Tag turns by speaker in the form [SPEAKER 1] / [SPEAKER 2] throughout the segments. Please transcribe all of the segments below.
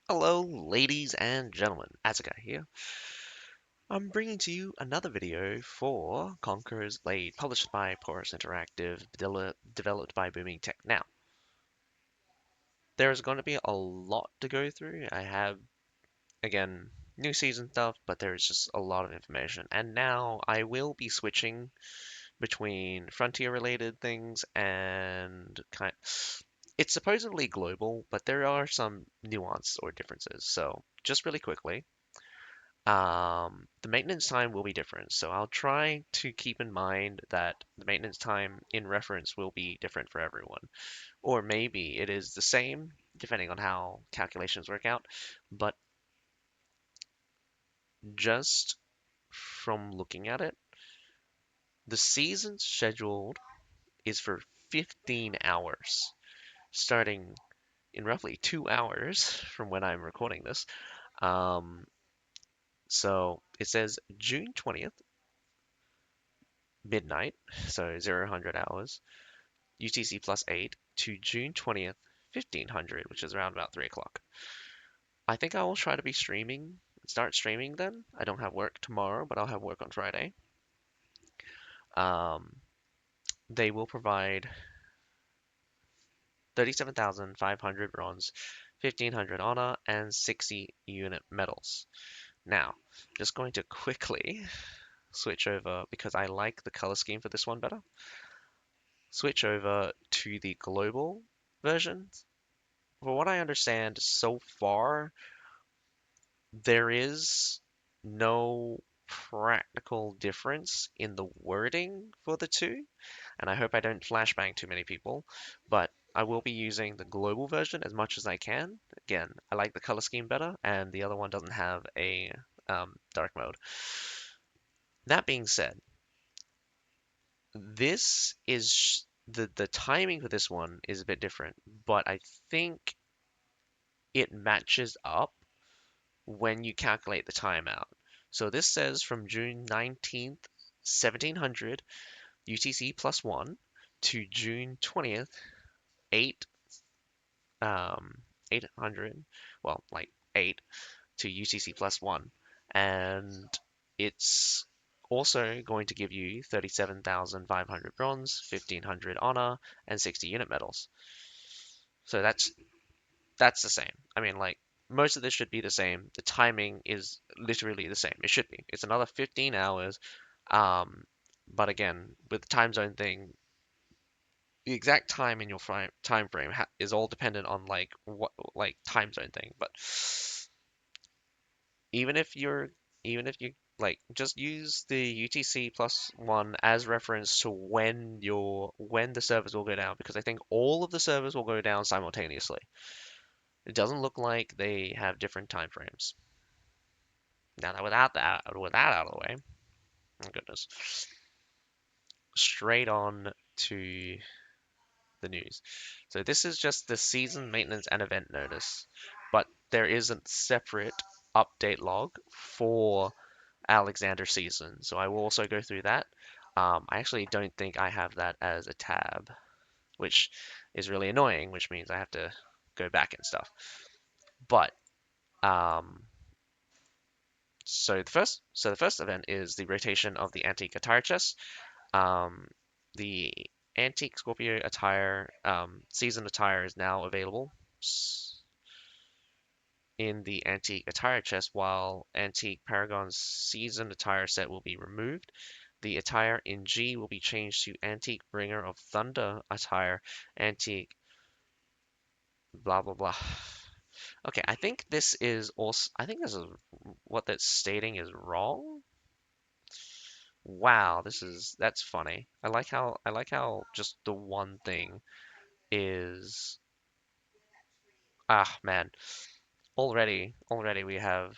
[SPEAKER 1] Hello, ladies and gentlemen. Asuka here. I'm bringing to you another video for Conqueror's Blade, published by Porus Interactive, developed by Booming Tech. Now, there's going to be a lot to go through. I have, again, new season stuff, but there's just a lot of information. And now I will be switching between frontier-related things and It's supposedly global, but there are some nuance or differences. So, just really quickly. The maintenance time will be different, so I'll try to keep in mind that the maintenance time in reference will be different for everyone. Or maybe it is the same, depending on how calculations work out, but just from looking at it, the season scheduled is for 15 hours, starting in roughly 2 hours from when I'm recording this. Um, so it says June 20th, midnight, so 0 hours, UTC plus 8 to June 20th, 1500, which is around about 3 o'clock. I think I will try to be start streaming then. I don't have work tomorrow, but I'll have work on Friday. Um, they will provide 37,500 bronze, 1,500 honor, and 60 unit medals. Now, just going to quickly switch over because I like the color scheme for this one better. Switch over to the global version. For what I understand so far, there is no practical difference in the wording for the two, and I hope I don't flashbang too many people, but I will be using the global version as much as I can. Again, I like the color scheme better, and the other one doesn't have a dark mode. That being said, this is the timing for this one is a bit different, but I think it matches up when you calculate the timeout. So this says from June 19th, 1700 UTC plus 1 to June 20th, 8 um 800, well, like 8 to UTC plus 1. And it's also going to give you 37,500 bronze, 1,500 honor, and 60 unit medals. So that's the same. I mean, like, most of this should be the same. The timing is literally the same. It should be. It's another 15 hours. Um, but again, with the time zone thing, the exact time in your time frame is all dependent on like what like time zone thing. But even if you're even if you like just use the UTC plus one as reference to when the servers will go down, because I think all of the servers will go down simultaneously. It doesn't look like they have different time frames. Now that with that out of the way, oh goodness, straight on to the news. So this is just the season maintenance and event notice, but there is a separate update log for Alexander season. So I will also go through that. I actually don't think I have that as a tab, which is really annoying, which means I have to go back and stuff. But um, the first event is the rotation of the antique attire chest. Um, the antique Scorpio attire season attire is now available in the antique attire chest, while antique Paragon's season attire set will be removed. The attire in G will be changed to antique Bringer of Thunder attire, antique blah blah blah. Okay, I think this is also I think this is what that's stating is wrong. Wow, that's funny. I like how just the one thing is man, already we have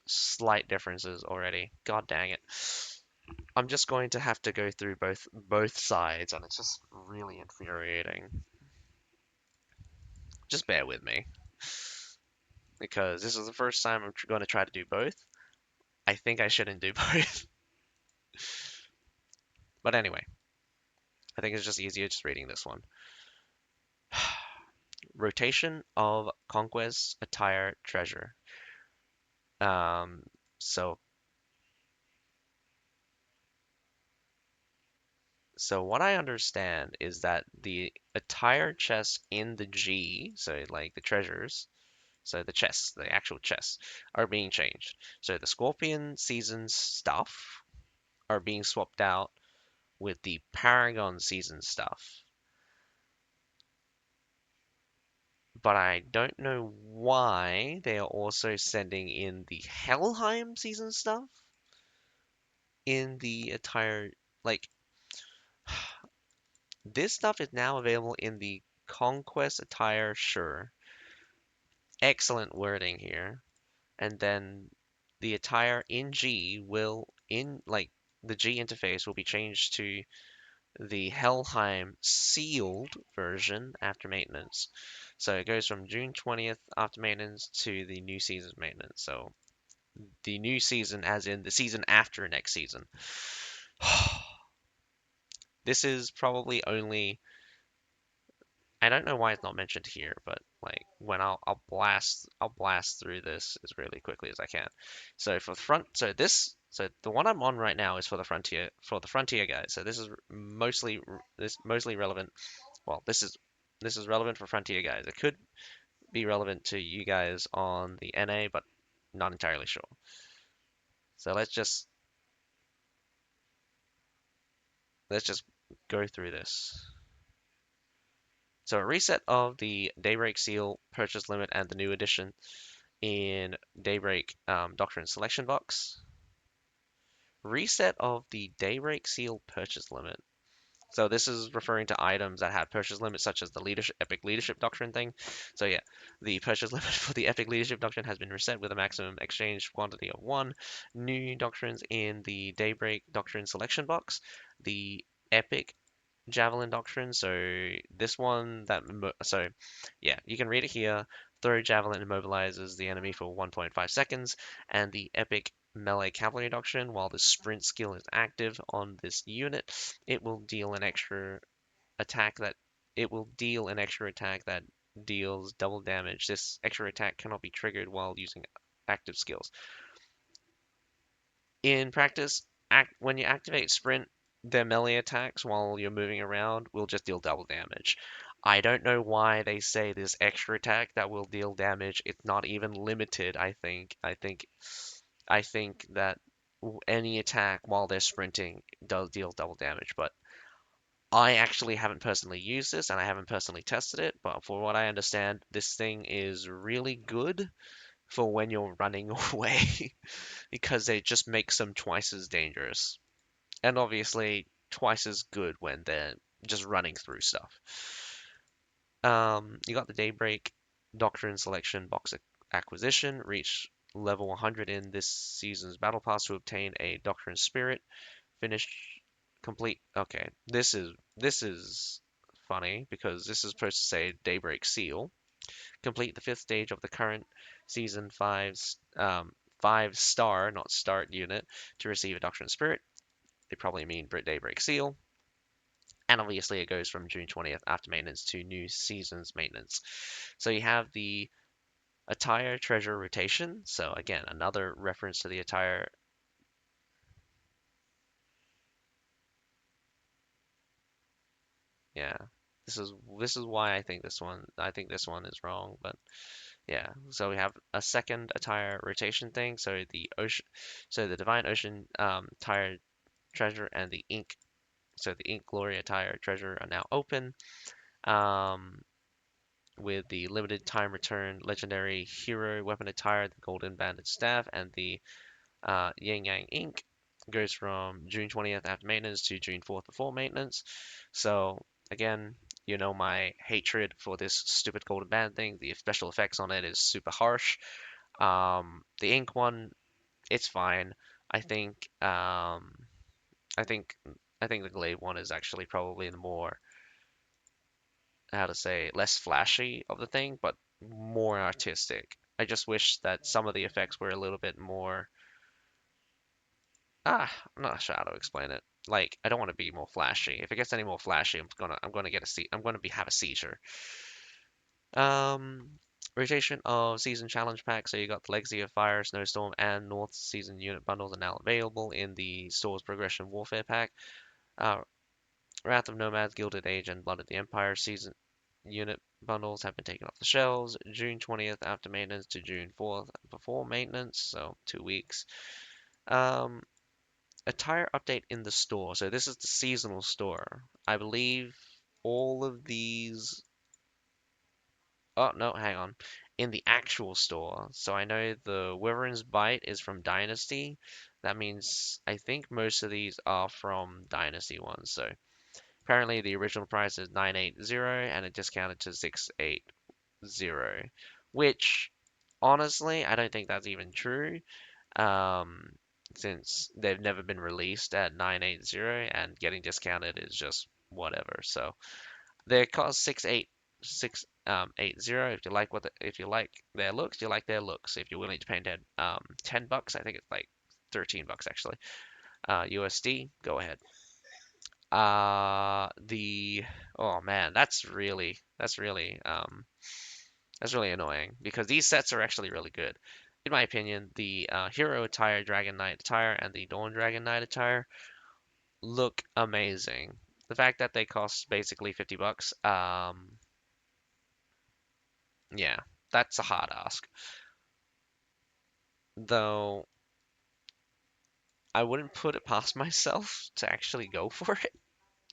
[SPEAKER 1] slight differences already. God dang it. I'm just going to have to go through both sides, and it's just really infuriating. Just bear with me because this is the first time I'm going to try to do both. I think I shouldn't do both. But anyway, I think it's just easier just reading this one. rotation of Conquest attire treasure. Um, so so what I understand is that the attire chests in the G, so like the treasures, so the chests, the actual chests, are being changed. So the Scorpion season stuff are being swapped out with the Paragon season stuff. But I don't know why they are also sending in the Helheim season stuff in the attire. Like, this stuff is now available in the Conquest attire, sure. Excellent wording here. And then the attire in G will, in like the G interface will be changed to the Helheim sealed version after maintenance. So it goes from June 20th after maintenance to the new season maintenance. So the new season, as in the season after next season. This is probably only. I don't know why it's not mentioned here, but like when I'll blast through this as really quickly as I can. So for the front, so the one I'm on right now is for the Frontier guys. So this mostly relevant. Well, this is relevant for Frontier guys. It could be relevant to you guys on the NA, but not entirely sure. So let's just go through this. So a reset of the Daybreak Seal purchase limit and the new edition in Daybreak Doctrine Selection Box. Reset of the Daybreak Seal purchase limit. So this is referring to items that have purchase limits, such as the Epic Leadership Doctrine thing. So yeah, the purchase limit for the Epic Leadership Doctrine has been reset with a maximum exchange quantity of one. New doctrines in the Daybreak Doctrine Selection Box. The Epic Javelin Doctrine. So this one so yeah, you can read it here. Throw Javelin immobilizes the enemy for 1.5 seconds, and the Epic Melee Cavalry Doctrine, while the sprint skill is active on this unit, it will deal an extra attack that it will deal an extra attack that deals double damage. This extra attack cannot be triggered while using active skills. In practice, when you activate sprint, their melee attacks while you're moving around will just deal double damage. I don't know why they say this extra attack that will deal damage. It's not even limited, I think. I think that any attack while they're sprinting does deal double damage, but I actually haven't personally used this and I haven't personally tested it, but for what I understand, this thing is really good for when you're running away because it just makes them twice as dangerous. And obviously twice as good when they're just running through stuff. You got the Daybreak Doctrine Selection Box acquisition. Reach level 100 in this season's Battle Pass to obtain a Doctrine Spirit. Finish complete. Okay, this is funny because this is supposed to say Daybreak Seal. Complete the fifth stage of the current season 5's 5-star, not start unit to receive a Doctrine Spirit. They probably mean Daybreak Seal. And obviously it goes from June 20th after maintenance to new season's maintenance. So you have the attire treasure rotation. So again, another reference to the attire. Yeah. This is why I think this one is wrong, but yeah. So we have a second attire rotation thing. So the Divine Ocean attire treasure and the Ink Glory attire treasure are now open. Um, with the limited time return legendary hero weapon attire, the Golden Banded Staff, and the Yang Yang Ink goes from June 20th after maintenance to June 4th before maintenance. So again, you know my hatred for this stupid Golden Band thing. The special effects on it is super harsh. The ink one, it's fine. I think I think I think the Glade one is actually probably the more, how to say, less flashy of the thing, but more artistic. I just wish that some of the effects were a little bit more. I'm not sure how to explain it. Like, I don't want to be more flashy. If it gets any more flashy, I'm gonna have a seizure. Um, Rotation of season challenge packs. So you got the Legacy of Fire, Snowstorm, and North season unit bundles are now available in the store's Progression Warfare pack. Uh, Wrath of Nomads, Gilded Age, and Blood of the Empire season unit bundles have been taken off the shelves June 20th after maintenance to June 4th before maintenance, so 2 weeks. Um, Attire update in the store. So this is the seasonal store. I believe all of these. Oh, no, hang on. In the actual store. So I know the Wyvern's Bite is from Dynasty. That means I think most of these are from Dynasty ones. So apparently the original price is 980 and it discounted to 680, which honestly, I don't think that's even true. Um, since they've never been released at 980 and getting discounted is just whatever. So they cost 680. If you like if you like their looks, you like their looks. If you're willing to pay $10, I think it's like $13 actually. USD, go ahead. The Oh man, that's really annoying because these sets are actually really good. In my opinion, the Hero attire, Dragon Knight attire, and the Dawn Dragon Knight attire look amazing. The fact that they cost basically $50, yeah, that's a hard ask. Though I wouldn't put it past myself to actually go for it,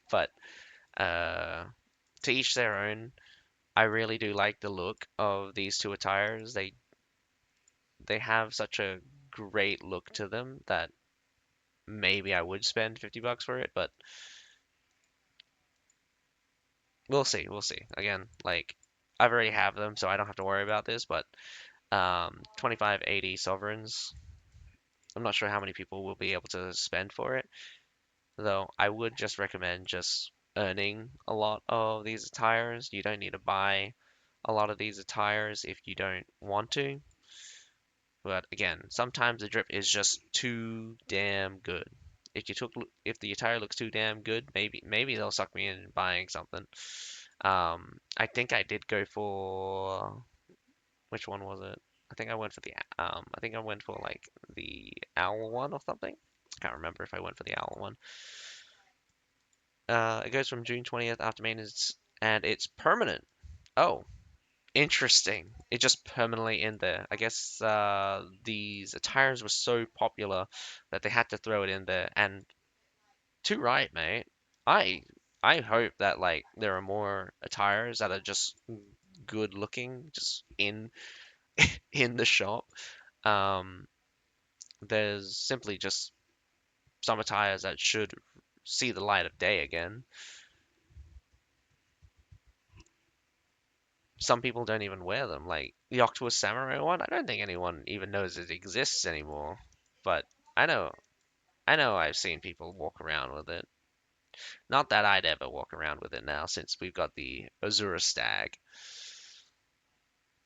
[SPEAKER 1] but uh, to each their own. I really do like the look of these two attires. They have such a great look to them that maybe I would spend $50 for it, but we'll see. We'll see. Again, like I've already have them, so I don't have to worry about this, but 2580 sovereigns. I'm not sure how many people will be able to spend for it, though I would just recommend just earning a lot of these attires. You don't need to buy a lot of these attires if you don't want to. But again, sometimes the drip is just too damn good. If the attire looks too damn good, maybe they'll suck me in buying something. I think I did go for which one was it? I think I went for like the owl one or something. I can't remember if I went for the owl one. It goes from June 20th after maintenance, and it's permanent. Oh, interesting. It's just permanently in there. I guess these attires were so popular that they had to throw it in there. And too right, mate. I I hope that like there are more attires that are just good looking, just in the shop. Um, there's simply just some attires that should see the light of day again. Some people don't even wear them. Like the Octopus Samurai one, I don't think anyone even knows it exists anymore. But I know, I know I've seen people walk around with it. Not that I'd ever walk around with it now, since we've got the Azura Stag.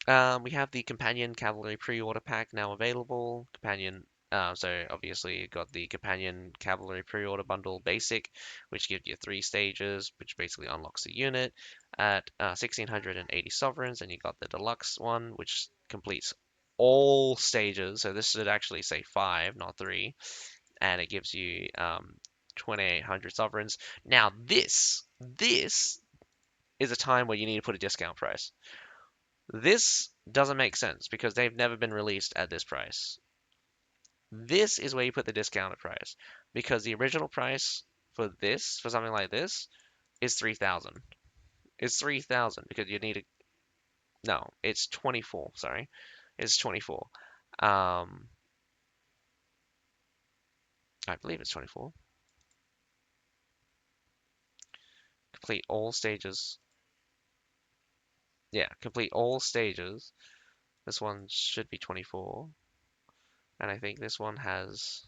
[SPEAKER 1] We have the Companion Cavalry pre-order pack now available. So obviously you got the Companion Cavalry pre-order bundle basic, which gives you 3 stages, which basically unlocks the unit at 1680 sovereigns, and you got the deluxe one, which completes all stages. So this should actually say 5, not 3, and it gives you 2800 sovereigns. Now this is a time where you need to put a discount price. This doesn't make sense because they've never been released at this price. This is where you put the discounted price because the original price for something like this, is 3,000. It's 3,000 because you need to, no, it's 24, sorry. It's 24. Um, I believe it's 24. Complete all stages. Yeah, complete all stages. This one should be 24. And I think this one has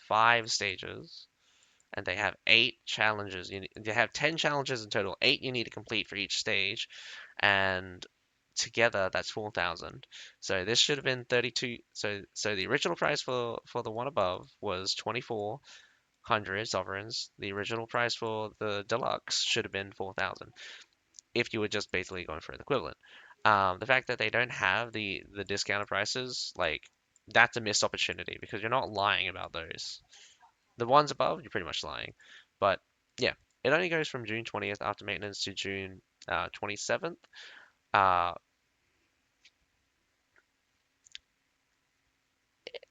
[SPEAKER 1] 5 stages. And they have 8 challenges. They have 10 challenges in total. 8 you need to complete for each stage, and together that's 4,000. So this should have been 32. So the original price for the one above was 24. 100 sovereigns. The original price for the deluxe should have been 4,000 if you were just basically going for the equivalent. The fact that they don't have the discounted prices, like that's a missed opportunity because you're not lying about those. The ones above, you're pretty much lying. But yeah, it only goes from June 20th after maintenance to June 27th. Uh,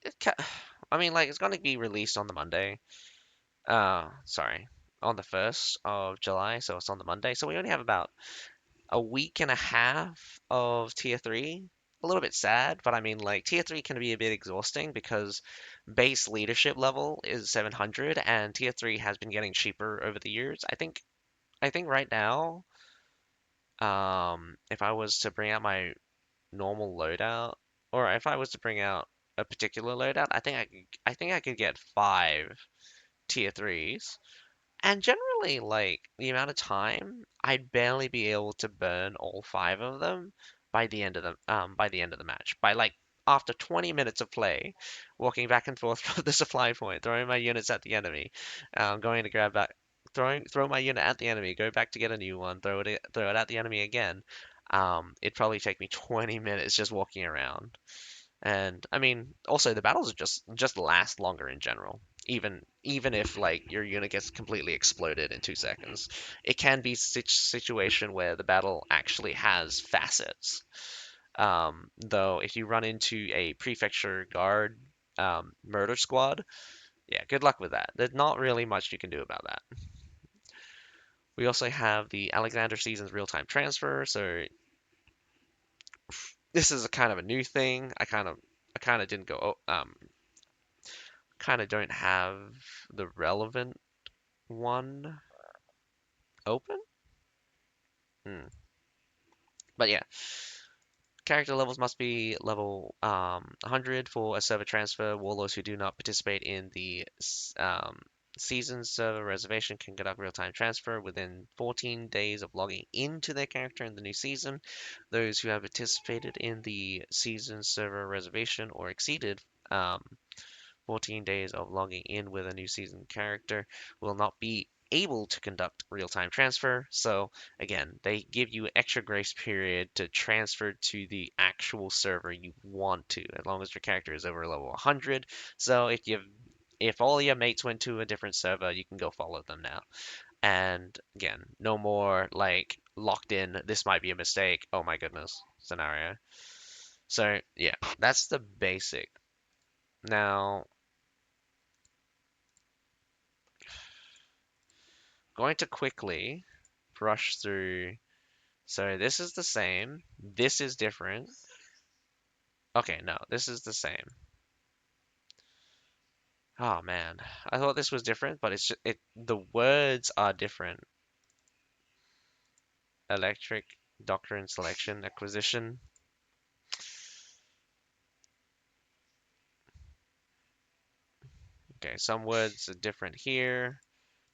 [SPEAKER 1] it I mean, like, it's going to be released on the Monday. Sorry, on the 1st of July, so it's on the Monday. So we only have about a week and a half of tier 3. A little bit sad, but I mean, like, tier 3 can be a bit exhausting because base leadership level is 700 and tier 3 has been getting cheaper over the years. I think right now, if I was to bring out my normal loadout, or if I was to bring out a particular loadout, I think I could get 5 tier 3s. And generally, like the amount of time, I'd barely be able to burn all 5 of them by the end of the match. By like after 20 minutes of play, walking back and forth from the supply point, throwing my units at the enemy, going to grab back, throw my unit at the enemy, go back to get a new one, throw it at the enemy again. It'd probably take me 20 minutes just walking around. And I mean, also the battles are just last longer in general. Even if like your unit gets completely exploded in 2 seconds, it can be situation where the battle actually has facets. Though if you run into a prefecture guard murder squad, yeah, good luck with that. There's not really much you can do about that. We also have the Alexander Seasons real-time transfer, so this is a kind of a new thing. I kind of didn't go kind of don't have the relevant one open. Hmm. But yeah, character levels must be level 100 for a server transfer. Warlords who do not participate in the season server reservation can conduct real-time transfer within 14 days of logging into their character in the new season. Those who have participated in the season server reservation or exceeded 14 days of logging in with a new season character will not be able to conduct real-time transfer. So again, they give you extra grace period to transfer to the actual server you want to, as long as your character is over level 100. So if all your mates went to a different server, you can go follow them now. And again, no more like locked in, this might be a mistake, oh my goodness scenario. So yeah, that's the basic. Now, going to quickly brush through. So this is the same. This is different. Okay, no, this is the same. Oh man, I thought this was different, but it's just, the words are different. Electric doctrine selection acquisition. Okay, some words are different here.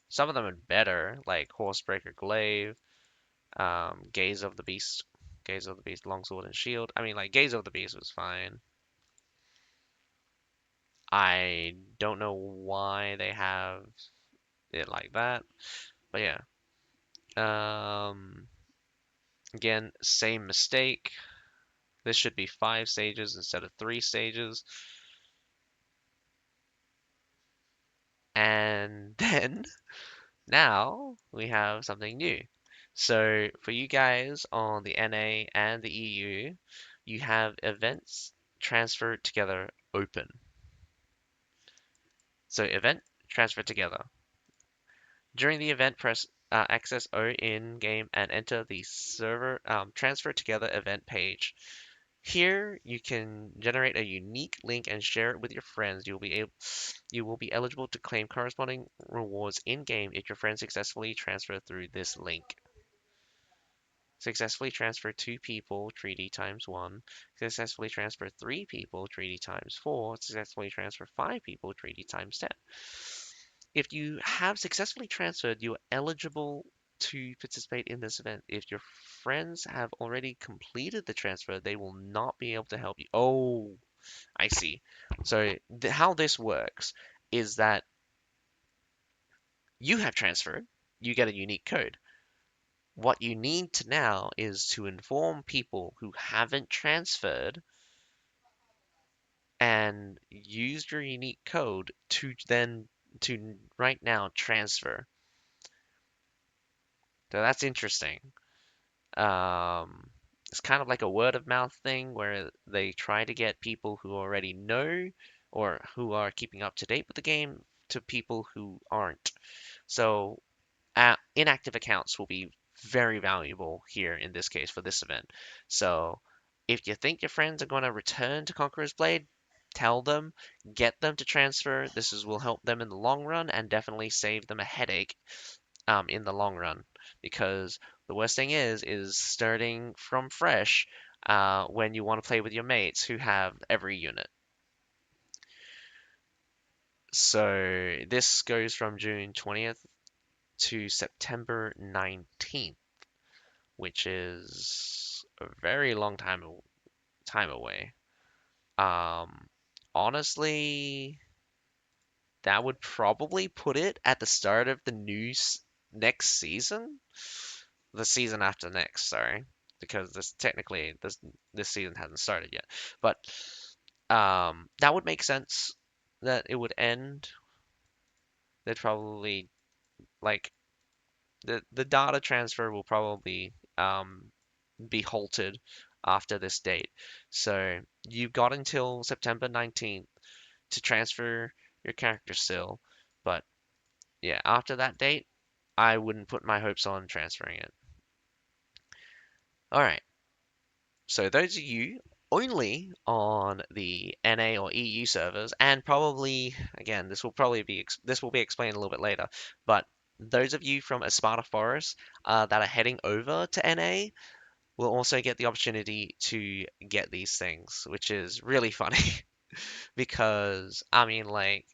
[SPEAKER 1] Some of them are better, like Horsebreaker Glaive, Gaze of the Beast, Gaze of the Beast, Longsword and Shield. I mean, like Gaze of the Beast was fine. I don't know why they have it like that, but yeah. Again, same mistake. This should be 5 stages instead of 3 stages. And then now we have something new. So for you guys on the NA and the EU, you have events transferred together open. So event transfer together. During the event, press access O in game and enter the server transfer together event page. Here you can generate a unique link and share it with your friends. You will be eligible to claim corresponding rewards in game if your friends successfully transfer through this link. Successfully transfer 2 people, treaty times 1. Successfully transfer 3 people, treaty times 4. Successfully transfer 5 people, treaty times 10. If you have successfully transferred, you are eligible to participate in this event. If your friends have already completed the transfer, they will not be able to help you. Oh, I see. So how this works is that You have transferred, you get a unique code. What you need to now is to inform people who haven't transferred and use your unique code to right now transfer. So that's interesting. It's kind of like a word of mouth thing where they try to get people who already know or who are keeping up to date with the game to people who aren't. So inactive accounts will be very valuable here in this case for this event. So if you think your friends are going to return to Conqueror's Blade, tell them, get them to transfer. Will help them in the long run and definitely save them a headache in the long run. Because the worst thing is starting from fresh when you want to play with your mates who have every unit. So this goes from June 20th to September 19th, which is a very long time away. Um, Honestly, that would probably put it at the start of the next season, the season after next. Sorry, because this season hasn't started yet. But that would make sense that it would end. They'd probably like the data transfer will probably be halted after this date. So you've got until September 19th to transfer your character still. But yeah, after that date, I wouldn't put my hopes on transferring it. All right. So those of you only on the NA or EU servers, and probably again, this will be explained a little bit later, but those of you from Esparta Forest that are heading over to NA will also get the opportunity to get these things, which is really funny because I mean, like,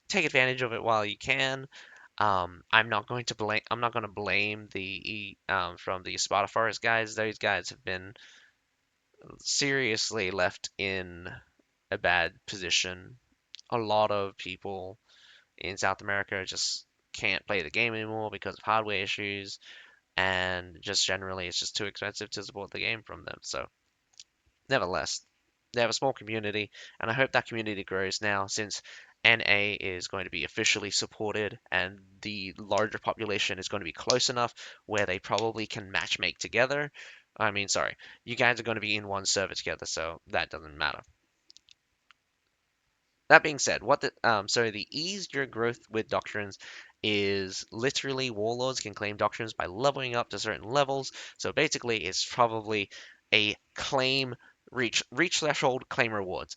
[SPEAKER 1] take advantage of it while you can. I'm not going to blame the from the Sparta Forest guys. Those guys have been seriously left in a bad position. A lot of people in South America just can't play the game anymore because of hardware issues, and just generally it's just too expensive to support the game from them. So nevertheless, they have a small community, and I hope that community grows now since NA is going to be officially supported and the larger population is going to be close enough where they probably can matchmake together. I mean, sorry, you guys are going to be in one server together, so that doesn't matter. That being said, so the ease your growth with doctrines is literally warlords can claim doctrines by leveling up to certain levels. So basically, it's probably a claim reach threshold, claim rewards.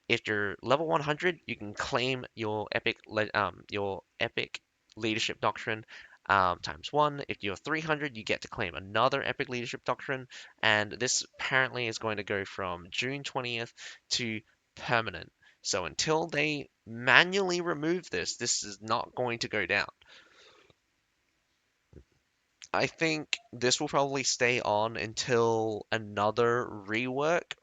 [SPEAKER 1] If you're level 100, you can claim your epic leadership doctrine times one. If you're 300, you get to claim another epic leadership doctrine, and this apparently is going to go from June 20th to permanent. So until they manually remove this, this is not going to go down. I think this will probably stay on until another rework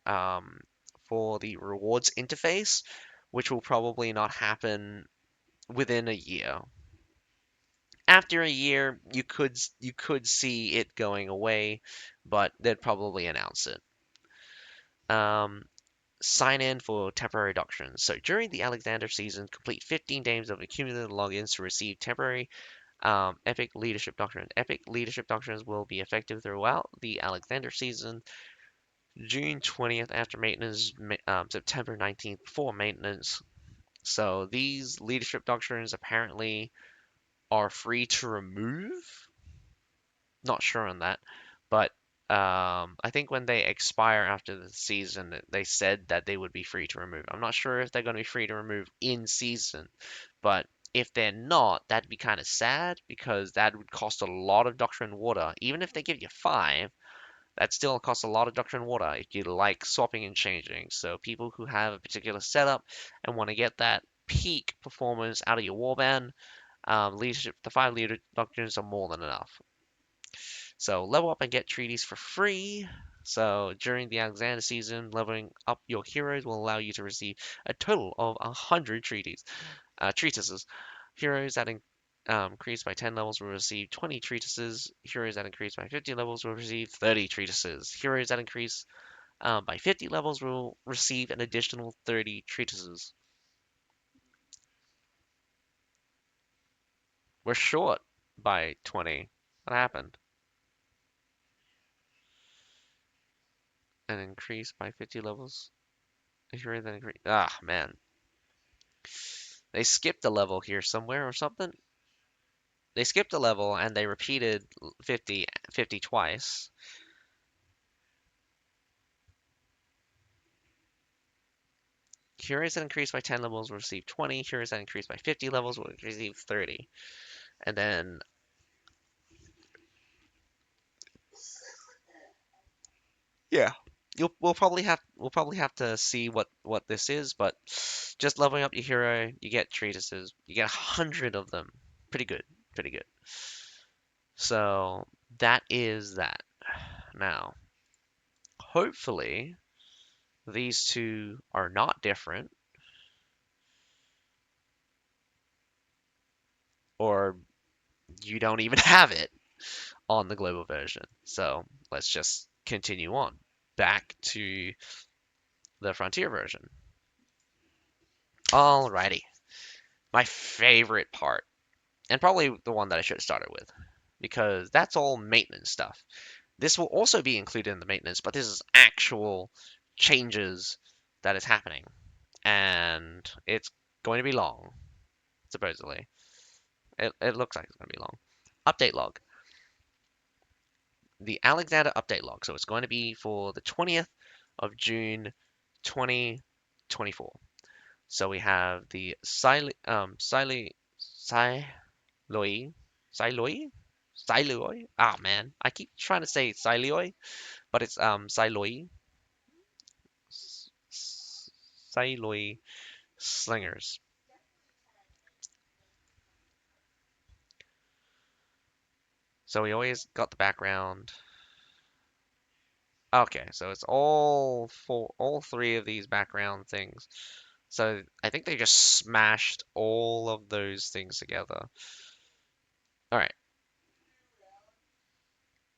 [SPEAKER 1] um, for the rewards interface, which will probably not happen within a year. After a year, you could see it going away, but they'd probably announce it. Um, Sign in for temporary doctrines. So during the Alexander season, complete 15 days of accumulated logins to receive temporary Epic Leadership Doctrine. Epic Leadership Doctrines will be effective throughout the Alexander season, June 20th after maintenance, September 19th for maintenance. So these leadership doctrines apparently are free to remove. Not sure on that, but I think when they expire after the season, they said that they would be free to remove. I'm not sure if they're going to be free to remove in season, but if they're not, that'd be kind of sad because that would cost a lot of Doctrine Water. Even if they give you five, that still costs a lot of Doctrine Water if you like swapping and changing. So people who have a particular setup and want to get that peak performance out of your warband, the five leader doctrines are more than enough. So level up and get treaties for free. So during the Alexander season, leveling up your heroes will allow you to receive a total of 100 treaties. treatises. Heroes that increase by 10 levels will receive 20 treatises. Heroes that increase by 50 levels will receive 30 treatises. Heroes that increase by 50 levels will receive an additional 30 treatises. We're short by 20. What happened? An increase by 50 levels. Heroes that increase. Ah, man. They skipped a level here somewhere or something. They skipped a level and they repeated 50 twice. Heroes that increase by 10 levels will receive 20. Heroes that increase by 50 levels will receive 30. And then, yeah, we'll probably have to see what this is, but just leveling up your hero, you get treatises. You get 100 of them. Pretty good, pretty good. So that is that. Now, hopefully, these two are not different, or you don't even have it on the global version. So let's just continue on back to the Frontier version. Alrighty, my favorite part, and probably the one that I should have started with, because that's all maintenance stuff. This will also be included in the maintenance, but this is actual changes that is happening, and it's going to be long, supposedly. It looks like it's going to be long. Update log. The Alexander update log. So it's going to be for the 20th of June 2024. So we have the Siloi, Siloi, Siloi. Ah man, I keep trying to say Siloi, but it's Siloi, Siloi slingers. So we always got the background. Okay, so it's all three of these background things. So I think they just smashed all of those things together. All right,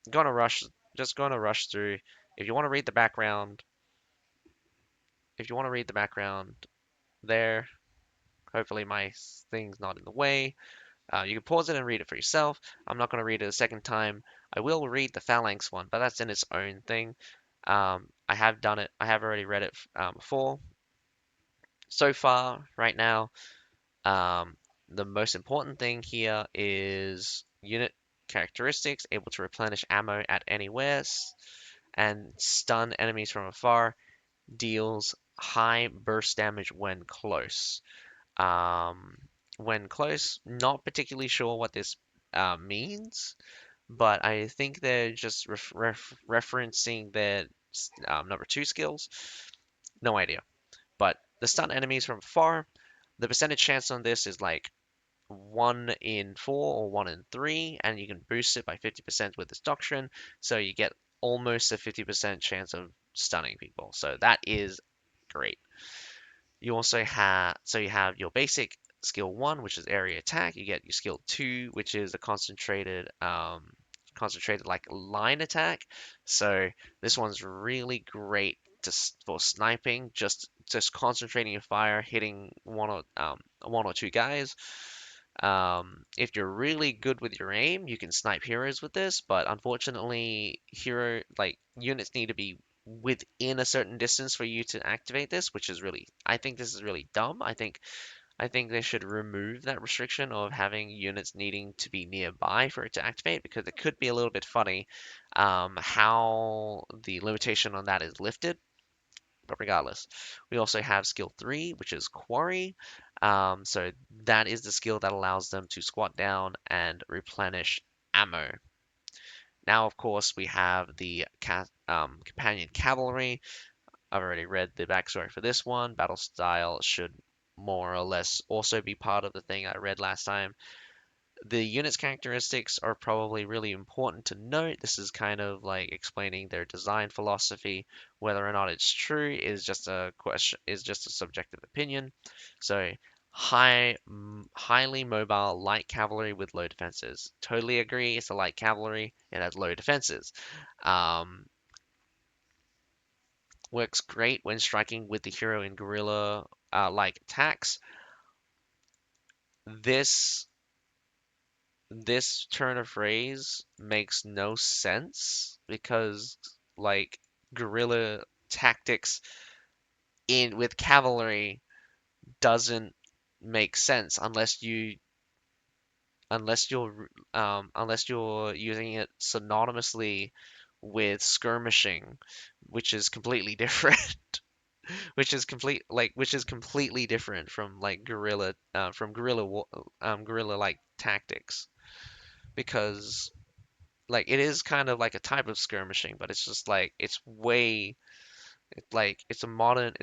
[SPEAKER 1] gonna rush, just gonna rush through. If you want to read the background, if you want to read the background there, hopefully my thing's not in the way. You can pause it and read it for yourself. I'm not gonna read it a second time. I will read the phalanx one, but that's in its own thing. I have done it. I have already read it before. So far, right now, Um, the most important thing here is unit characteristics, able to replenish ammo at anywhere, and stun enemies from afar, deals high burst damage when close. Um, when close, not particularly sure what this means, but I think they're just referencing their number two skills. No idea. But the stun enemies from afar, the percentage chance on this is like 1 in 4 or 1 in 3, and you can boost it by 50% with this doctrine, so you get almost a 50% chance of stunning people. So that is great. You also have you have your basic skill 1, which is area attack. You get your skill 2, which is a concentrated like line attack. So this one's really great for sniping, just concentrating your fire, hitting one or two guys. If you're really good with your aim, you can snipe heroes with this, but unfortunately, units need to be within a certain distance for you to activate this, which is really, I think this is really dumb. I think they should remove that restriction of having units needing to be nearby for it to activate, because it could be a little bit funny how the limitation on that is lifted. But regardless, we also have skill 3, which is Quarry. So that is the skill that allows them to squat down and replenish ammo. Now, of course, we have the Companion Cavalry. I've already read the backstory for this one. Battle style should more or less also be part of the thing I read last time. The unit's characteristics are probably really important to note. This is kind of like explaining their design philosophy. Whether or not it's true is just a question, is just a subjective opinion. So highly mobile light cavalry with low defenses. Totally agree. It's a light cavalry. It has low defenses. Um, Works great when striking with the hero in guerrilla like attacks. This this turn of phrase makes no sense because like guerrilla tactics in with cavalry doesn't make sense unless you're using it synonymously with skirmishing, which is completely different. Which is completely different from like guerrilla like tactics because like it is kind of like a type of skirmishing, but it's just like it's a modern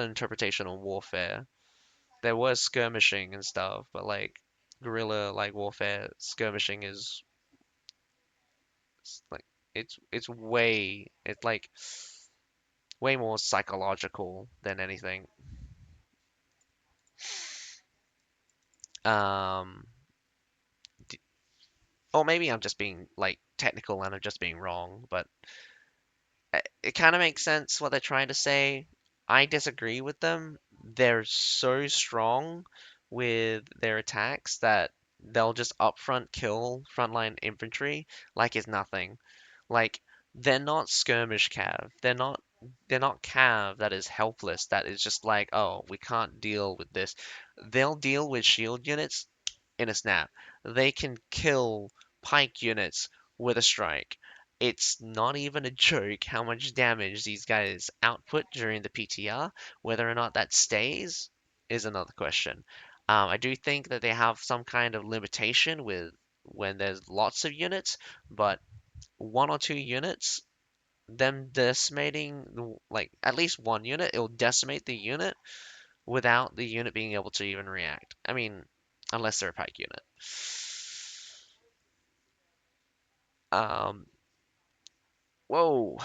[SPEAKER 1] interpretation of warfare. There was skirmishing and stuff, but like guerrilla like warfare skirmishing is like it's like way more psychological than anything. Um, d- or maybe I'm just being like technical and I'm just being wrong, but it kind of makes sense what they're trying to say. I disagree with them. They're so strong with their attacks that they'll just upfront kill frontline infantry like it's nothing. Like they're not skirmish cav. They're not cav that is helpless, that is just like, oh, we can't deal with this. They'll deal with shield units in a snap. They can kill pike units with a strike. It's not even a joke how much damage these guys output during the PTR. Whether or not that stays is another question. I do think that they have some kind of limitation with when there's lots of units, but one or two units, them decimating like at least one unit, it'll decimate the unit without the unit being able to even react. I mean, unless they're a pike unit. Um, Whoa.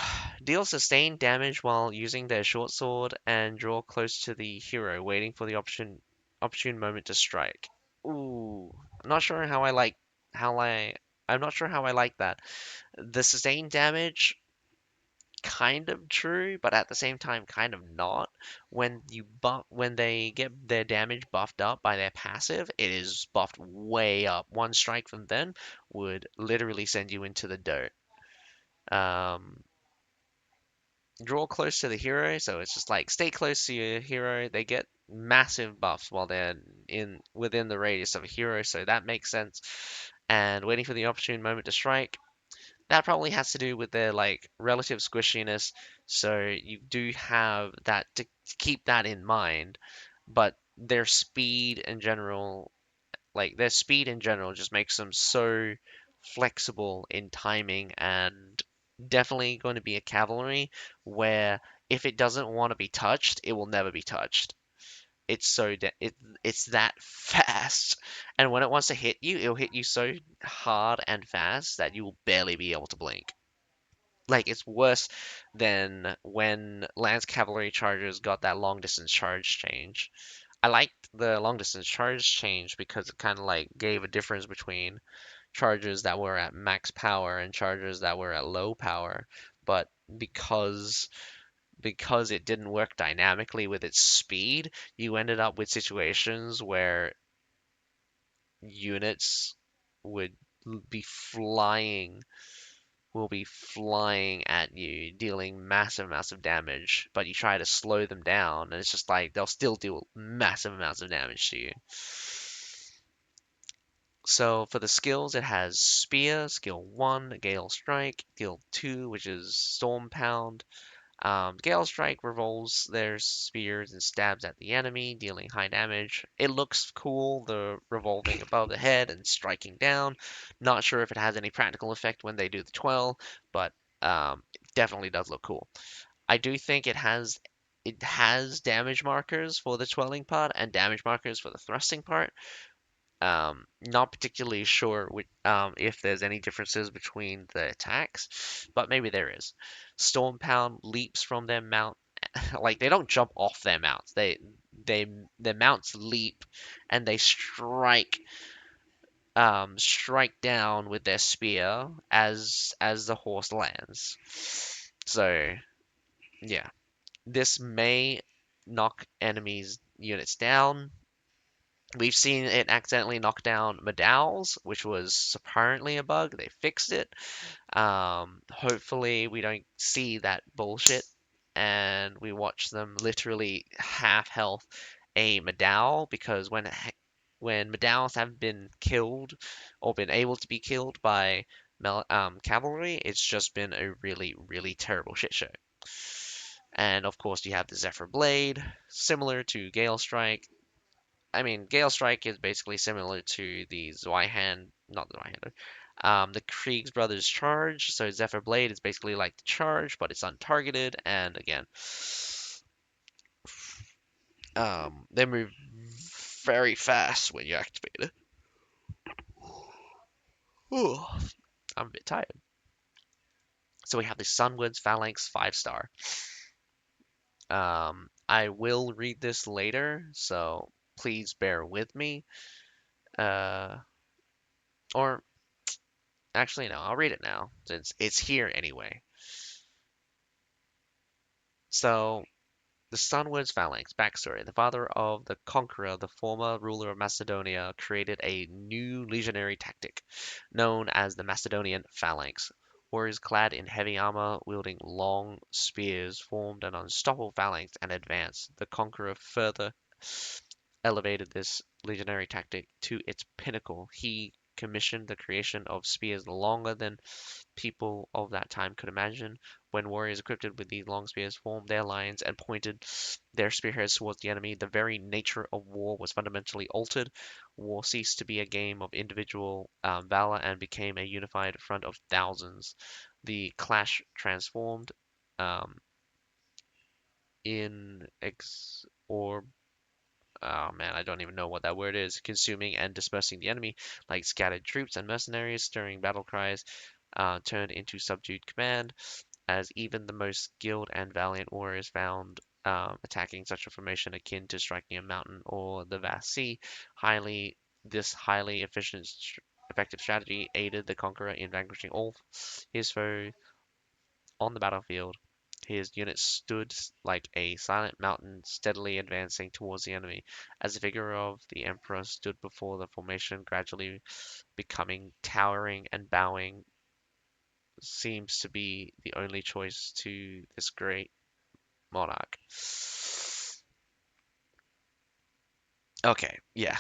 [SPEAKER 1] Deal sustained damage while using their short sword and draw close to the hero, waiting for the opportune moment to strike. Ooh, I'm not sure how I I'm not sure how I like that. The sustained damage kind of true, but at the same time kind of not. When they get their damage buffed up by their passive, it is buffed way up. One strike from them would literally send you into the dirt. Um, Draw close to the hero, so it's just like stay close to your hero. They get massive buffs while they're in within the radius of a hero, so that makes sense. And waiting for the opportune moment to strike, that probably has to do with their like relative squishiness. So you do have that to keep that in mind, but their speed in general just makes them so flexible in timing and definitely going to be a cavalry where if it doesn't want to be touched, it will never be touched. It's that fast, and when it wants to hit you, it'll hit you so hard and fast that you will barely be able to blink. Like it's worse than when Lance Cavalry Chargers got that long distance charge change. I liked the long distance charge change because it kind of like gave a difference between chargers that were at max power and chargers that were at low power. But because because it didn't work dynamically with its speed, you ended up with situations where units would be flying will be flying at you, dealing massive amounts of damage, but you try to slow them down, and it's just like they'll still do massive amounts of damage to you. So for the skills, it has Spear, skill 1, Gale Strike, skill 2, which is Storm Pound. Gale Strike revolves their spears and stabs at the enemy, dealing high damage. It looks cool, the revolving above the head and striking down. Not sure if it has any practical effect when they do the twirl, but it definitely does look cool. I do think it has damage markers for the twirling part and damage markers for the thrusting part. Not particularly sure if there's any differences between the attacks, but maybe there is. Storm Pound leaps from their mount. Like they don't jump off their mounts. they their mounts leap and they strike down with their spear as the horse lands. So yeah, this may knock enemies units down. We've seen it accidentally knock down Medal's, which was apparently a bug. They fixed it. Hopefully we don't see that bullshit and we watch them literally half health a Medal because when Medals have been killed or been able to be killed by cavalry, it's just been a really, really terrible shit show. And of course, you have the Zephyr Blade, similar to Gale Strike. I mean, Gale Strike is basically similar to the Zweihan, not the Zweihander, the Kriegs Brothers Charge. So Zephyr Blade is basically like the Charge, but it's untargeted. And again, they move very fast when you activate it. Ooh, I'm a bit tired. So we have the Sunwoods Phalanx 5-star. I will read this later, so please bear with me. Uh, or actually, no, I'll read it now since it's here anyway. So the Sunwoods Phalanx backstory. The father of the Conqueror, the former ruler of Macedonia, created a new legionary tactic known as the Macedonian Phalanx. Warriors clad in heavy armor, wielding long spears, formed an unstoppable phalanx and advanced. The Conqueror further elevated this legionary tactic to its pinnacle. He commissioned the creation of spears longer than people of that time could imagine. When warriors equipped with these long spears formed their lines and pointed their spearheads towards the enemy, the very nature of war was fundamentally altered. War ceased to be a game of individual valor and became a unified front of thousands. The clash transformed um, in ex or oh man, I don't even know what that word is, consuming and dispersing the enemy like scattered troops and mercenaries, stirring battle cries, turned into subdued command, as even the most skilled and valiant warriors found attacking such a formation akin to striking a mountain or the vast sea. This highly effective strategy aided the conqueror in vanquishing all his foes on the battlefield. His units stood like a silent mountain, steadily advancing towards the enemy, as the figure of the emperor stood before the formation, gradually becoming towering and bowing. Seems to be the only choice to this great monarch. Okay, yeah.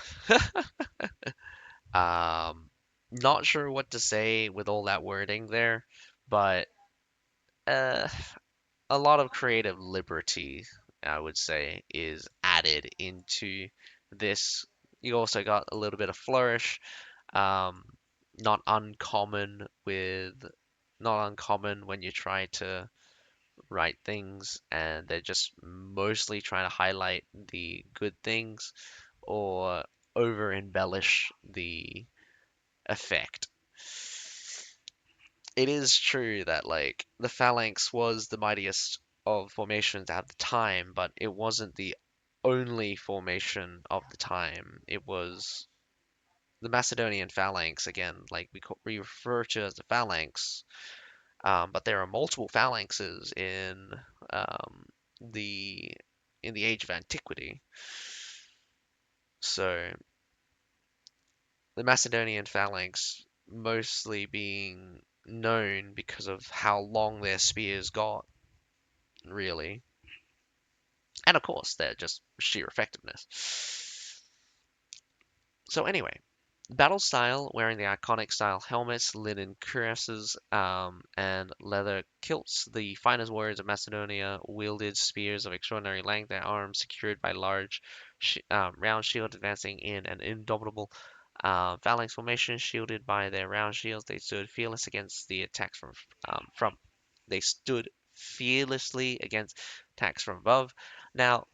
[SPEAKER 1] Um, Not sure what to say with all that wording there, but uh, a lot of creative liberty, I would say, is added into this. You also got a little bit of flourish, um, not uncommon with, not uncommon when you try to write things and they're just mostly trying to highlight the good things or over embellish the effect. It is true that like the phalanx was the mightiest of formations at the time, but it wasn't the only formation of the time. It was the Macedonian phalanx again, like we refer to as the phalanx, but there are multiple phalanxes um, the in the age of antiquity. So the Macedonian phalanx mostly being known because of how long their spears got, really. And of course, they're just sheer effectiveness. So anyway, battle style, wearing the iconic style helmets, linen cuirasses, and leather kilts, the finest warriors of Macedonia wielded spears of extraordinary length, their arms secured by large round shields advancing in an indomitable phalanx formation, shielded by their round shields. They stood fearless against the attacks from they stood fearlessly against attacks from above. Now,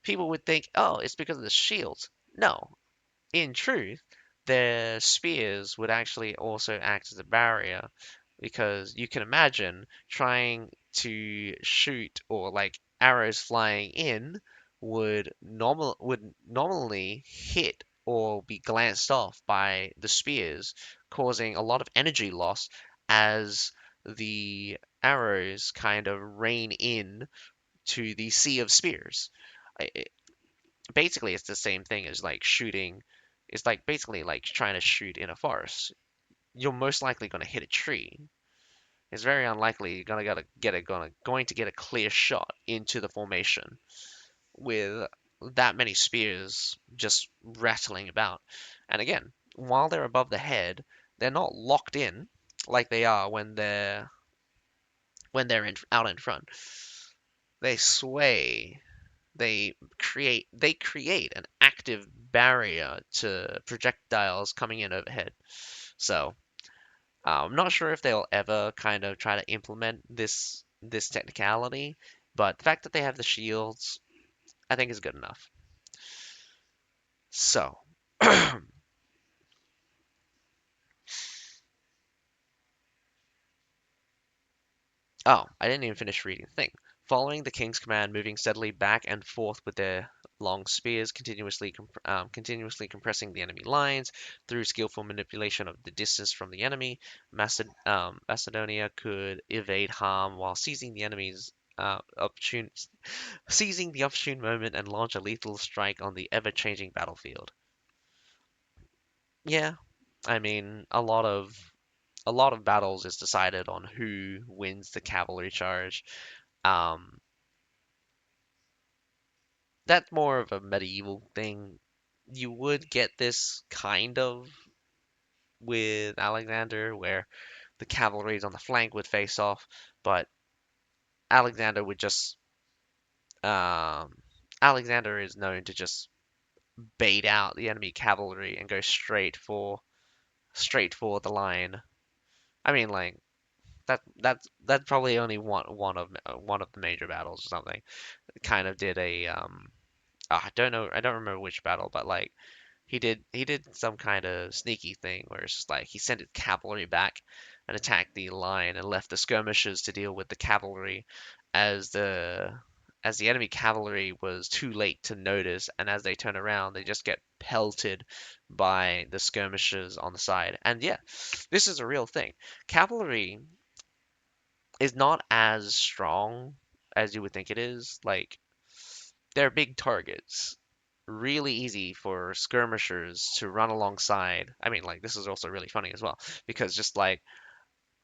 [SPEAKER 1] people would think, oh, it's because of the shields. No, in truth, their spears would actually also act as a barrier because you can imagine trying to shoot or like arrows flying in would normally hit or be glanced off by the spears, causing a lot of energy loss as the arrows kind of rain in to the sea of spears. Basically, it's the same thing as like shooting. It's like basically like trying to shoot in a forest. You're most likely going to hit a tree. It's very unlikely you're going to get a clear shot into the formation with that many spears just rattling about. And again, while they're above the head, they're not locked in like they are out in front. They sway. They create an active barrier to projectiles coming in overhead. So I'm not sure if they'll ever kind of try to implement this technicality, but the fact that they have the shields, I think is good enough. So, oh, I didn't even finish reading the thing. Following the king's command, moving steadily back and forth with their long spears, continuously compressing the enemy lines through skillful manipulation of the distance from the enemy, Macedonia could evade harm while seizing the opportune moment and launch a lethal strike on the ever-changing battlefield. Yeah, I mean, a lot of battles is decided on who wins the cavalry charge. Um, that's more of a medieval thing. You would get this kind of with Alexander, where the cavalry on the flank would face off, but Alexander would just um, Alexander is known to just bait out the enemy cavalry and go straight for the line. I mean, like that's probably only one of the major battles or something. Kind of did a I don't know, I don't remember which battle, but like he did some kind of sneaky thing where it's just like he sent his cavalry back and attacked the line and left the skirmishers to deal with the cavalry as the as the enemy cavalry was too late to notice, and as they turn around they just get pelted by the skirmishers on the side. And yeah, this is a real thing. Cavalry is not as strong as you would think it is. Like, they're big targets. Really easy for skirmishers to run alongside. I mean, like, this is also really funny as well, because just like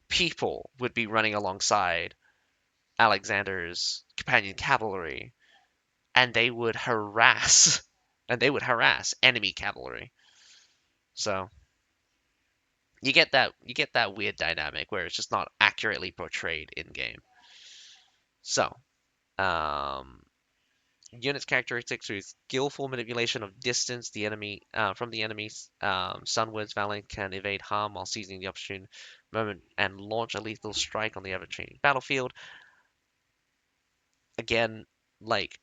[SPEAKER 1] people would be running alongside Alexander's companion cavalry, and they would harass enemy cavalry. So you get that weird dynamic where it's just not accurately portrayed in game. So, um, unit's characteristics through skillful manipulation of distance. The enemy from the enemy's sunwards, Valiant can evade harm while seizing the opportune moment and launch a lethal strike on the ever-changing battlefield. Again, like,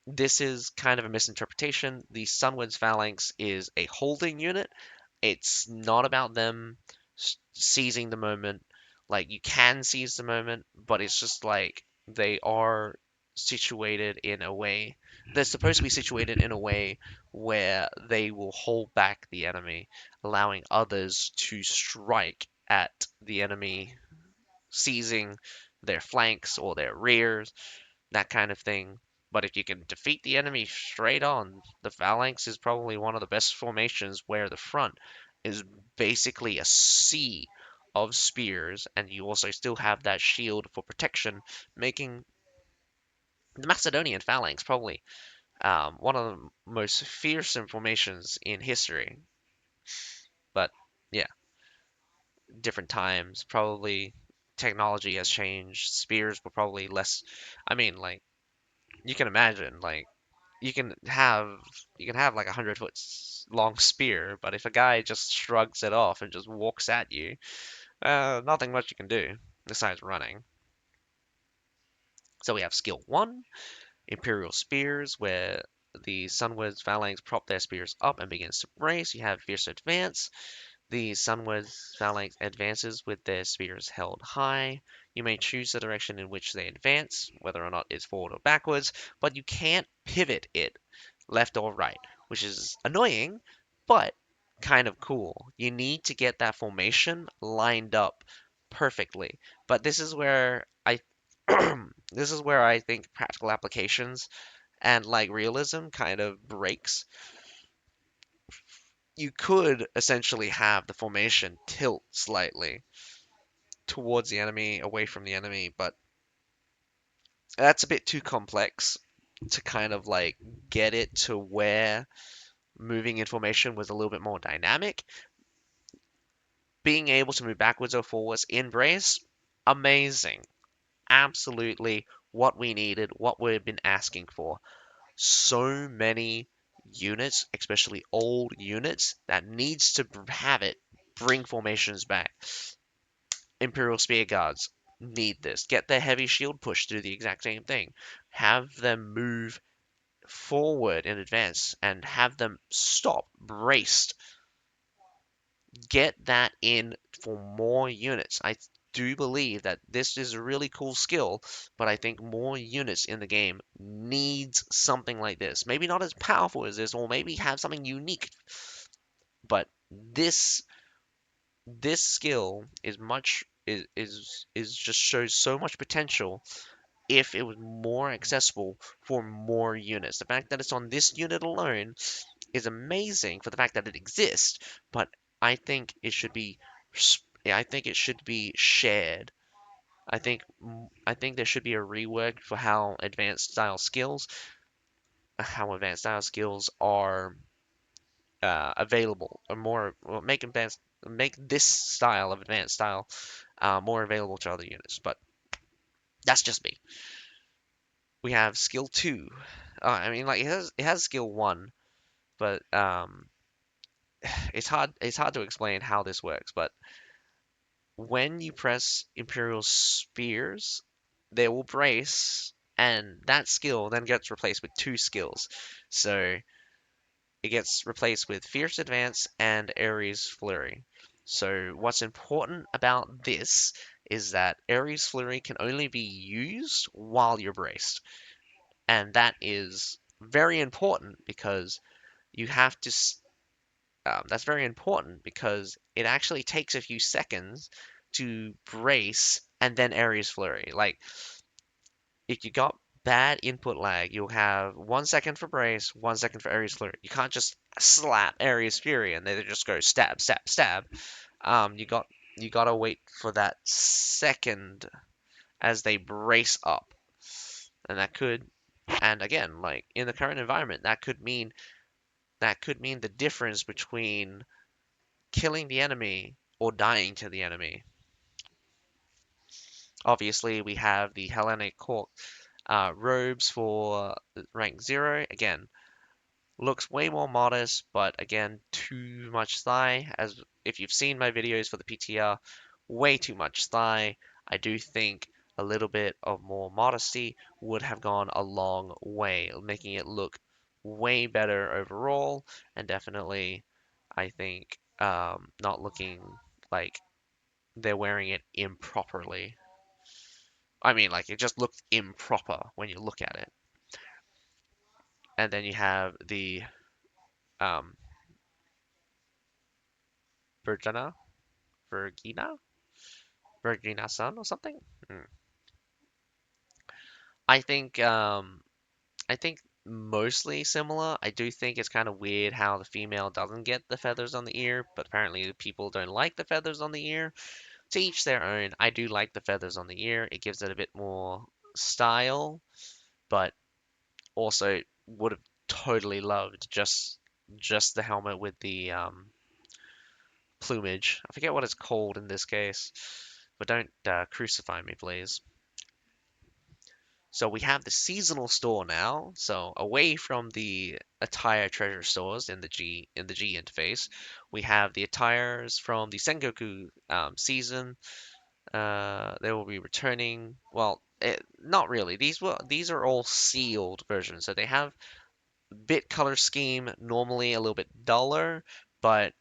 [SPEAKER 1] this is kind of a misinterpretation. The Sunward's Phalanx is a holding unit. It's not about them seizing the moment. Like, you can seize the moment, but it's just like they are situated in a way. They're supposed to be situated in a way where they will hold back the enemy, allowing others to strike at the enemy, seizing their flanks or their rears, that kind of thing. But if you can defeat the enemy straight on, the phalanx is probably one of the best formations where the front is basically a sea of spears, and you also still have that shield for protection, making the Macedonian phalanx probably one of the most fearsome formations in history. But yeah, different times, probably technology has changed. Spears were probably less. I mean, like, you can imagine, like, you can have you can have like 100 foot long spear, but if a guy just shrugs it off and just walks at you, nothing much you can do besides running. So we have skill one, Imperial Spears, where the Sunward's phalanx prop their spears up and begins to brace. You have Fierce Advance. The sunward phalanx advances with their spears held high. You may choose the direction in which they advance, whether or not it's forward or backwards, but you can't pivot it left or right, which is annoying, but kind of cool. You need to get that formation lined up perfectly. But this is where I this is where I think practical applications and like realism kind of breaks. You could essentially have the formation tilt slightly towards the enemy, away from the enemy, but that's a bit too complex to kind of like get it to where moving in formation was a little bit more dynamic. Being able to move backwards or forwards in brace, amazing. Absolutely what we needed, what we've been asking for. So many units, especially old units, that needs to have it bring formations back. Imperial Spear Guards need this. Get their heavy shield push to do the exact same thing. Have them move forward in advance and have them stop braced. Get that in for more units. I do believe that this is a really cool skill, but I think more units in the game needs something like this. Maybe not as powerful as this, or maybe have something unique, but this skill is much is just shows so much potential if it was more accessible for more units. The fact that it's on this unit alone is amazing for the fact that it exists, but I think it should be I think it should be shared. I think there should be a rework for how advanced style skills are available, or more, well, make this style of advanced style more available to other units. But that's just me. We have skill two. I mean, like it has skill one, but it's hard to explain how this works. But when you press Imperial Spears, they will brace, and that skill then gets replaced with two skills. So it gets replaced with Fierce Advance and Ares Flurry. So what's important about this is that Ares Flurry can only be used while you're braced. And that is very important because you have to that's very important because it actually takes a few seconds to brace and then Ares Flurry. Like, if you got bad input lag, you'll have 1 second for brace, 1 second for Ares Flurry. You can't just slap Ares Fury and they just go stab, stab, stab. You gotta wait for that second as they brace up, and and again, like in the current environment, that could mean the difference between killing the enemy or dying to the enemy. Obviously, we have the Hellenic Court robes for rank 0. Again, looks way more modest, but again, too much thigh. As if you've seen my videos for the PTR, way too much thigh. I do think a little bit of more modesty would have gone a long way, making it look way better overall, and definitely, I think, not looking like they're wearing it improperly. I mean, like, it just looked improper when you look at it. And then you have the um, Virgina, Virgina, Virgina Sun or something. Hmm. I think um, I think mostly similar. I do think it's kind of weird how the female doesn't get the feathers on the ear, but apparently the people don't like the feathers on the ear. To each their own. I do like the feathers on the ear. It gives it a bit more style, but also would have totally loved just the helmet with the plumage. I forget what it's called in this case, but don't crucify me, please. So we have the seasonal store now. So away from the attire treasure stores in the G interface, we have the attires from the Sengoku season. They will be returning. Well, not really. These are all sealed versions, so they have bit color scheme normally a little bit duller, but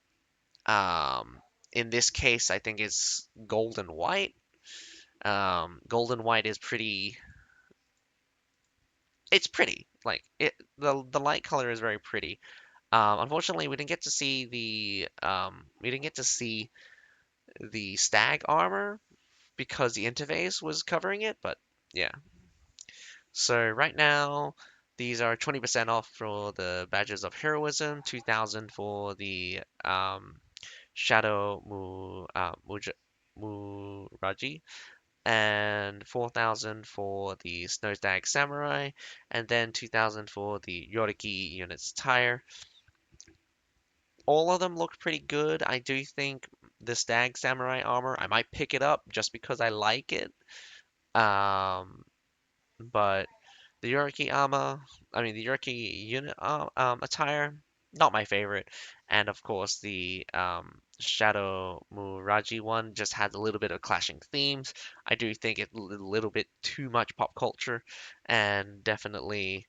[SPEAKER 1] Um, in this case, I think it's gold and white. Gold and white is pretty. It's pretty. Like the light color is very pretty. Unfortunately, we didn't get to see the stag armor because the interface was covering it. But yeah, so right now these are 20% off for the badges of heroism, 2,000 for the Shadow Muraji, and 4,000 for the Snowstag Samurai, and then 2,000 for the Yoriki unit's tire. All of them look pretty good. I do think the Stag Samurai armor, I might pick it up just because I like it. Um, but the Yoriki armor, I mean the Yoriki unit attire, not my favorite. And of course the Shadow Muraji one just has a little bit of clashing themes. I do think it's a little bit too much pop culture and definitely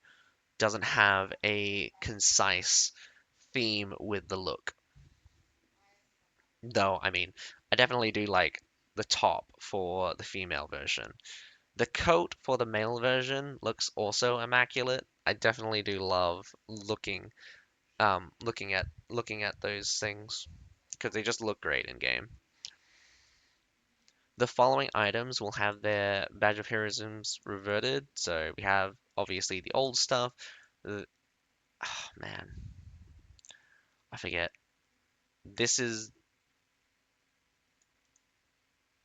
[SPEAKER 1] doesn't have a concise theme with the look. Though, I mean, I definitely do like the top for the female version. The coat for the male version looks also immaculate. I definitely do love looking at those things because they just look great in game. The following items will have their badge of heroisms reverted. So we have obviously the old stuff. Oh man, I forget. This is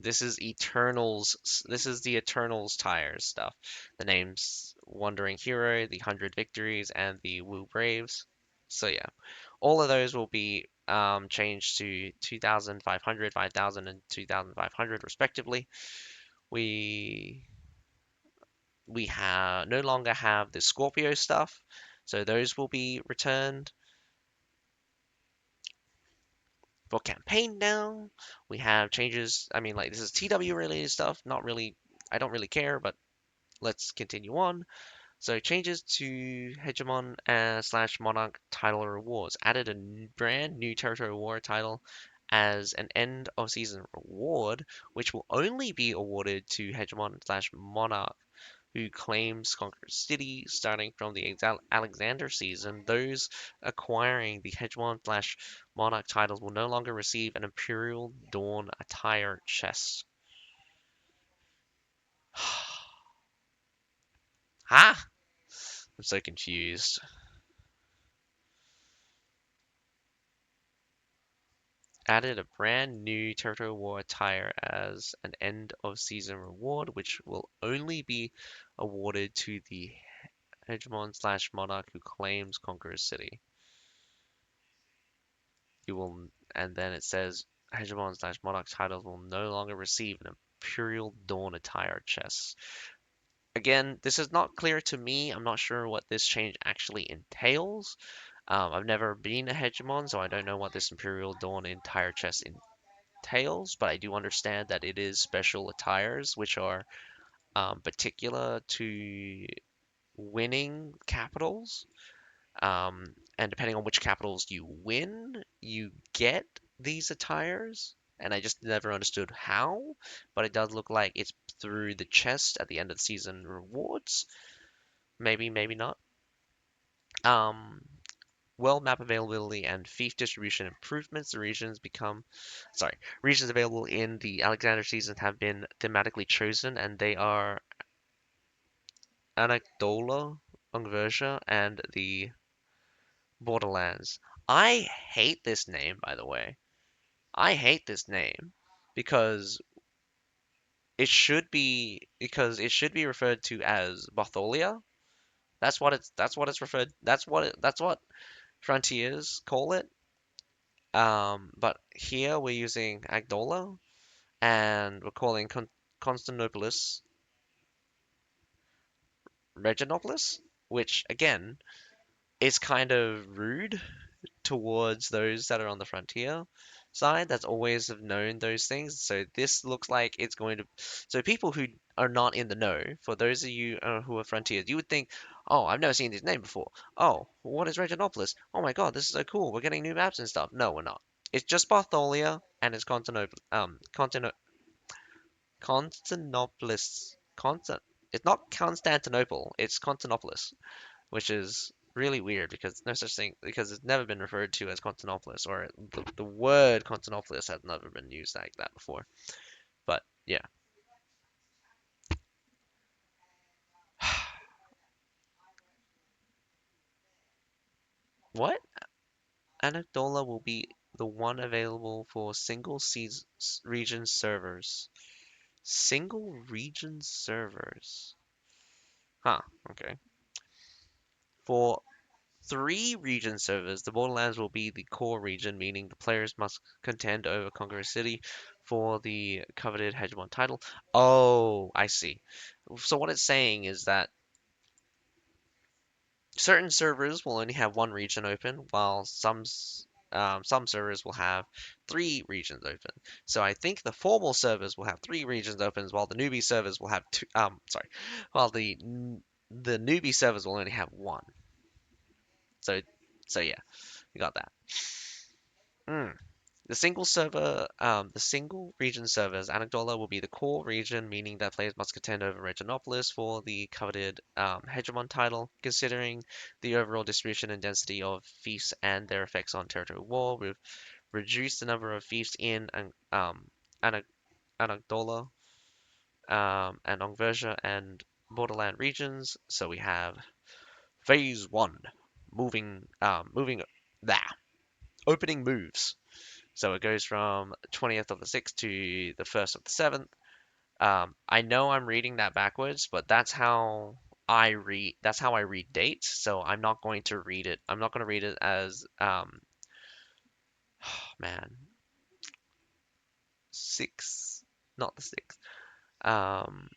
[SPEAKER 1] This is Eternals. This is the Eternals tires stuff. The names Wandering Hero, the 100 Victories, and the Wu Braves. So yeah, all of those will be changed to 2,500, 5,000, and 2,500 respectively. We we have no longer have the Scorpio stuff, so those will be returned. For campaign now, we have changes. I mean, like this is TW related stuff. Not really. I don't really care, but let's continue on. So changes to Hegemon slash Monarch title rewards. Added a brand new Territory War title as an end of season reward, which will only be awarded to Hegemon slash Monarch who claims Conqueror City starting from the Alexander season. Those acquiring the Hegemon slash Monarch titles will no longer receive an Imperial Dawn attire chest. Huh? I'm so confused. Added a brand new Territory War attire as an end of season reward, which will only be awarded to the Hegemon slash Monarch who claims Conqueror City. You will, and then it says Hegemon slash Monarch titles will no longer receive an Imperial Dawn attire chest. Again, this is not clear to me. I'm not sure what this change actually entails. I've never been a Hegemon, so I don't know what this Imperial Dawn entire chest entails, but I do understand that it is special attires which are particular to winning capitals. And depending on which capitals you win, you get these attires. And I just never understood how, but it does look like it's through the chest at the end of the season rewards. Maybe, maybe not. Um, World map availability and fief distribution improvements. The regions available in the Alexander season have been thematically chosen, and they are Anecdola, Ungversia, and the Borderlands. I hate this name, by the way. I hate this name because it should be referred to as Bartholia. That's what it's referred that's what Frontiers call it. But here we're using Agdola and we're calling Constantinopolis Reginopolis, which again is kind of rude towards those that are on the frontier side that's always have known those things. So this looks like it's going to. So people who are not in the know, for those of you who are frontiers, you would think, oh, I've never seen this name before. Oh, what is Reginopolis? Oh my God, this is so cool. We're getting new maps and stuff. No, we're not. It's just Bartholia and it's Constantinopolis. It's not Constantinople, it's Constantinopolis, which is really weird because no such thing because it's never been referred to as Constantinopolis, or the word Constantinopolis has never been used like that before. But yeah. What? Anecdola will be the one available for region servers. Single region servers. Huh, okay. For three region servers, the Borderlands will be the core region, meaning the players must contend over Conqueror City for the coveted Hegemon title. Oh, I see. So what it's saying is that certain servers will only have one region open, while some servers will have three regions open. So I think the formal servers will have three regions open, while the newbie servers will have two. Sorry, while the newbie servers will only have one. So, so yeah, you got that. Mm. The single region servers, Anecdola will be the core region, meaning that players must contend over Reginopolis for the coveted Hegemon title. Considering the overall distribution and density of fiefs and their effects on territorial war, we've reduced the number of fiefs in Ane- Anecdola and Angversia and Borderland regions. So we have Phase 1, moving that opening moves. So it goes from 20th of the 6th to the 1st of the 7th. I know I'm reading that backwards, but that's how I read dates, so I'm not going to read it. I'm not going to read it as man, 6, not the 6th. Um,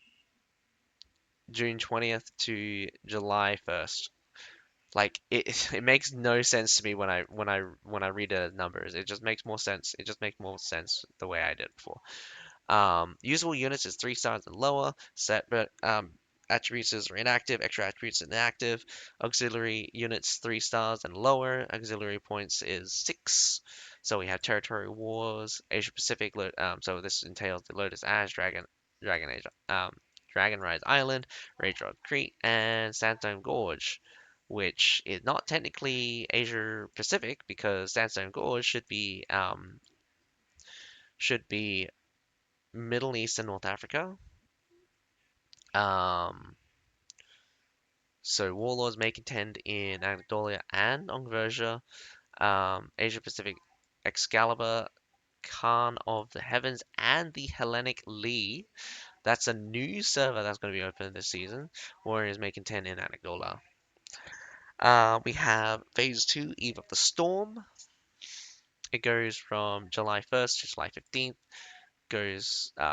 [SPEAKER 1] June 20th to July 1st. Like it makes no sense to me when I read the numbers. It just makes more sense. It just makes more sense the way I did before. Usable units is 3 stars and lower. Set but attributes is inactive. Extra attributes inactive. Auxiliary units 3 stars and lower. Auxiliary points is 6. So we have Territory Wars, Asia Pacific. So this entails the Lotus Ash, Dragon Age, Dragon Rise Island, Rage Rock Creek, and Sandstone Gorge. Which is not technically Asia Pacific because Sandstone Gorge should be Middle East and North Africa. Um, so warlords may contend in Anatolia and Angversia. Asia Pacific Excalibur, Khan of the Heavens, and the Hellenic Lee. That's a new server that's going to be open this season. Warriors may contend in Anatolia. We have Phase 2, Eve of the Storm. It goes from July 1st to July 15th.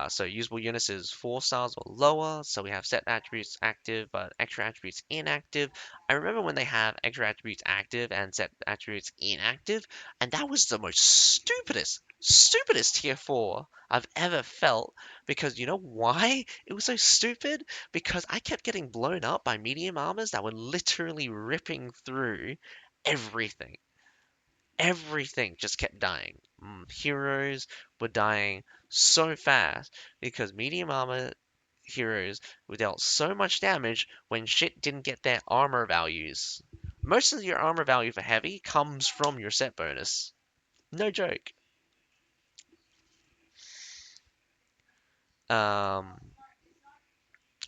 [SPEAKER 1] So usable units is 4 stars or lower. So we have set attributes active, but extra attributes inactive. I remember when they have extra attributes active and set attributes inactive, and that was the most stupidest tier 4 I've ever felt. Because you know why it was so stupid? Because I kept getting blown up by medium armors that were literally ripping through everything. Everything just kept dying. Heroes were dying so fast because medium armor heroes were dealt so much damage when shit didn't get their armor values. Most of your armor value for heavy comes from your set bonus. No joke. Um,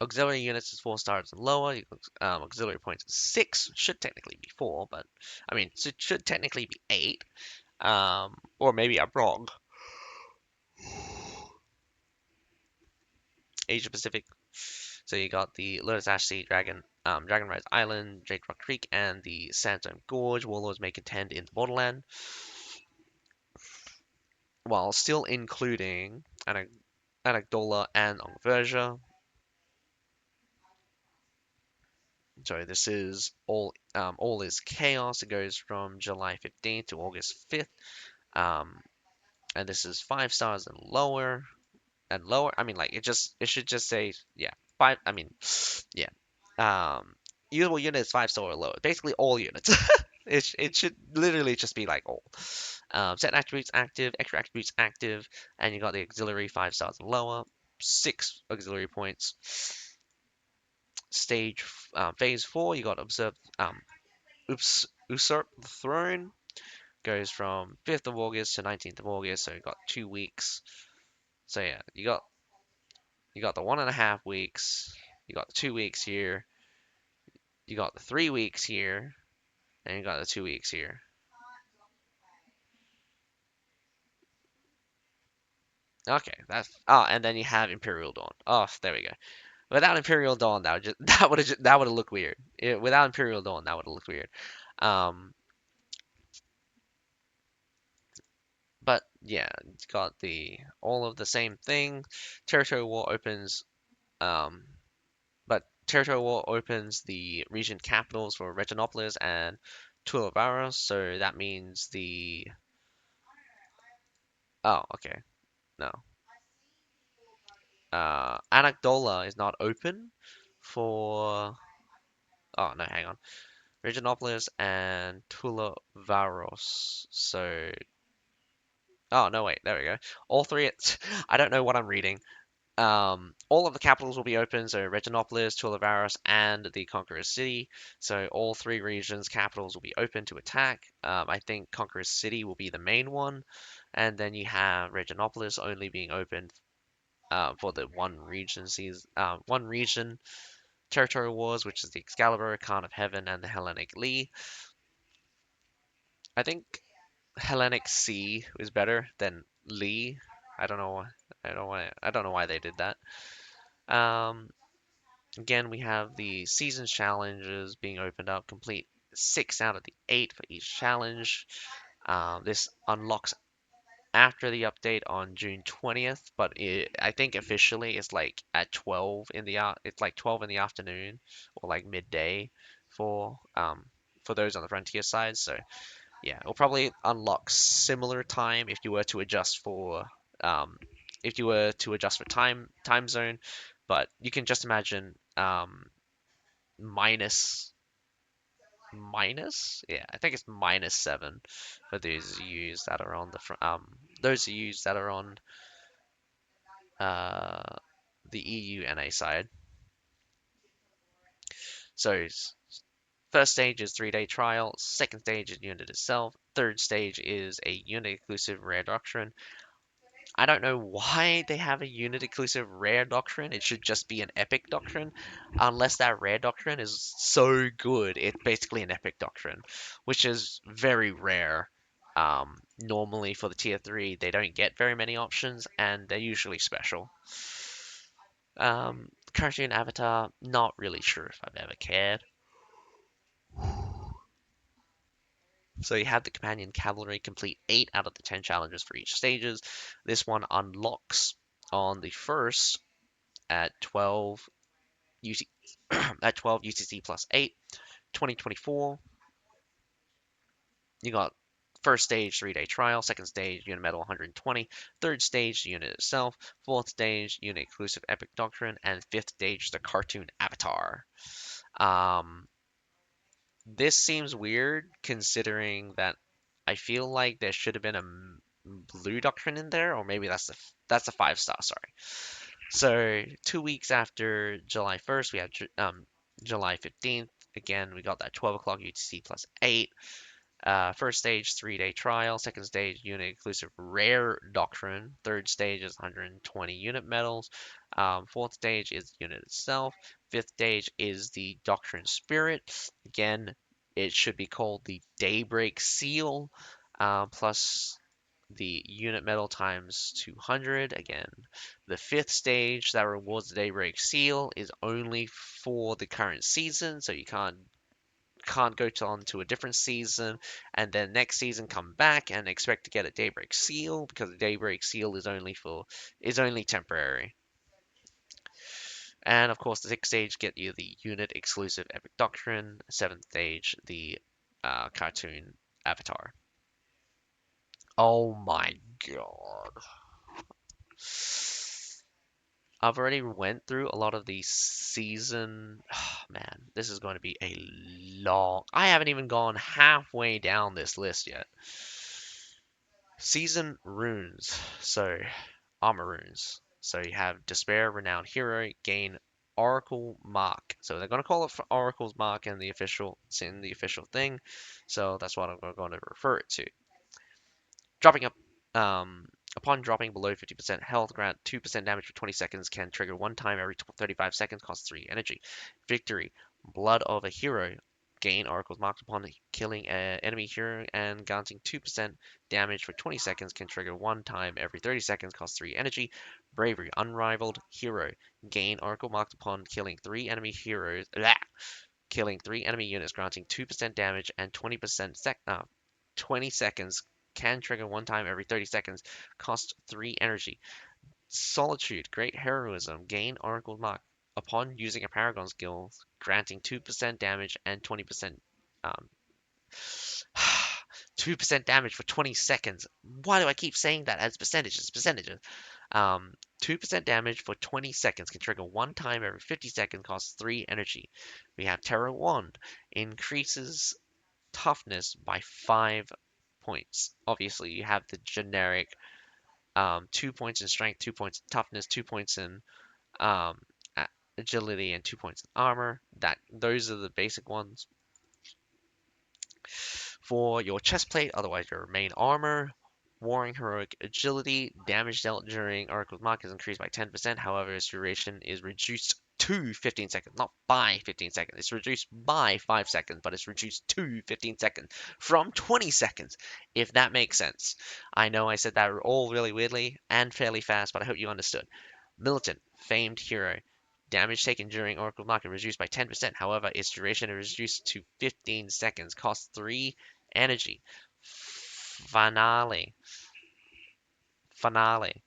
[SPEAKER 1] Auxiliary units is 4 stars and lower. Auxiliary points is 6. Should technically be 4, but I mean, it should technically be 8. Or maybe I'm wrong. Asia Pacific. So you got the Lotus Ash Sea Dragon, Dragon Rise Island, Jade Rock Creek, and the Sandstone Gorge. Warlords may contend in the Borderland, while still including Anagdola and Angversia. So this is all is chaos. It goes from July 15th to August 5th. Um, and this is 5 stars and lower. And lower, I mean, like it should just say yeah, five. I mean, yeah. Usable unit is 5 star or lower. Basically all units. It should literally just be like all. Set attributes active, extra attributes active, and you got the auxiliary 5 stars and lower, 6 auxiliary points. Phase 4, you got usurp the throne. Goes from 5th of August to 19th of August, so you got 2 weeks. So yeah, you got the 1.5 weeks, you got the 2 weeks here, you got the 3 weeks here, and you got the 2 weeks here. Okay, and then you have Imperial Dawn. Oh, there we go. Without Imperial Dawn, that would just that would have looked weird. Without Imperial Dawn, that would have looked weird. Um, but yeah, it's got the all of the same thing. Territory War opens, um, but Territory War opens the region capitals for Reginopolis and Tulivaros. So that means the okay, no, Anakdola is not open for. Oh no, hang on. Reginopolis and Tulivaros. So oh no, wait, there we go. All three. I don't know what I'm reading. All of the capitals will be open, so Reginopolis, Tulivaros, and the Conqueror City. So all three regions' capitals will be open to attack. I think Conqueror City will be the main one, and then you have Reginopolis only being open for the one region territory wars, which is the Excalibur, Khan of Heaven, and the Hellenic Lee. I think Hellenic Sea is better than Lee. I don't know why. I don't know why they did that. Um, Again, we have the season challenges being opened up. Complete 6 out of the 8 for each challenge. This unlocks after the update on June 20th, but I think officially it's like at 12 in the it's like 12 in the afternoon or like midday for those on the Frontier side. So yeah, it'll probably unlock similar time um, if you were to adjust for time zone, but you can just imagine minus yeah, I think it's -7 for those use that are on the those use that are on uh the EU NA side. So first stage is 3-day trial, second stage is unit itself, third stage is a unit exclusive rare doctrine. I don't know why they have a unit exclusive rare doctrine. It should just be an epic doctrine. Unless that rare doctrine is so good, it's basically an epic doctrine, which is very rare. Normally for the tier 3, they don't get very many options and they're usually special. Cartoon Avatar, not really sure if I've ever cared. So you have the Companion Cavalry complete 8 out of the 10 challenges for each stages. This one unlocks on the first at 12 UC at 12 UCC plus 8, 2024. You got first stage 3-day trial, second stage unit medal 120, third stage unit itself, fourth stage unit exclusive epic doctrine, and fifth stage the cartoon avatar. Um, this seems weird considering that I feel like there should have been a blue doctrine in there, or maybe that's a 5 star. Sorry. So 2 weeks after July 1st, we have July 15th. Again, we got that 12 o'clock UTC plus 8. First stage, 3-day trial. Second stage, unit exclusive rare doctrine. Third stage is 120 unit medals. Fourth stage is unit itself. Fifth stage is the doctrine spirit. Again, it should be called the Daybreak Seal, plus the unit medal times 200. Again, the fifth stage that rewards the Daybreak Seal is only for the current season, so you can't go on to a different season and then next season come back and expect to get a Daybreak Seal because the Daybreak Seal is only temporary. And of course, the sixth stage get you the unit exclusive Epic Doctrine. Seventh stage, the cartoon Avatar. Oh my god. I've already went through a lot of the season. Oh, man, this is going to be a long. I haven't even gone halfway down this list yet. Season runes. So, armor runes. So you have Despair, Renowned Hero, gain Oracle Mark. So they're gonna call it for Oracle's Mark in the official, it's in the official thing. So that's what I'm going to refer it to. Dropping up, upon dropping below 50% health, grant 2% damage for 20 seconds, can trigger one time every 35 seconds, costs 3 energy. Victory, Blood of a Hero. Gain Oracle's Mark upon killing an enemy hero and granting 2% damage for 20 seconds, can trigger one time every 30 seconds, costs 3 energy. Bravery, Unrivaled Hero. Gain Oracle marked upon killing 3 enemy heroes. Blah, killing 3 enemy units, granting 2% damage and 20 seconds, can trigger one time every 30 seconds, cost 3 energy. Solitude, Great Heroism, gain Oracle Mark upon using a Paragon skill, granting 2% damage and 20% um, 2% damage for 20 seconds. Why do I keep saying that as percentages? Percentages. 2% damage for 20 seconds, can trigger one time every 50 seconds, costs 3 energy. We have Terra Wand, increases toughness by 5 points. Obviously, you have the generic 2 points in strength, 2 points in toughness, 2 points in um, agility, and 2 points in armor. Those are the basic ones. For your chest plate, otherwise your main armor, Warring Heroic Agility, damage dealt during Oracle's Mark is increased by 10%. However, its duration is reduced to 15 seconds, not by 15 seconds. It's reduced by 5 seconds, but it's reduced to 15 seconds from 20 seconds, if that makes sense. I know I said that all really weirdly and fairly fast, but I hope you understood. Militant, Famed Hero. Damage taken during Oracle Mark is reduced by 10%. However, its duration is reduced to 15 seconds. Costs 3 energy. Finale. Finale.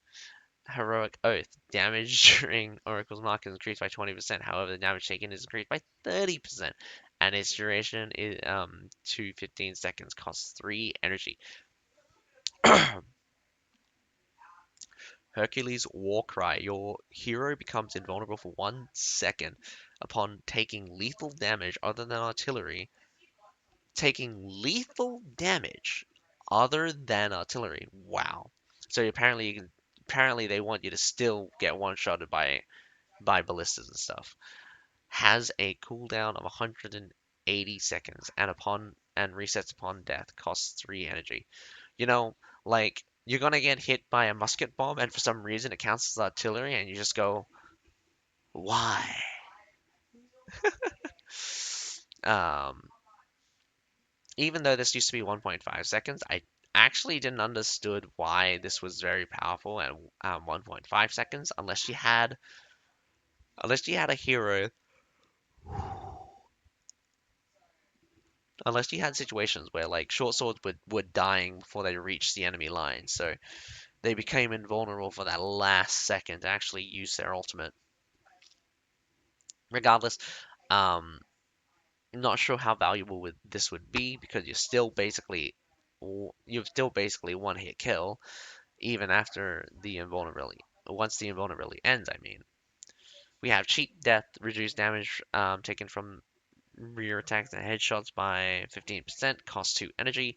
[SPEAKER 1] Heroic Oath. Damage during Oracle's Mark is increased by 20%. However, the damage taken is increased by 30%. And its duration is to 15 seconds. Costs 3 energy. Hercules War Cry. Your hero becomes invulnerable for 1 second upon taking lethal damage other than artillery. Taking lethal damage other than artillery. Wow. So apparently they want you to still get one-shotted by ballistas and stuff. Has a cooldown of 180 seconds and resets upon death. Costs 3 energy. You know, like you're gonna get hit by a musket bomb, and for some reason it counts as artillery, and you just go, why? Um, Even though this used to be 1.5 seconds, I actually didn't understood why this was very powerful at 1.5 seconds, unless you had a hero, unless you had situations where like short swords were dying before they reached the enemy line, so they became invulnerable for that last second to actually use their ultimate. Regardless, um, not sure how valuable this would be because you've still basically one hit kill even after the invulnerability. Once the invulnerability ends, I mean. We have cheat death, reduced damage taken from rear attacks and headshots by 15%, cost 2 energy.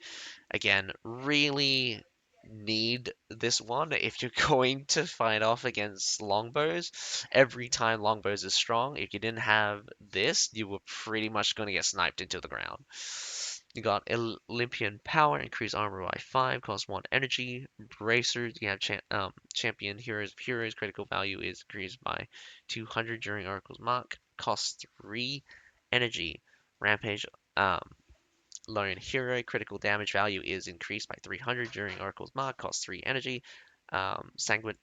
[SPEAKER 1] Again, really need this one if you're going to fight off against longbows. Every time longbows is strong, if you didn't have this, you were pretty much going to get sniped into the ground. You got Olympian Power, increase armor by 5, cost 1 energy. Bracers, you have Champion Heroes of Heroes, critical value is increased by 200 during Oracle's Mark, cost 3 energy. Rampage, Lone Hero, critical damage value is increased by 300 during Oracle's Mark, costs 3 energy. Sanguin,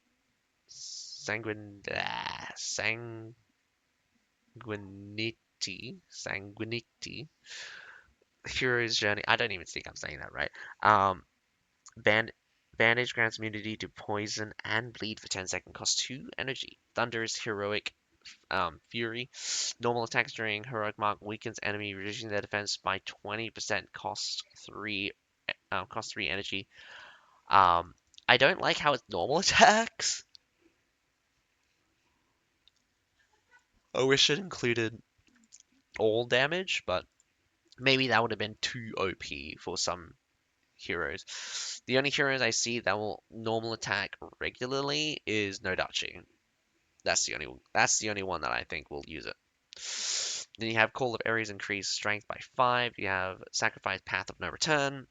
[SPEAKER 1] Sanguin, Sanguinity, Hero's Journey. I don't even think I'm saying that right. Um, Band Bandage grants immunity to poison and bleed for 10 seconds, costs 2 energy. Thunder's Heroic Fury. Normal attacks during Heroic Mark weakens enemy, reducing their defense by 20%, cost 3 energy. Um, I don't like how it's normal attacks. I wish it included all damage, but maybe that would have been too OP for some heroes. The only heroes I see that will normal attack regularly is Nodachi. That's the only one that I think will use it. Then you have Call of Ares increase strength by 5. You have Sacrifice Path of No Return.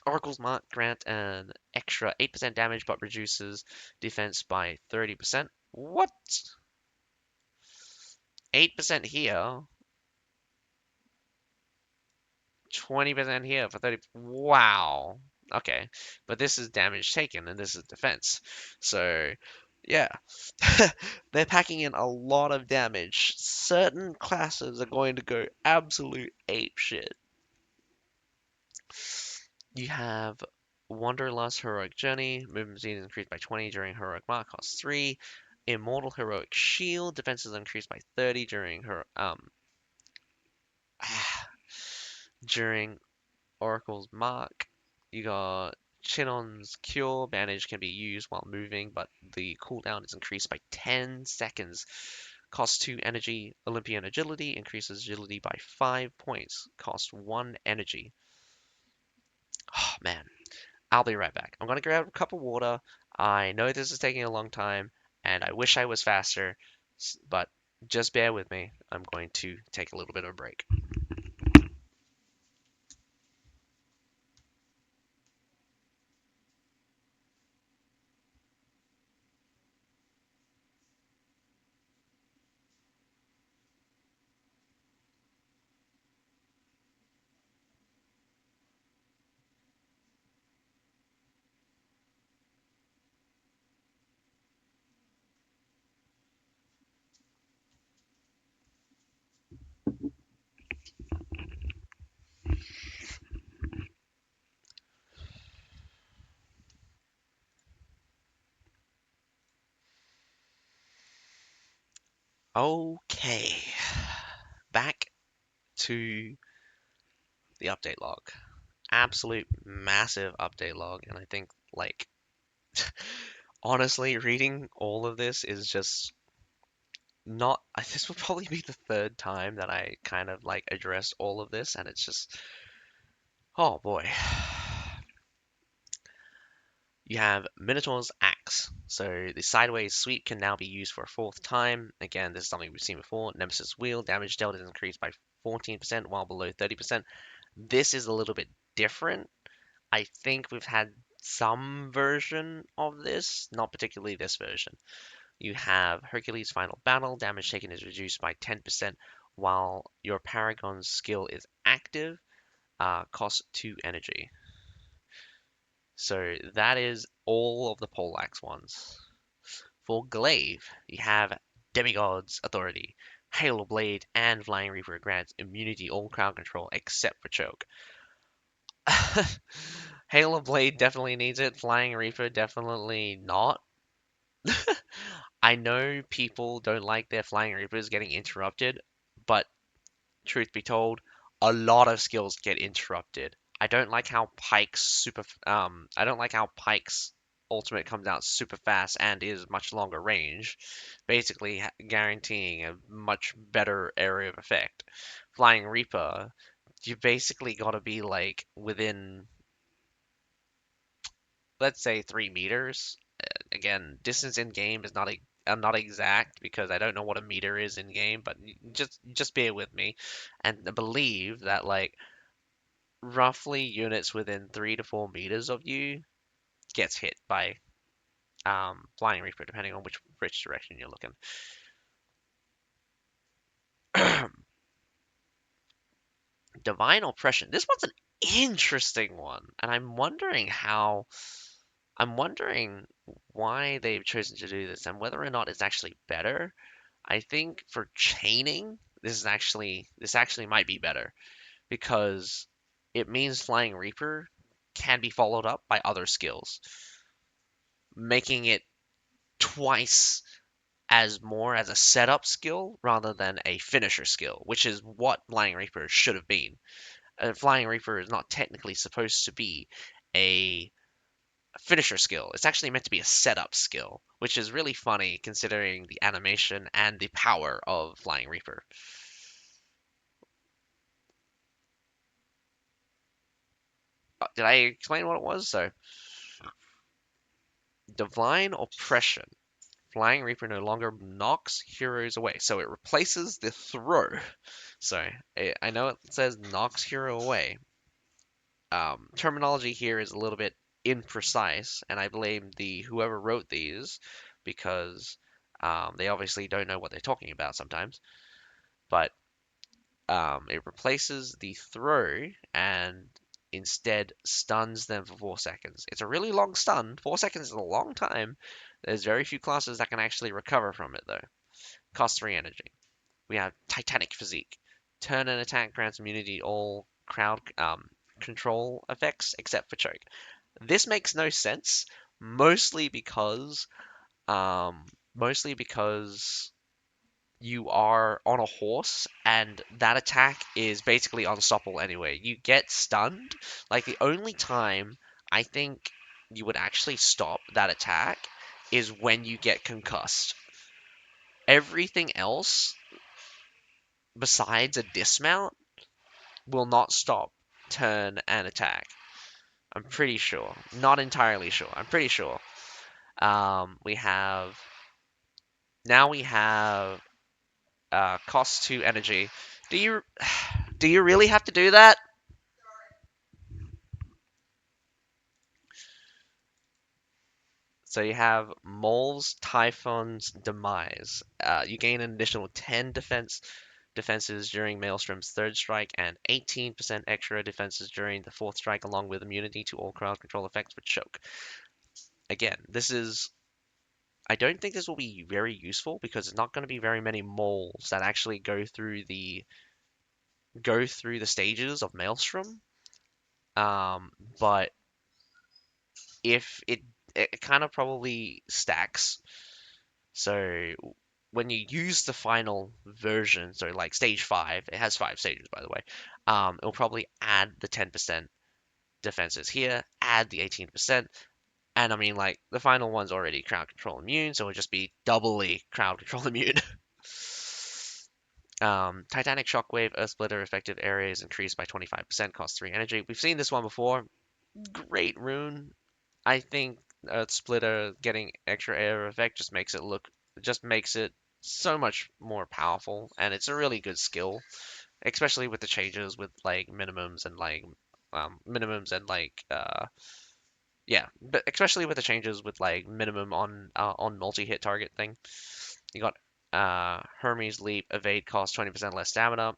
[SPEAKER 1] Oracle's Mark grant an extra 8% damage but reduces defense by 30%. What? 8% here, 20% here for 30. Wow. Okay. But this is damage taken and this is defense. So, yeah. They're packing in a lot of damage. Certain classes are going to go absolute ape shit. You have Wanderlust Heroic Journey. Movement speed is increased by 20 during Heroic Mark, cost 3. Immortal Heroic Shield. Defense is increased by 30 during her during Oracle's Mark. You got Chinon's Cure. Bandage can be used while moving, but the cooldown is increased by 10 seconds. Cost 2 energy. Olympian Agility increases agility by 5 points. Cost 1 energy. Oh man, I'll be right back. I'm gonna grab a cup of water. I know this is taking a long time, and I wish I was faster, but just bear with me. I'm going to take a little bit of a break. Okay, back to the update log. Absolute massive update log, and I think like honestly, reading all of this is just not. This will probably be the third time that I kind of like address all of this, and it's just oh boy. You have Minotaur's Axe. So the sideways sweep can now be used for a fourth time. Again, this is something we've seen before. Nemesis Wheel, damage dealt is increased by 14% while below 30%. This is a little bit different. I think we've had some version of this, not particularly this version. You have Hercules' Final Battle, damage taken is reduced by 10% while your Paragon's skill is active, costs 2 energy. So that is all of the Poleaxe ones. For Glaive, you have Demigod's Authority. Halo Blade and Flying Reaper grants immunity all crowd control except for choke. Halo Blade definitely needs it. Flying Reaper definitely not. I know people don't like their Flying Reapers getting interrupted, but truth be told, a lot of skills get interrupted. I don't like how Pike's ultimate comes out super fast and is much longer range, basically guaranteeing a much better area of effect. Flying Reaper, you basically got to be like within, let's say, 3 meters. Again, distance in game is not a I'm not exact because I don't know what a meter is in game, but just bear with me and believe that like roughly units within 3 to 4 meters of you gets hit by Flying Reaper, depending on which direction you're looking. Divine Oppression. This one's an interesting one, and I'm wondering why they've chosen to do this and whether or not it's actually better. I think for chaining, this actually might be better because it means Flying Reaper can be followed up by other skills, making it twice as more as a setup skill rather than a finisher skill, which is what Flying Reaper should have been. Flying Reaper is not technically supposed to be a finisher skill. It's actually meant to be a setup skill, which is really funny considering the animation and the power of Flying Reaper. Did I explain what it was? So, Divine Oppression. Flying Reaper no longer knocks heroes away, so it replaces the throw. So, I know it says knocks hero away. Terminology here is a little bit imprecise, and I blame the whoever wrote these because they obviously don't know what they're talking about sometimes. But it replaces the throw and instead stuns them for 4 seconds. It's a really long stun. 4 seconds is a long time. There's very few classes that can actually recover from it, though. Cost 3 energy. We have Titanic Physique. Turn an attack grants immunity to all crowd control effects except for choke. This makes no sense, mostly because um, mostly because you are on a horse and that attack is basically unstoppable anyway. You get stunned. Like the only time I think you would actually stop that attack is when you get concussed. Everything else besides a dismount will not stop turn and attack. I'm pretty sure. Not entirely sure. I'm pretty sure. We have we have cost 2 energy. Do you do you really have to do that? So you have Mole's Typhon's Demise. You gain an additional 10 defenses during Maelstrom's third strike and 18% extra defenses during the fourth strike, along with immunity to all crowd control effects with choke. Again, this is. I don't think this will be very useful because there's not going to be very many moles that actually go through the stages of Maelstrom. But if it kind of probably stacks. So when you use the final version, so like stage 5, it has 5 stages by the way, it'll probably add the 10% defenses here, add the 18%, and I mean like the final one's already crowd control immune, so it'll just be doubly crowd control immune. Titanic Shockwave, Earth Splitter, effective area is increased by 25%, cost 3 energy. We've seen this one before. Great rune. I think Earth Splitter getting extra air effect just makes it so much more powerful, and it's a really good skill, especially with the changes with like minimums and like yeah, but especially with the changes with like minimum on multi-hit target thing. You got Hermes Leap, evade costs 20% less stamina.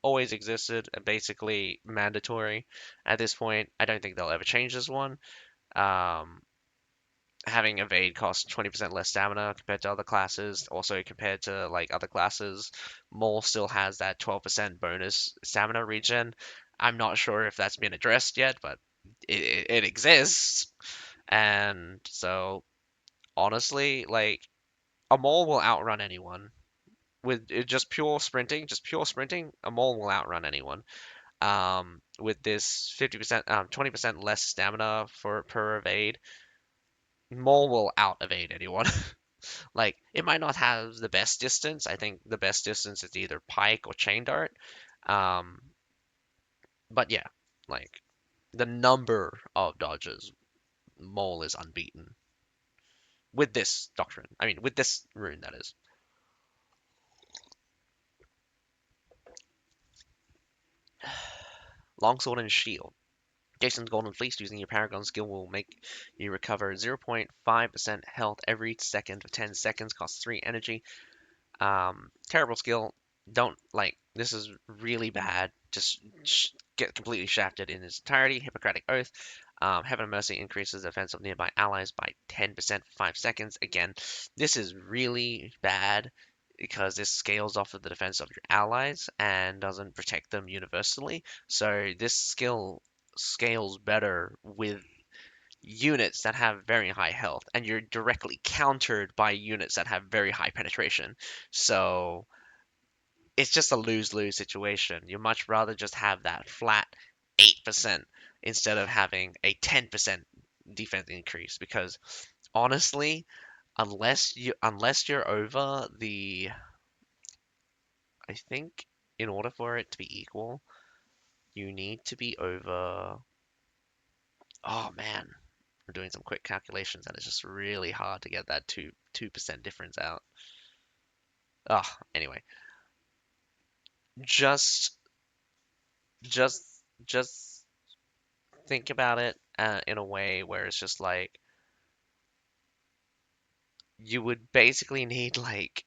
[SPEAKER 1] Always existed and basically mandatory at this point. I don't think they'll ever change this one. Um, Having evade costs 20% less stamina compared to other classes. Also compared to like other classes, Mole still has that 12% bonus stamina regen. I'm not sure if that's been addressed yet, but it exists. And so honestly, like a mole will outrun anyone with just pure sprinting. A mole will outrun anyone. With this 50%, 20% less stamina for per evade, mole will out evade anyone. Like it might not have the best distance. I think the best distance is either pike or chain dart. Um, but yeah, like the number of dodges, mole is unbeaten with this doctrine. I mean, with this rune, that is. Longsword and shield. Jason's Golden Fleece using your Paragon skill will make you recover 0.5% health every second for 10 seconds, costs 3 energy. Terrible skill. Don't like this is really bad. Just get completely shafted in its entirety. Hippocratic Oath. Heaven and Mercy increases the defense of nearby allies by 10% for 5 seconds. Again, this is really bad because this scales off of the defense of your allies and doesn't protect them universally. So this skill scales better with units that have very high health, and you're directly countered by units that have very high penetration. So it's just a lose-lose situation. You much rather just have that flat 8% instead of having a 10% defense increase because honestly, unless you're over the I think in order for it to be equal, you need to be over Oh man, I'm doing some quick calculations and it's just really hard to get that 2% difference out. Anyway, just just just think about it in a way where it's just like you would basically need like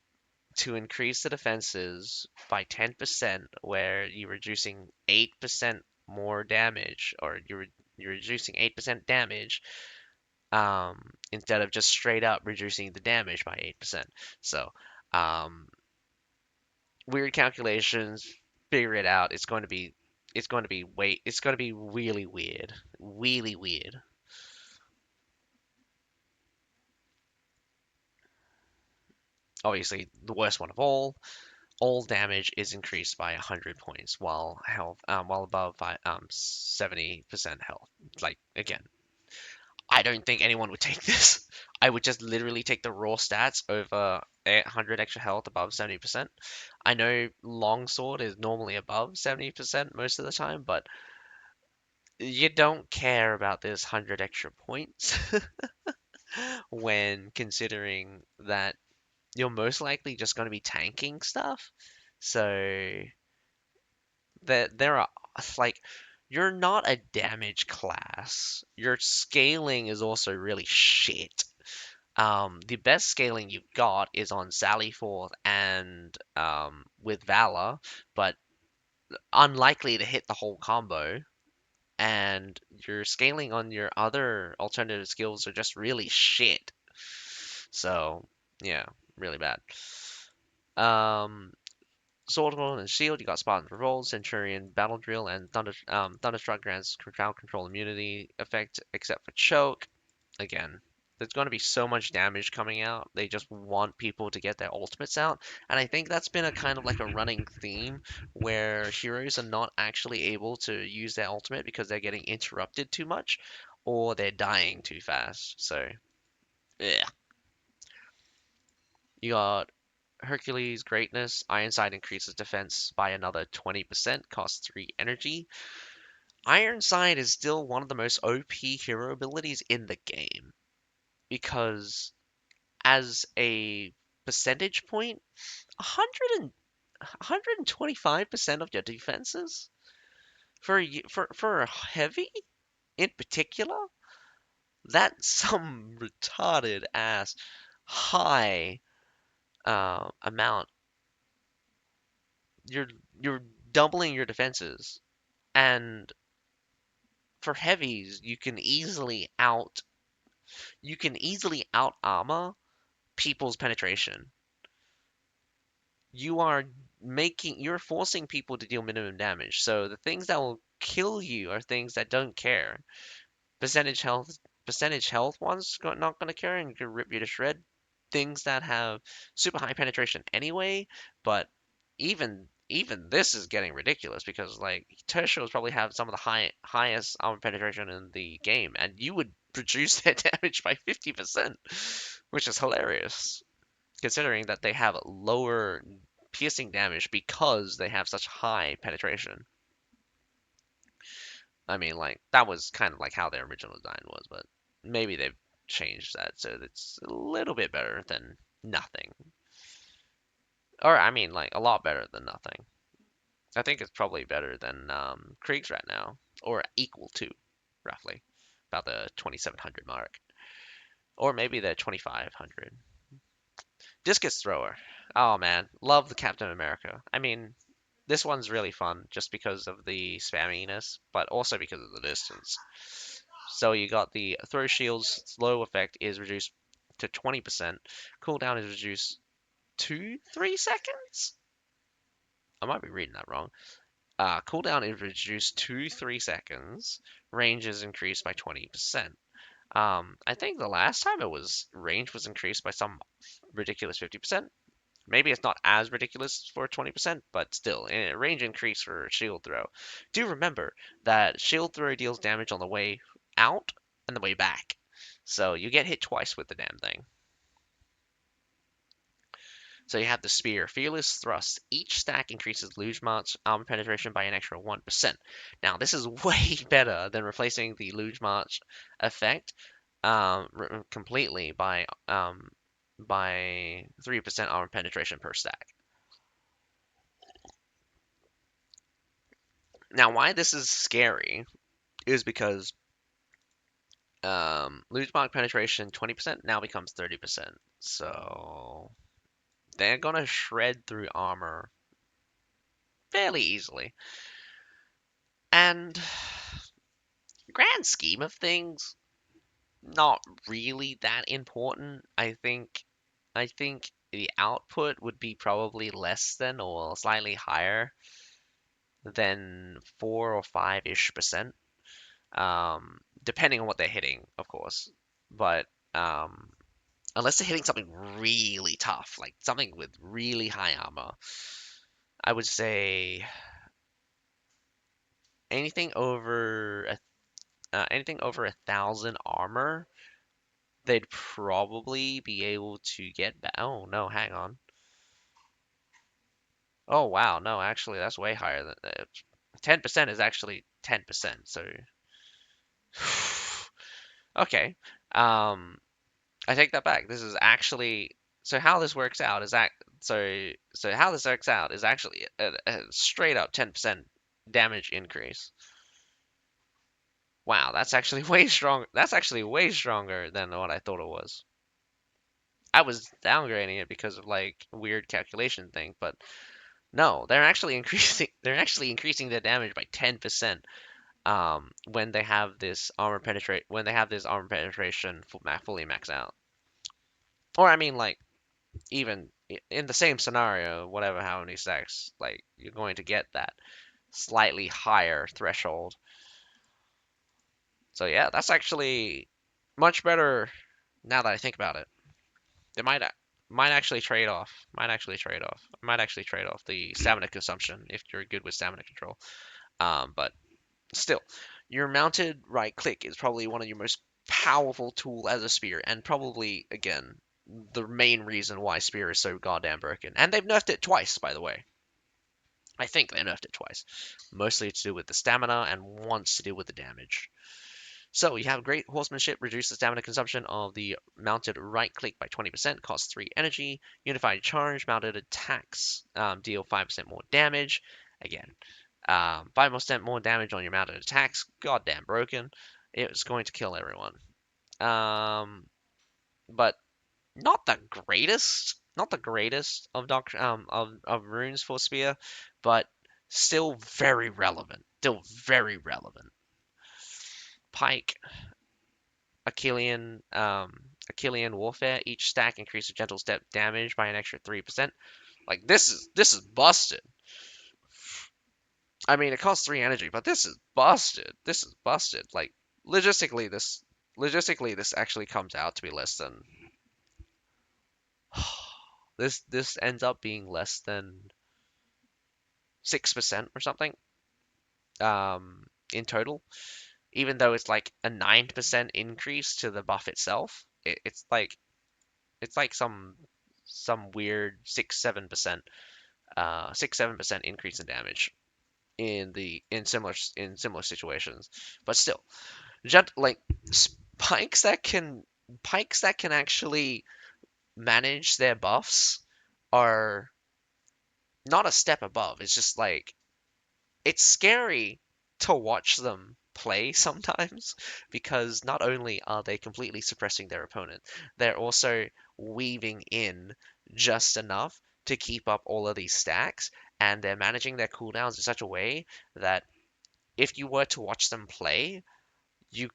[SPEAKER 1] to increase the defenses by 10%, where you're reducing 8% more damage, or you're reducing 8% damage, instead of just straight up reducing the damage by 8%. So, um, weird calculations, figure it out. It's going to be really weird, really weird. Obviously, the worst one of all damage is increased by 100 points while health while above 70% health. Like again, I don't think anyone would take this. I would just literally take the raw stats over 100 extra health above 70%. I know longsword is normally above 70% most of the time, but you don't care about this 100 extra points when considering that you're most likely just going to be tanking stuff. So that there are like you're not a damage class. Your scaling is also really shit. The best scaling you've got is on Sally Forth and with Valor, but unlikely to hit the whole combo. And your scaling on your other alternative skills are just really shit. So yeah, really bad. Um, Sword and Shield, you got Spartan Revolt, Centurion, Battle Drill, and Thunderstruck grants crowd control immunity effect, except for Choke. Again, there's going to be so much damage coming out. They just want people to get their ultimates out. And I think that's been a kind of like a running theme where heroes are not actually able to use their ultimate because they're getting interrupted too much or they're dying too fast. So, yeah. You got Hercules' Greatness. Ironside increases defense by another 20%, costs 3 energy. Ironside is still one of the most OP hero abilities in the game because, as a percentage point, 100 and 125% of your defenses for a heavy in particular, that's some retarded ass high amount. You're you're doubling your defenses, and for heavies, you can easily out armor people's penetration. You're forcing people to deal minimum damage. So the things that will kill you are things that don't care. Percentage health, percentage health ones not gonna care and can rip you to shred. Things that have super high penetration anyway, but even this is getting ridiculous because like tertials probably have some of the highest armor penetration in the game, and you would reduce their damage by 50%, which is hilarious considering that they have lower piercing damage because they have such high penetration. I mean, like that was kind of like how their original design was, but maybe they've changed that so it's a little bit better than nothing. Or I mean, like a lot better than nothing. I think it's probably better than Krieg's right now, or equal to, roughly, about the 2700 mark, or maybe the 2500. Discus thrower. Oh man, love the Captain America. I mean, this one's really fun just because of the spamminess, but also because of the distance. So you got the throw shield's slow effect is reduced to 20%. Cooldown is reduced to 3 seconds? I might be reading that wrong. Cooldown is reduced to 3 seconds. Range is increased by 20%. I think the last time it was range was increased by some ridiculous 50%. Maybe it's not as ridiculous for 20%, but still, a range increase for shield throw. Do remember that shield throw deals damage on the way out and the way back. So you get hit twice with the damn thing. So you have the spear, fearless thrust. Each stack increases luge march armor penetration by an extra 1%. Now this is way better than replacing the luge march effect completely by 3% armor penetration per stack. Now why this is scary is because luge march penetration 20% now becomes 30%. So they're gonna shred through armor fairly easily. And grand scheme of things, not really that important. I think the output would be probably less than or slightly higher than 4 or 5-ish%, depending on what they're hitting, of course. But unless they're hitting something really tough, like something with really high armor, I would say anything over anything over 1,000 armor, they'd probably be able to get back. Oh no, hang on. Oh wow, no, actually that's way higher than 10% is actually 10%. So okay, um, I take that back. This is actually so how this works out is that so how this works out is actually a straight up 10% damage increase. Wow, that's actually way strong. That's actually way stronger than what I thought it was. I was downgrading it because of like weird calculation thing, but no, they're actually increasing. They're actually increasing the damage by 10%. When they have this armor penetrate, when they have this armor penetration fully maxed out. Or I mean, like even in the same scenario, whatever how many stacks, like you're going to get that slightly higher threshold. So yeah, that's actually much better now that I think about it. It might actually trade off. Might actually trade off. Might actually trade off the stamina consumption if you're good with stamina control. But still, your mounted right click is probably one of your most powerful tool as a spear, and probably again the main reason why spear is so goddamn broken. And they've nerfed it twice, by the way. I think they nerfed it twice, mostly to do with the stamina and once to do with the damage. So you have great horsemanship, reduce the stamina consumption of the mounted right click by 20%, costs 3 energy. Unified charge, mounted attacks deal 5% more damage. Again, 5% more damage on your mounted attacks. Goddamn broken. It's going to kill everyone. Um, but not the greatest of of runes for spear, but still very relevant. Still very relevant. Pike, Achillean warfare. Each stack increases gentle step damage by an extra 3%. Like this is busted. I mean, it costs 3 energy, but this is busted. This is busted. Like logistically, this actually comes out to be less than this ends up being less than 6% or something in total. Even though it's like a 9% increase to the buff itself, it's like some weird 6-7% increase in damage in similar situations. But still, like pikes that can pikes that can actually manage their buffs are not a step above. It's just like it's scary to watch them play sometimes because not only are they completely suppressing their opponent, they're also weaving in just enough to keep up all of these stacks, and they're managing their cooldowns in such a way that if you were to watch them play, you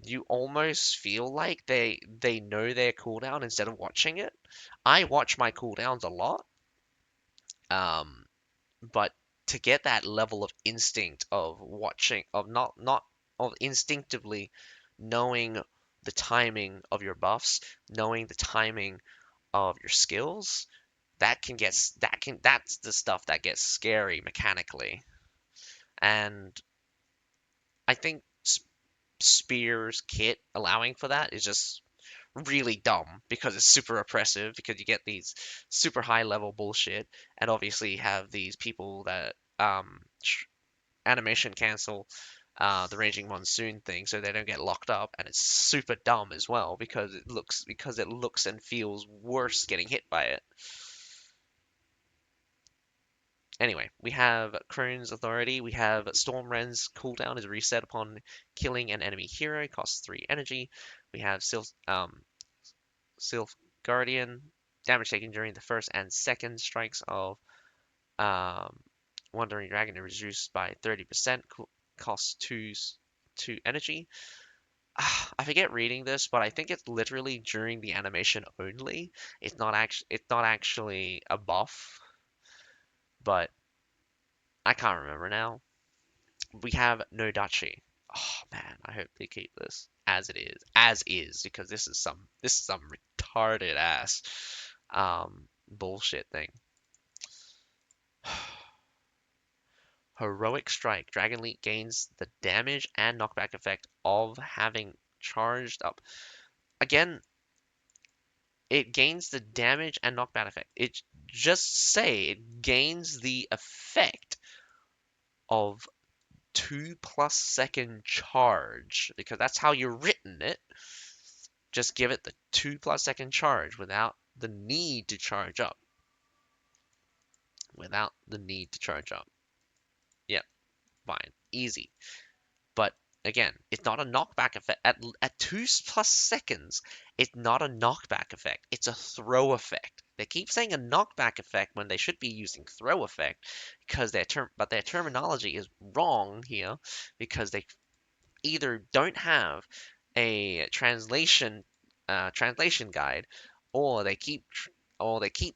[SPEAKER 1] you almost feel like they know their cooldown instead of watching it. I watch my cooldowns a lot, um, but to get that level of instinct of watching of not of instinctively knowing the timing of your buffs, knowing the timing of your skills, that's the stuff that gets scary mechanically. And I think Spear's kit allowing for that is just really dumb because it's super oppressive because you get these super high level bullshit and obviously you have these people that animation cancel the Raging Monsoon thing so they don't get locked up, and it's super dumb as well because it looks and feels worse getting hit by it. Anyway, we have Crone's Authority. We have Storm Ren's cooldown is reset upon killing an enemy hero, costs 3 energy. We have Sylph Guardian, damage taken during the first and second strikes of um, Wandering Dragon is reduced by 30%, costs 2 energy. I forget reading this, but I think it's literally during the animation only. It's not actually a buff, but I can't remember now. We have no Dachi. Oh man, I hope they keep this as is, because this is some retarded ass bullshit thing. Heroic Strike. Dragon Leap gains the damage and knockback effect of having charged up. Again, it gains the damage and knockback effect. It just say it gains the effect of 2+ second charge because that's how you're written it. Just give it the 2+ second charge without the need to charge up. Without the need to charge up. Yep, fine. Easy. But again, it's not a knockback effect. At 2+ seconds, it's not a knockback effect. It's a throw effect. They keep saying a knockback effect when they should be using throw effect because their terminology is wrong here because they either don't have a translation guide, or they keep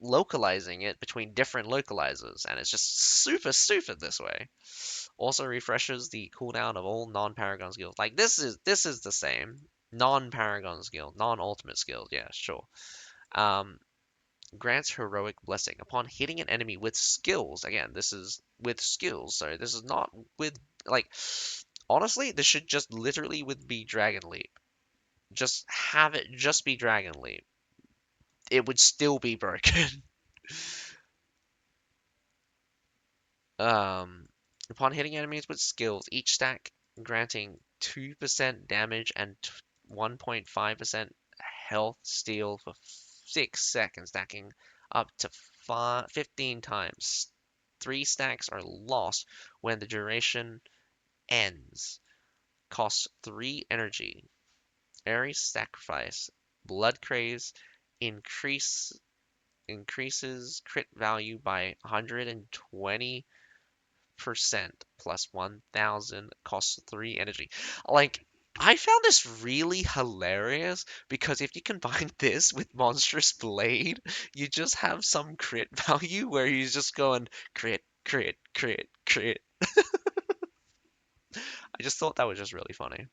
[SPEAKER 1] localizing it between different localizers, and it's just super stupid this way. Also refreshes the cooldown of all non-paragon skills. Like this is the same non-paragon skill, non-ultimate skills. Yeah, sure. Um, grants heroic blessing upon hitting an enemy with skills. Again, this is with skills, so this is not with like. Honestly, this should just literally with be Dragon Leap. Just have it just be Dragon Leap. It would still be broken. um, upon hitting enemies with skills, each stack granting 2% damage and 1.5% health steal for 6 seconds, stacking up to 15 times. 3 stacks are lost when the duration ends. Costs 3 energy. Ares Sacrifice. Blood Craze increase increases crit value by 120% plus 1000, costs 3 energy. Like, I found this really hilarious because if you combine this with Monstrous Blade, you just have some crit value where he's just going crit, crit, crit, crit. I just thought that was just really funny.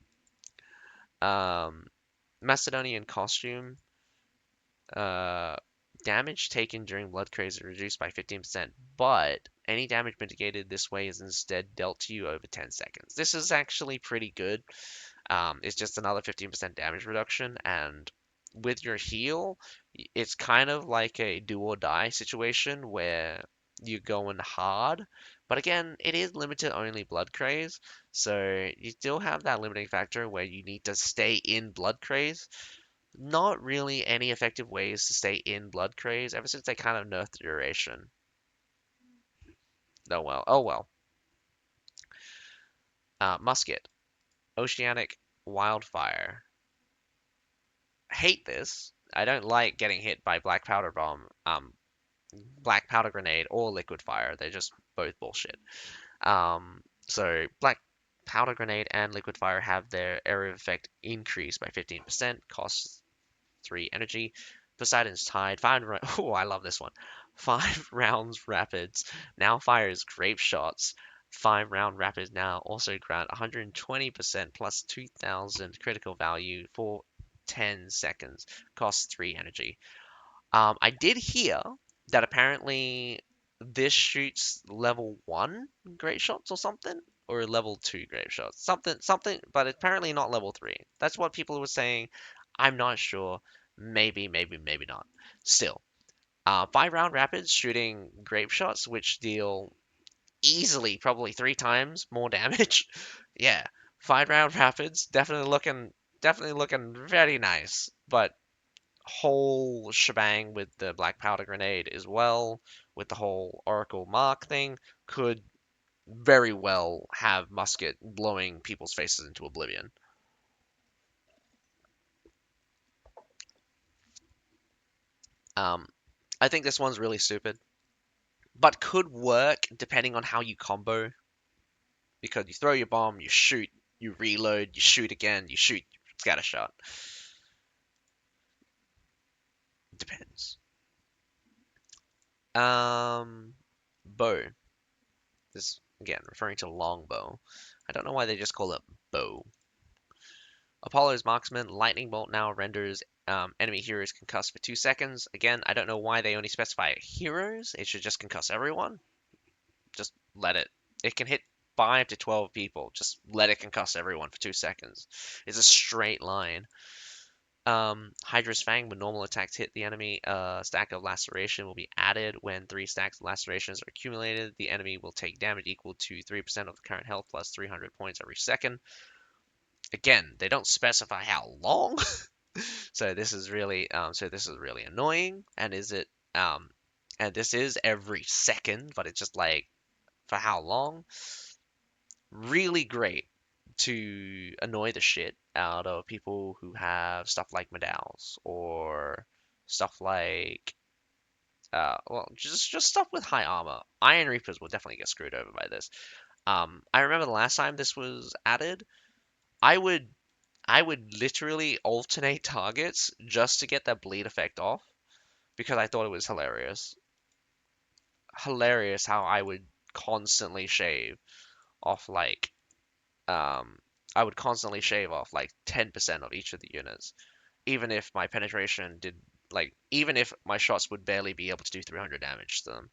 [SPEAKER 1] Um, Macedonian costume. Uh, damage taken during Blood Craze is reduced by 15%, but any damage mitigated this way is instead dealt to you over 10 seconds. This is actually pretty good. It's just another 15% damage reduction, and with your heal, it's kind of like a do or die situation where you're going hard. But again, it is limited only Blood Craze, so you still have that limiting factor where you need to stay in Blood Craze. Not really any effective ways to stay in Blood Craze ever since they kind of nerfed the duration. Oh well. Oh well. Musket. Oceanic Wildfire. Hate this. I don't like getting hit by Black Powder Bomb, Black Powder Grenade, or Liquid Fire. They're just both bullshit. So Black Powder Grenade and Liquid Fire have their area of effect increased by 15%, costs 3 energy. Poseidon's Tide. Oh, I love this one. 5 rounds rapids. Now fires grape shots. 5 round rapids now also grant 120% plus 2000 critical value for 10 seconds. Costs 3 energy. I did hear that apparently this shoots level 1 great shots or something, or level 2 great shots. Something, but apparently not level 3. That's what people were saying. I'm not sure. Maybe, maybe, maybe not. Still, 5 round rapids shooting grape shots, which deal easily probably 3 times more damage. Yeah, 5 round rapids definitely looking very nice, but whole shebang with the black powder grenade as well, with the whole Oracle Mark thing, could very well have musket blowing people's faces into oblivion. Um, I think this one's really stupid, but could work depending on how you combo. Because you throw your bomb, you shoot, you reload, you shoot again, you shoot, scatter shot. Depends. Um, bow. This again referring to longbow. I don't know why they just call it bow. Apollo's marksman lightning bolt now renders enemy heroes concussed for 2 seconds. Again, I don't know why they only specify heroes. It should just concuss everyone. Just let it. It can hit 5 to 12 people. Just let it concuss everyone for 2 seconds. It's a straight line. Hydra's Fang, when normal attacks hit the enemy, a stack of laceration will be added. When 3 stacks of lacerations are accumulated, the enemy will take damage equal to 3% of the current health plus 300 points every second. Again, they don't specify how long, so this is really annoying. And this is every second, but it's just like for how long? Really great to annoy the shit out of people who have stuff like medals or stuff like well just stuff with high armor. Iron Reapers will definitely get screwed over by this. I remember the last time this was added, I would I would literally alternate targets just to get that bleed effect off because I thought it was hilarious. Hilarious how I would constantly shave off um, I would constantly shave off like 10% of each of the units, even if my penetration did even if my shots would barely be able to do 300 damage to them.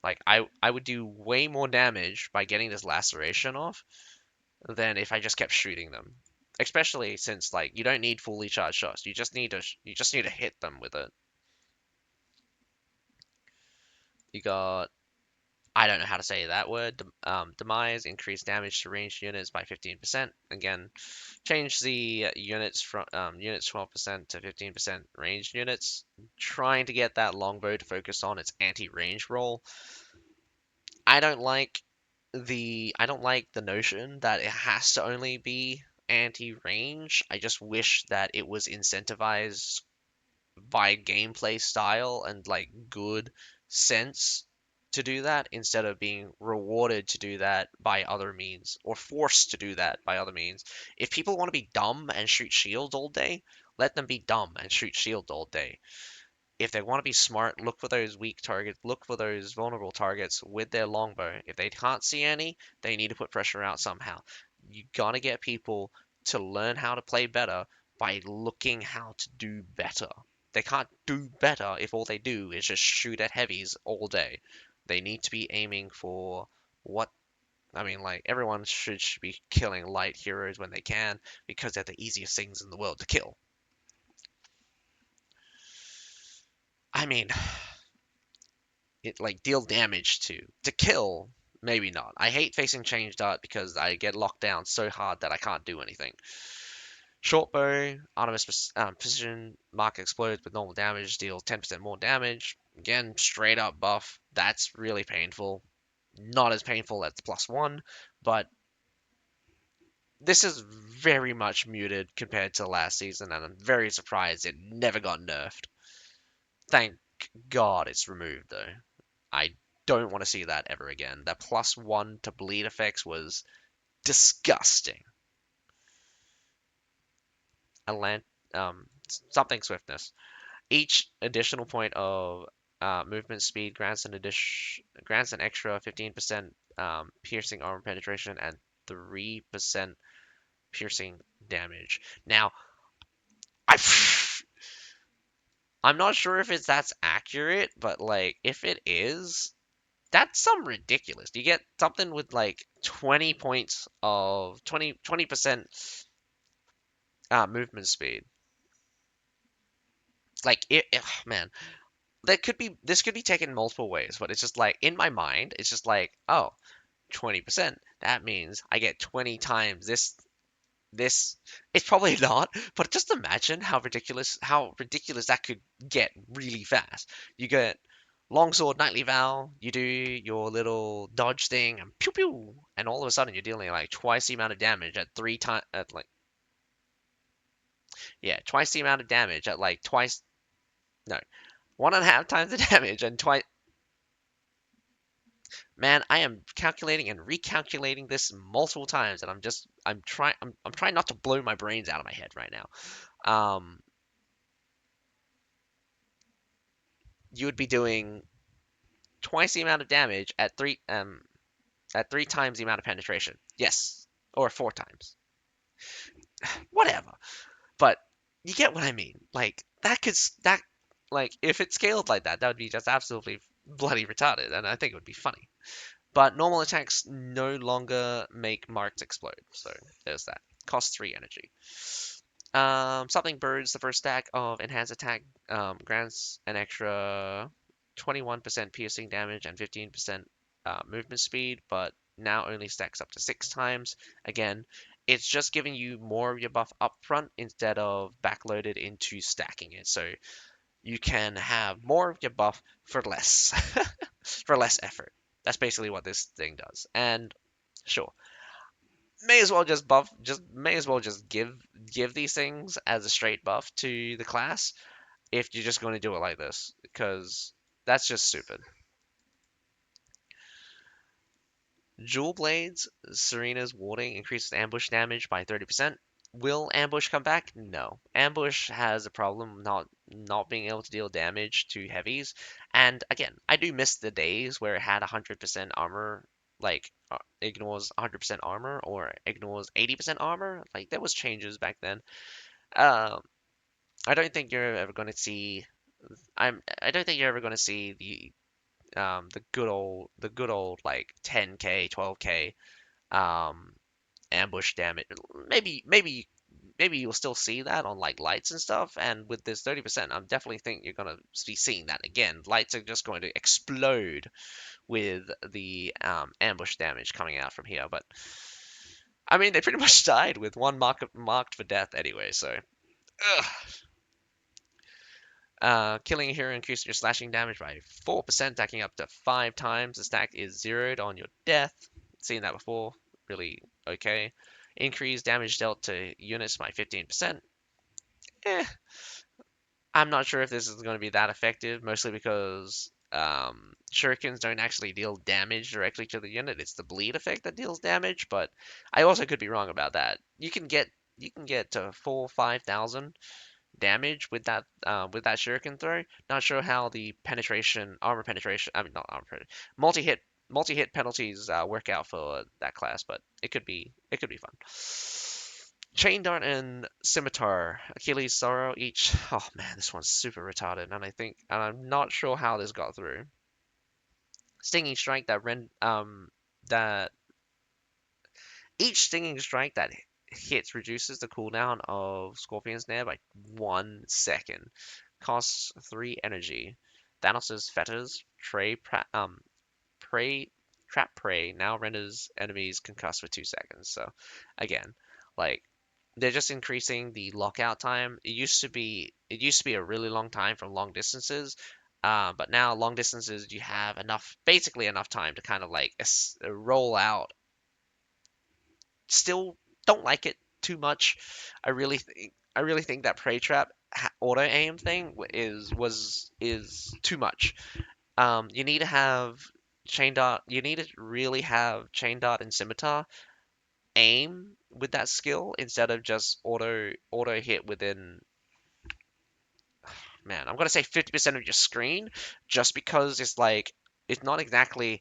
[SPEAKER 1] Like I would do way more damage by getting this laceration off than if I just kept shooting them. Especially since like you don't need fully charged shots. You just need to hit them with it. You got I don't know how to say that word. Demise, increase damage to ranged units by 15%. Again, change the units 12% to 15% ranged units. Trying to get that longbow to focus on its anti-range role. I don't like I don't like the notion that it has to only be anti-range. I just wish that it was incentivized by gameplay style and like good sense to do that instead of being rewarded to do that by other means or forced to do that by other means. If people want to be dumb and shoot shields all day, let them be dumb and shoot shield all day. If they want to be smart, look for those weak targets, look for those vulnerable targets with their longbow. If they can't see any, they need to put pressure out somehow. You gotta get people to learn how to play better by looking how to do better. They can't do better if all they do is just shoot at heavies all day. They need to be aiming for what I mean, like everyone should be killing light heroes when they can because they're the easiest things in the world to kill. I mean, it like deal damage to kill, maybe not. I hate facing change dart because I get locked down so hard that I can't do anything. Short bow, Artemis precision mark explodes with normal damage, deals 10% more damage. Again, straight up buff. That's really painful. Not as painful as the +1, but this is very much muted compared to last season, and I'm very surprised it never got nerfed. Thank God it's removed though. I don't want to see that ever again. That +1 to bleed effects was disgusting. Land, something swiftness. Each additional point of movement speed grants an extra 15% piercing armor penetration and 3% piercing damage. Now, I I'm not sure if that's accurate, but like if it is, that's some ridiculous. You get something with like 20 points of 20% movement speed. Like man, this could be taken multiple ways, but it's just like in my mind, it's just like, oh, 20%. That means I get 20 times this. It's probably not, but just imagine how ridiculous that could get really fast. You get longsword knightly vow, you do your little dodge thing and pew pew, and all of a sudden you're dealing like twice the amount of damage at three times at like yeah, twice the amount of damage at like twice no, one and a half times the damage and twice. Man, I am calculating and recalculating this multiple times, and I'm trying not to blow my brains out of my head right now. Um, you would be doing twice the amount of damage at three times the amount of penetration. Yes, or four times, whatever. But you get what I mean. Like that like if it scaled like that, that would be just absolutely bloody retarded, and I think it would be funny. But normal attacks no longer make marks explode, so there's that. Cost 3 energy. Something birds the first stack of enhanced attack grants an extra 21% piercing damage and 15% movement speed, but now only stacks up to 6 times. Again, it's just giving you more of your buff up front instead of backloaded into stacking it. So you can have more of your buff for less, for less effort. That's basically what this thing does. And sure, may as well just buff just may as well just give these things as a straight buff to the class if you're just going to do it like this, because that's just stupid. Jewel Blades, Serena's warding increases ambush damage by 30%. Will ambush come back? No. Ambush has a problem not being able to deal damage to heavies. And again, I do miss the days where it had 100% armor, like ignores 100% armor or ignores 80% armor. Like there was changes back then. Um, I don't think you're ever going to see. I don't think you're ever going to see the good old like 10k 12k um ambush damage. Maybe you'll still see that on like lights and stuff, and with this 30% I'm definitely think you're gonna be seeing that again. Lights are just going to explode with the ambush damage coming out from here, but I mean they pretty much died with one marked for death anyway, so ugh. Killing a hero increases your slashing damage by 4%, stacking up to 5 times. The stack is zeroed on your death. Seen that before. Really okay. Increase damage dealt to units by 15%. Eh, I'm not sure if this is going to be that effective, mostly because shurikens don't actually deal damage directly to the unit. It's the bleed effect that deals damage, but I also could be wrong about that. You can get to 5,000 damage with that shuriken throw. Not sure how the armor penetration, I mean not armor penetration, multi hit penalties work out for that class, but it could be fun. Chain Dart and Scimitar, Achilles Sorrow each. Oh man, this one's super retarded, and I'm not sure how this got through. Stinging Strike that each Stinging Strike that hits reduces the cooldown of Scorpion's Snare by 1 second. Costs 3 energy. Thanos' fetters, prey, trap prey now renders enemies concussed for 2 seconds. So, again, like they're just increasing the lockout time. It used to be a really long time from long distances, but now long distances you have basically enough time to kind of like roll out. Still don't like it too much. I really think that prey trap auto aim thing is too much. You need to have chain dot. You need to really have chain dot and scimitar aim with that skill instead of just auto hit within. Man, I'm gonna say 50% of your screen, just because it's like it's not exactly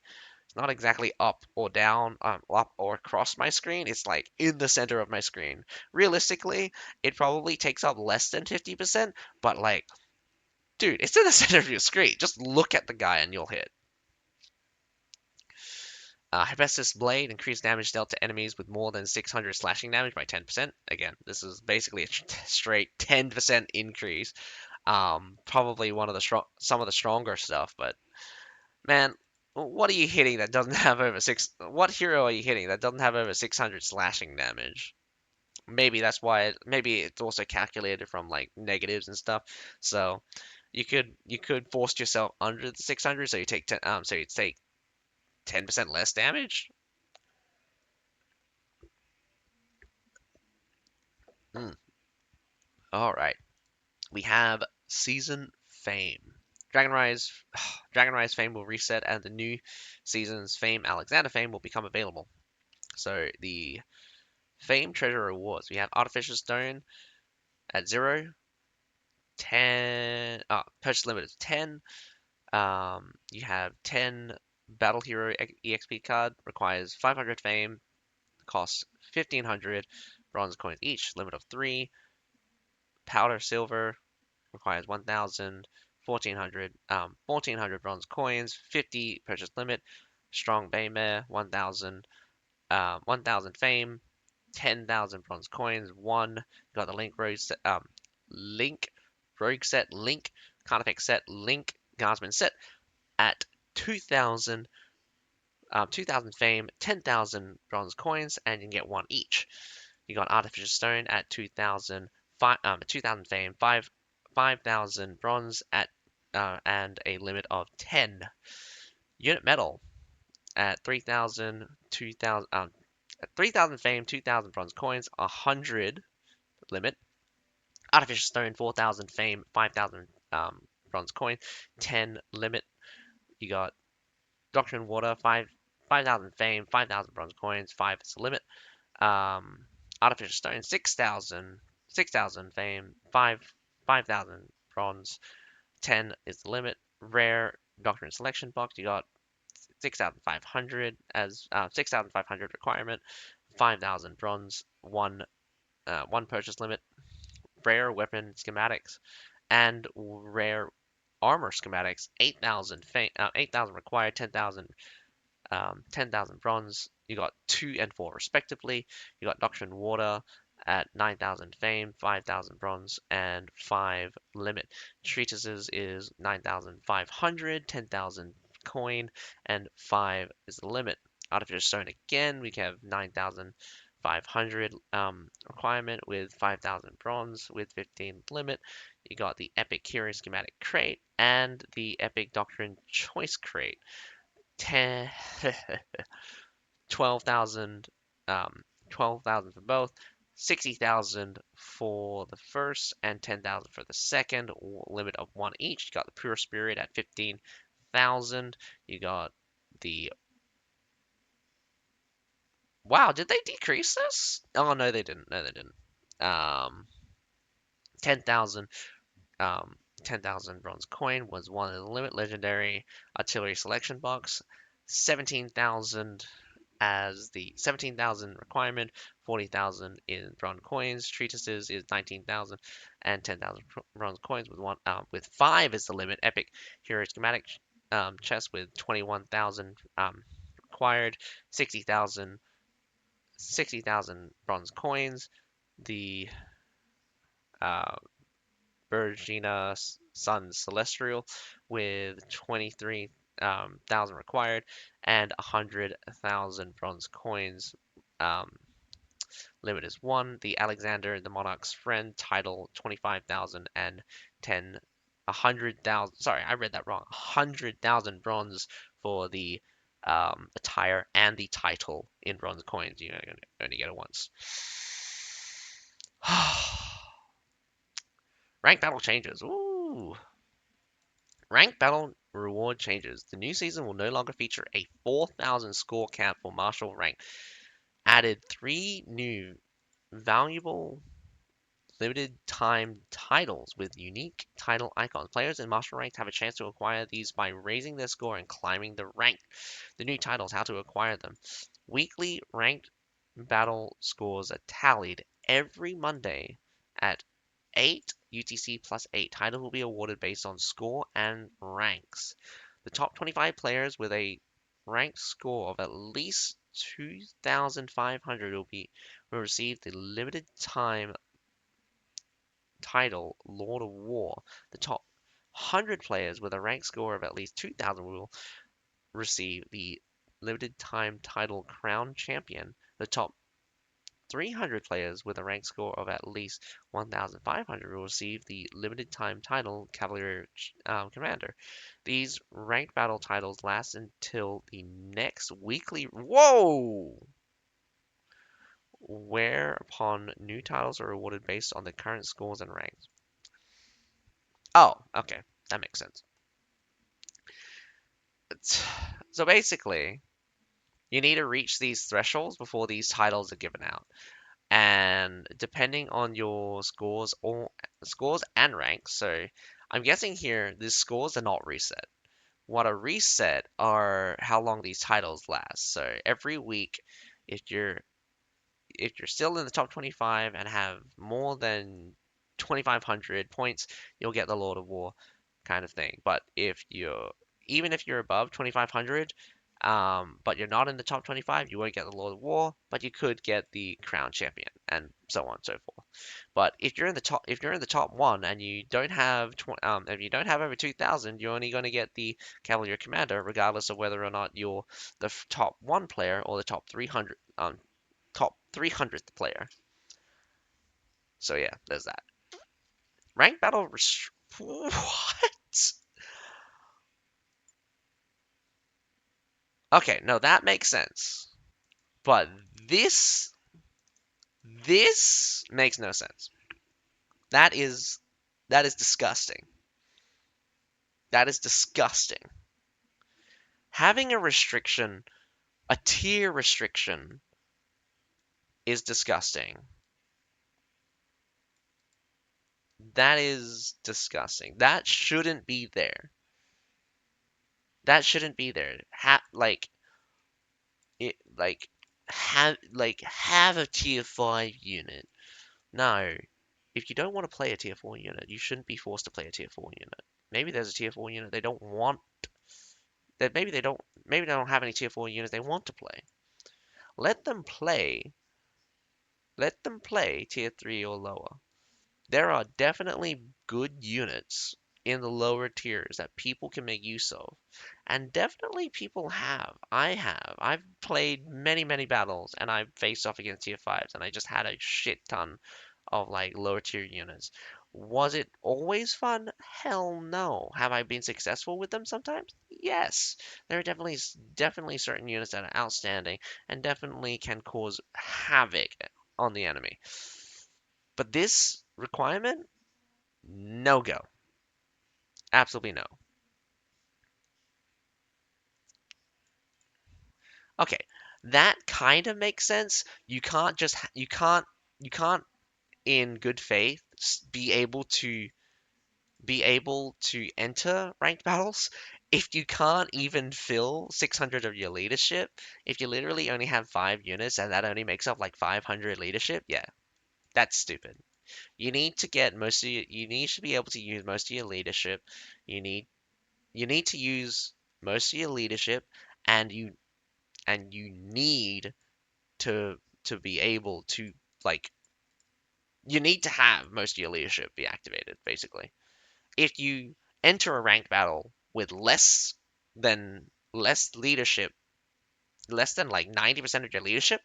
[SPEAKER 1] up or down, up or across my screen. It's like in the center of my screen. Realistically, it probably takes up less than 50%, but like, dude, it's in the center of your screen. Just look at the guy and you'll hit. Hephaestus Blade, increased damage dealt to enemies with more than 600 slashing damage by 10%. Again, this is basically a straight 10% increase. Probably one of the some of the stronger stuff, but man, what are you hitting that doesn't have over six? What hero are you hitting that doesn't have over 600 slashing damage? Maybe that's why. Maybe it's also calculated from like negatives and stuff. So you could force yourself under the 600, so you take 10, so you take 10% less damage. Hmm. All right, we have season fame. Dragon Rise, Dragon Rise fame will reset, and the new season's fame Alexander fame will become available. So the fame treasure rewards. We have Artificial Stone at 0, 10. Purchase limit is 10. You have 10 Battle Hero EXP card, requires 500 fame, costs 1500 bronze coins each, limit of 3. Powder Silver requires 1000, 1400 bronze coins, 50 purchase limit. Strong Baymare, 1000, 1000 fame, 10,000 bronze coins, 1. You got the Link Rogue set, Link, Carnifex set, Link, Guardsman set at 2000, 2000 fame, 10,000 bronze coins, and you can get 1 each. You got Artificial Stone at 2000, 2000 fame, 5,000 bronze at and a limit of 10. Unit Metal at 3,000, 2,000, at 3,000 fame, 2,000 bronze coins, 100 limit. Artificial Stone, 4,000 fame, 5,000 bronze coin, 10 limit. You got Doctrine Water, 5,000 fame, 5,000 bronze coins, 5 is the limit. Artificial Stone, 6,000 fame, 5,000 bronze, 10 is the limit. Rare Doctrine Selection Box, you got 6,500 requirement, 5,000 bronze, 1 purchase limit. Rare Weapon Schematics, and rare armor schematics, 8,000 required, 10,000 bronze. You got 2 and 4 respectively. You got Doctrine Water at 9,000 fame, 5,000 bronze, and 5 limit. Treatises is 9,500, 10,000 coin, and 5 is the limit. Artificial Stone again, we have 9,500 requirement with 5,000 bronze with 15 limit. You got the Epic Hero Schematic Crate and the Epic Doctrine Choice Crate. 10, 12,000, 12,000 for both, 60,000 for the first, and 10,000 for the second. Limit of 1 each. You got the Pure Spirit at 15,000. You got the. Wow, did they decrease this? Oh, no, they didn't. No, they didn't. 10,000 um, 10,000 bronze coin was one of the limit legendary artillery selection box. 17,000 as the 17,000 requirement, 40,000 in bronze coins. Treatises is 19,000 and 10,000 bronze coins with 5 is the limit. Epic hero schematic chest with 21,000 required, 60,000 bronze coins. The uh, Virginia Sun Celestial with 23,000 required and 100,000 bronze coins. Um, Limit is 1. The Alexander the Monarch's Friend title 25,000 and 10 100,000. Sorry, I read that wrong. 100,000 bronze for the attire and the title in bronze coins. You only get it once. Rank battle changes. Ooh. Rank battle reward changes. The new season will no longer feature a 4,000 score cap for martial rank. Added 3 new valuable limited time titles with unique title icons. Players in martial ranks have a chance to acquire these by raising their score and climbing the rank. The new titles, how to acquire them. Weekly ranked battle scores are tallied every Monday at 8 UTC plus 8. Titles will be awarded based on score and ranks. The top 25 players with a ranked score of at least 2,500 will receive the limited title Lord of War. The top 100 players with a rank score of at least 2,000 will receive the limited time title Crown Champion. The top 300 players with a rank score of at least 1,500 will receive the limited time title Cavalier Commander. These ranked battle titles last until the next weekly. Whoa! Whereupon new titles are awarded based on the current scores and ranks. Oh, okay, that makes sense. So basically, you need to reach these thresholds before these titles are given out. And depending on your scores and ranks, so I'm guessing here the scores are not reset. What are reset are how long these titles last. So every week, if you're if you're still in the top 25 and have more than 2,500 points, you'll get the Lord of War kind of thing. But if you're even if you're above 2,500, but you're not in the top 25, you won't get the Lord of War, but you could get the Crown Champion, and so on and so forth. But if you're in the top one and you don't have if you don't have over 2,000, you're only going to get the Cavalier Commander, regardless of whether or not you're the top one player or the top 300th player. So yeah, there's that. Rank battle what? Okay, no, that makes sense. But this this makes no sense. That is that is disgusting. That is disgusting. Having a restriction, a tier restriction is disgusting. That is disgusting. That shouldn't be there. That shouldn't be there. Have a tier 5 unit. No. If you don't want to play a tier 4 unit, you shouldn't be forced to play a tier 4 unit. Maybe there's a tier 4 unit they don't want that maybe they don't have any tier 4 units they want to play. Let them play let them play tier 3 or lower. There are definitely good units in the lower tiers that people can make use of. And definitely people have. I have. I've played many battles and I've faced off against tier 5s and I just had a shit ton of like lower tier units. Was it always fun? Hell no. Have I been successful with them sometimes? Yes. There are definitely certain units that are outstanding and definitely can cause havoc on the enemy. But this requirement, no go. Absolutely no. Okay, that kind of makes sense. You can't in good faith be able to enter ranked battles if you can't even fill 600 of your leadership. If you literally only have 5 units and that only makes up like 500 leadership, yeah, that's stupid. You need to be able to use most of your leadership. You need you need to use most of your leadership and you need to be able to like you need to have most of your leadership be activated basically. If you enter a ranked battle with less leadership, less than like 90% of your leadership,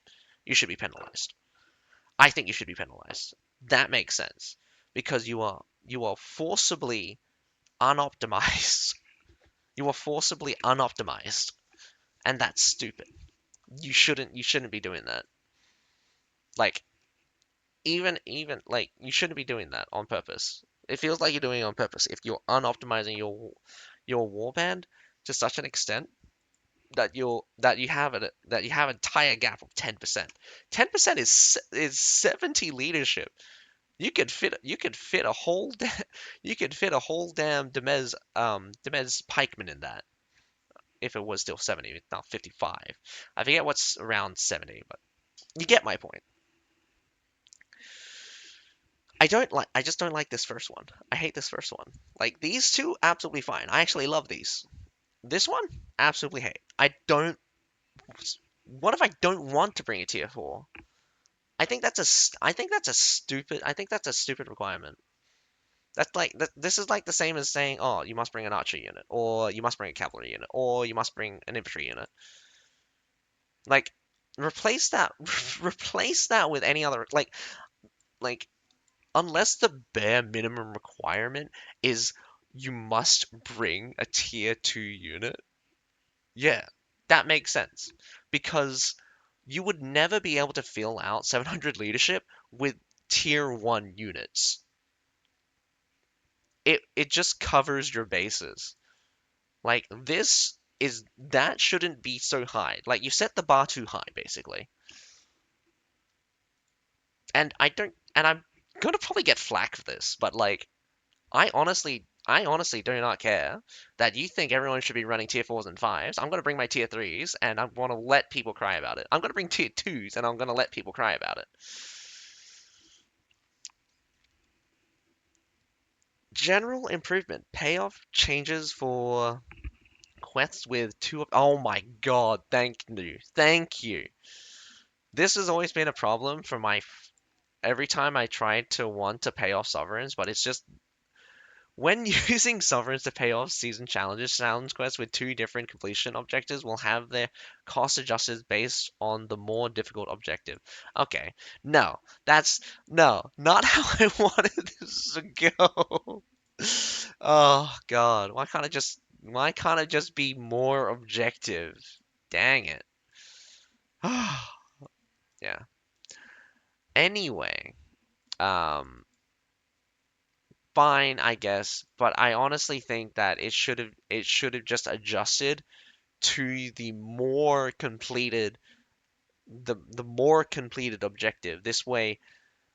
[SPEAKER 1] you should be penalized. I think you should be penalized. That makes sense because you are forcibly unoptimized. You are forcibly unoptimized, and that's stupid. You shouldn't be doing that. Like even like you shouldn't be doing that on purpose. It feels like you're doing it on purpose if you're unoptimizing your warband to such an extent that you have an entire gap of 10%. 10% is 70 leadership. You could fit a whole you could fit a whole damn Demez pikeman in that if it was still 70, not 55. I forget what's around 70, but you get my point. I just don't like this first one. I hate this first one. Like these two, absolutely fine. I actually love these. This one, absolutely hate. What if I don't want to bring a tier 4? I think that's a stupid requirement. That's like this is like the same as saying, oh, you must bring an archer unit, or you must bring a cavalry unit, or you must bring an infantry unit. Like, replace that, replace that with any other like unless the bare minimum requirement is you must bring a tier 2 unit. Yeah, that makes sense because you would never be able to fill out 700 leadership with tier 1 units. It just covers your bases. Like this is that shouldn't be so high. Like you set the bar too high basically. And I'm gonna probably get flack for this, but like I honestly do not care that you think everyone should be running tier 4s and 5s. I'm gonna bring my tier 3s and I want to let people cry about it. I'm gonna bring tier 2s and I'm gonna let people cry about it. General improvement. Payoff changes for quests with two of. Oh my god, thank you. Thank you. This has always been a problem for my. Every time I tried to want to pay off sovereigns, but it's just when using sovereigns to pay off season challenges, challenge quests with two different completion objectives will have their cost adjusted based on the more difficult objective. Okay, no, that's no, not how I wanted this to go. Oh God, why can't it just be more objective? Dang it. Yeah. Anyway, um, fine, I guess, but I honestly think that it should have just adjusted to the more completed objective. This way,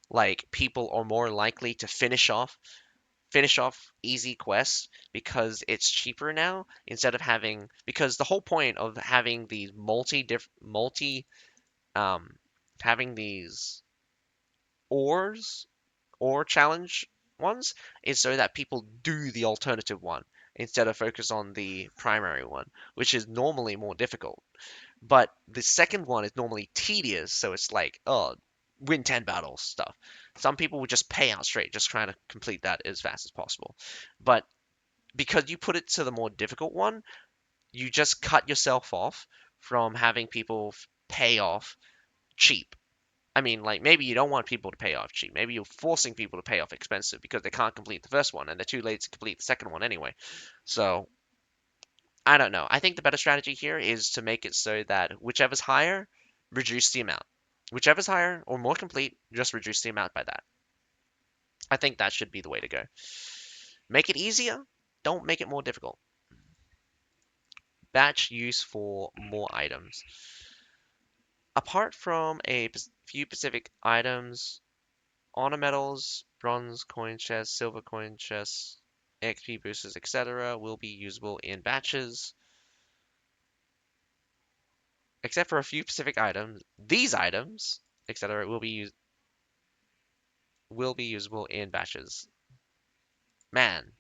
[SPEAKER 1] like people are more likely to finish off easy quests because it's cheaper now instead of having because the whole point of having these multi um having these ores or challenge ones is so that people do the alternative one instead of focus on the primary one, which is normally more difficult. But the second one is normally tedious, so it's like, oh, win 10 battles stuff. Some people would just pay out straight, just trying to complete that as fast as possible. But because you put it to the more difficult one, you just cut yourself off from having people pay off cheap. I mean, like maybe you don't want people to pay off cheap. Maybe you're forcing people to pay off expensive because they can't complete the first one and they're too late to complete the second one anyway. So I don't know. I think the better strategy here is to make it so that whichever's higher, reduce the amount. Whichever's higher or more complete, just reduce the amount by that. I think that should be the way to go. Make it easier, don't make it more difficult. Batch use for more items. Apart from a few specific items, honor medals, bronze coin chests, silver coin chests, XP boosters, etc., will be usable in batches, except for a few specific items. These items, etc., will be usable in batches. Man,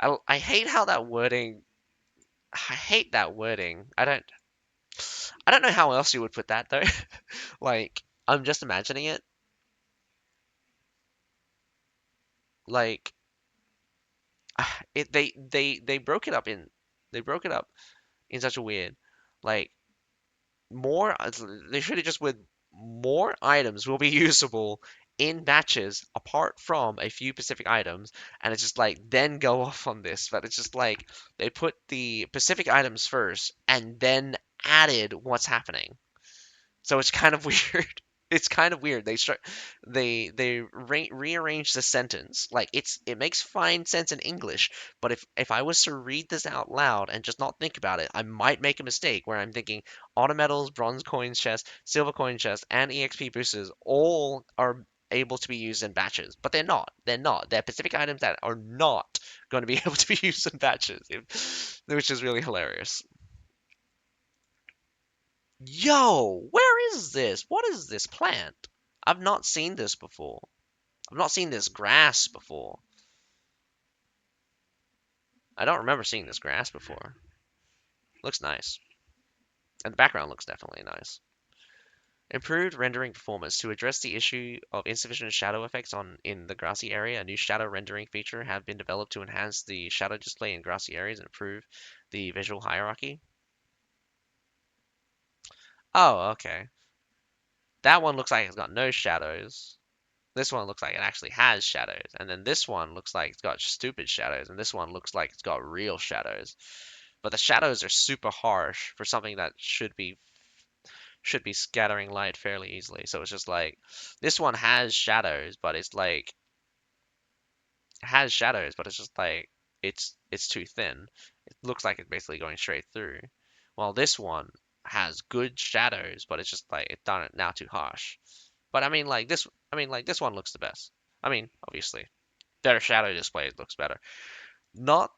[SPEAKER 1] I hate how that wording. I hate that wording. I don't know how else you would put that though. Like I'm just imagining it. Like they broke it up in such a weird like more they should have just with more items will be usable in batches apart from a few specific items and it's just like then go off on this but it's just like they put the specific items first and then added what's happening so it's kind of weird. It's kind of weird. They rearrange the sentence. Like it makes fine sense in English, but if I was to read this out loud and just not think about it, I might make a mistake where I'm thinking auto medals, bronze coins chest, silver coin chest, and EXP boosters all are able to be used in batches, but they're not. They're not. They're specific items that are not going to be able to be used in batches, which is really hilarious. Yo, where is this? What is this plant? I've not seen this before. I've not seen this grass before. I don't remember seeing this grass before. Looks nice. And the background looks definitely nice. Improved rendering performance. To address the issue of insufficient shadow effects in the grassy area, a new shadow rendering feature have been developed to enhance the shadow display in grassy areas and improve the visual hierarchy. Oh, okay. That one looks like it's got no shadows. This one looks like it actually has shadows. And then this one looks like it's got stupid shadows. And this one looks like it's got real shadows. But the shadows are super harsh for something that should be scattering light fairly easily. So it's just like this one has shadows, but it's like has shadows, but it's just like it's too thin. It looks like it's basically going straight through. While this one has good shadows, but it's just like it's done it now too harsh. But I mean like this one looks the best. I mean, obviously, better shadow display looks better. Not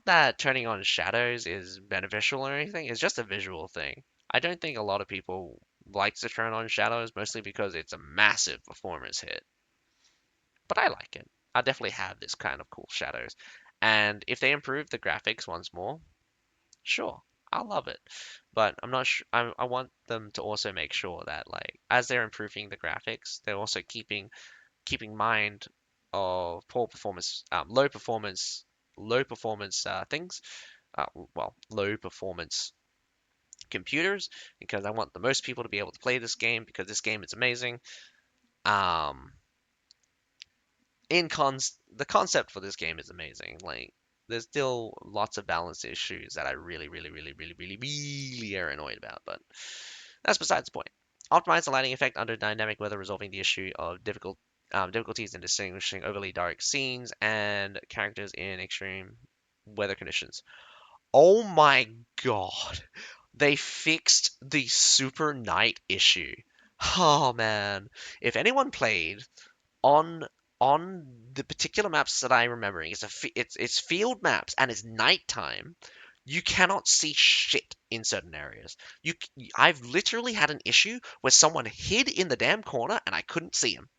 [SPEAKER 1] that turning on shadows is beneficial or anything. It's just a visual thing. I don't think a lot of people like to turn on shadows, mostly because it's a massive performance hit. But I like it. I definitely have this kind of cool shadows. And if they improve the graphics once more, sure, I'll love it. But I'm not sure. I want them to also make sure that like as they're improving the graphics, they're also keeping mind of poor performance, low performance things. Low performance computers because I want the most people to be able to play this game because this game is amazing. Um, the concept for this game is amazing. Like, there's still lots of balance issues that I really, really, really, really, really, really are annoyed about, but that's besides the point. Optimize the lighting effect under dynamic weather, resolving the issue of difficulties in distinguishing overly dark scenes and characters in extreme weather conditions. Oh my god, they fixed the super night issue. Oh man, if anyone played on on the particular maps that I'm remembering, it's field maps and it's nighttime. You cannot see shit in certain areas. I've literally had an issue where someone hid in the damn corner and I couldn't see him.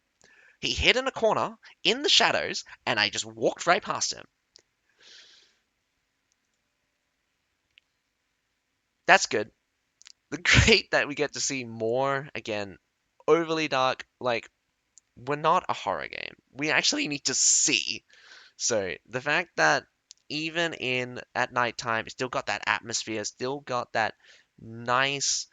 [SPEAKER 1] He hid in a corner in the shadows and I just walked right past him. That's good. The great that we get to see more again, overly dark. Like, we're not a horror game. We actually need to see. So the fact that even in at nighttime, it's still got that atmosphere, still got that nice,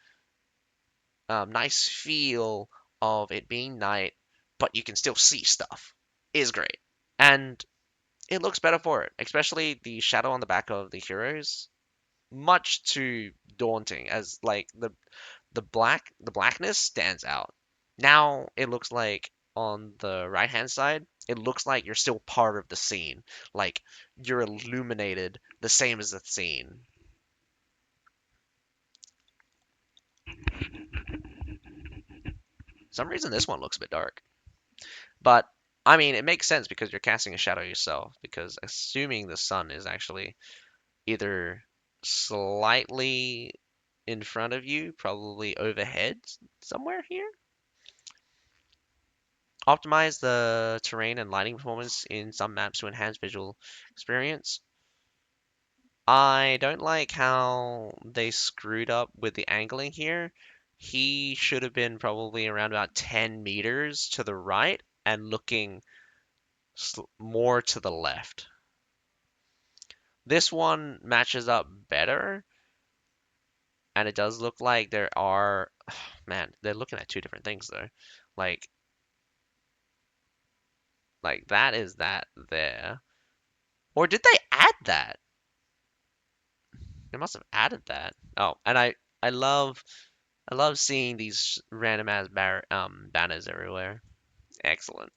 [SPEAKER 1] nice feel of it being night, but you can still see stuff is great, and it looks better for it. Especially the shadow on the back of the heroes, much too daunting as like the blackness stands out. Now it looks like on the right hand side, it looks like you're still part of the scene. Like you're illuminated the same as the scene. For some reason this one looks a bit dark. But I mean it makes sense because you're casting a shadow yourself, because assuming the sun is actually either slightly in front of you, probably overhead somewhere here. Optimize the terrain and lighting performance in some maps to enhance visual experience. I don't like how they screwed up with the angling here. He should have been probably around about 10 meters to the right and looking more to the left. This one matches up better, and it does look like there are, man, they're looking at two different things though. Like, like that is that there. Or did they add that? They must have added that. Oh, and I love seeing these random ass banners everywhere. Excellent.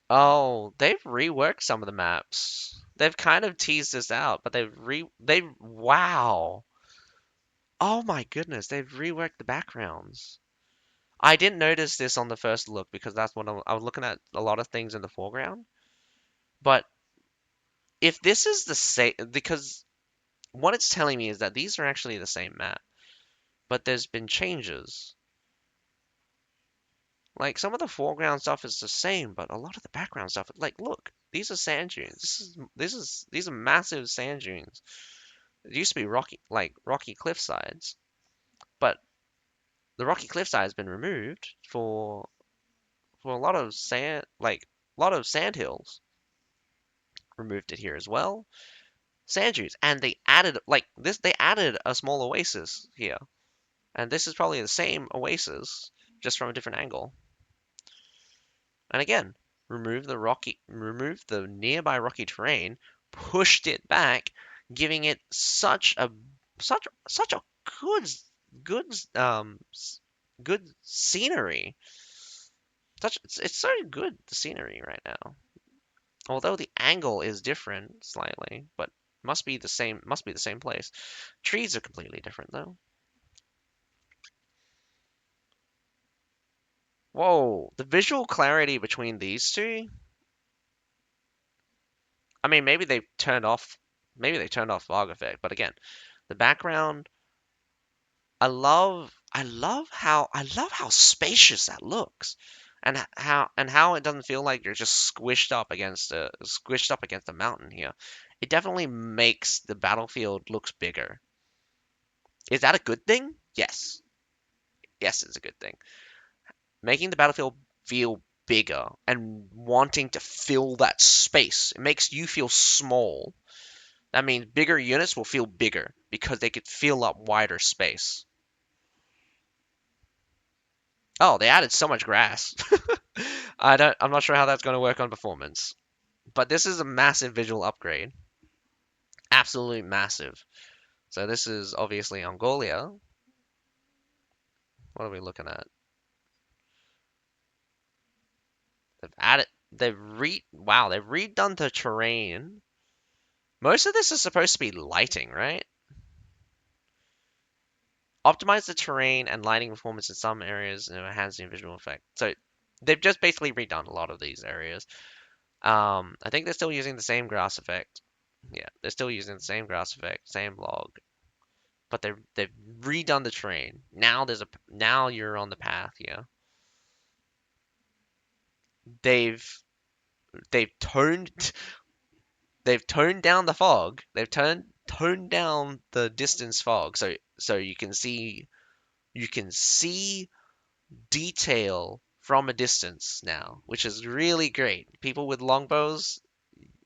[SPEAKER 1] Oh, they've reworked some of the maps. They've kind of teased this out, but wow. Oh my goodness, they've reworked the backgrounds. I didn't notice this on the first look because that's what I was looking at a lot of things in the foreground. But if this is the same, because what it's telling me is that these are actually the same map, but there's been changes. Like some of the foreground stuff is the same, but a lot of the background stuff, like look, these are sand dunes. These are massive sand dunes. It used to be rocky cliff sides, but the rocky cliffside has been removed for a lot of sand, like a lot of sand hills. Removed it here as well. Sand dunes, and they added like this. They added a small oasis here, and this is probably the same oasis, just from a different angle. And again, remove the nearby rocky terrain, pushed it back, giving it such a good good good scenery. It's so good the scenery right now. Although the angle is different slightly, but must be the same place. Trees are completely different though. Whoa, the visual clarity between these two. I mean, maybe they turned off fog effect, but again, the background, I love how spacious that looks. And how it doesn't feel like you're just squished up against a mountain here. It definitely makes the battlefield looks bigger. Is that a good thing? Yes. Yes, it's a good thing. Making the battlefield feel bigger and wanting to fill that space. It makes you feel small. That means bigger units will feel bigger because they could fill up wider space. Oh, they added so much grass. I'm not sure how that's going to work on performance, but this is a massive visual upgrade. Absolutely massive. So this is obviously Mongolia. What are we looking at? They've redone the terrain. Most of this is supposed to be lighting, right? Optimize the terrain and lighting performance in some areas and enhance the visual effect. So they've just basically redone a lot of these areas. I think they're still using the same grass effect. Yeah, they're still using the same grass effect, same log, but they've redone the terrain. Now you're on the path. Yeah, they've they've toned they've toned down the fog. They've toned down the distance fog, so you can see detail from a distance now, which is really great. People with longbows,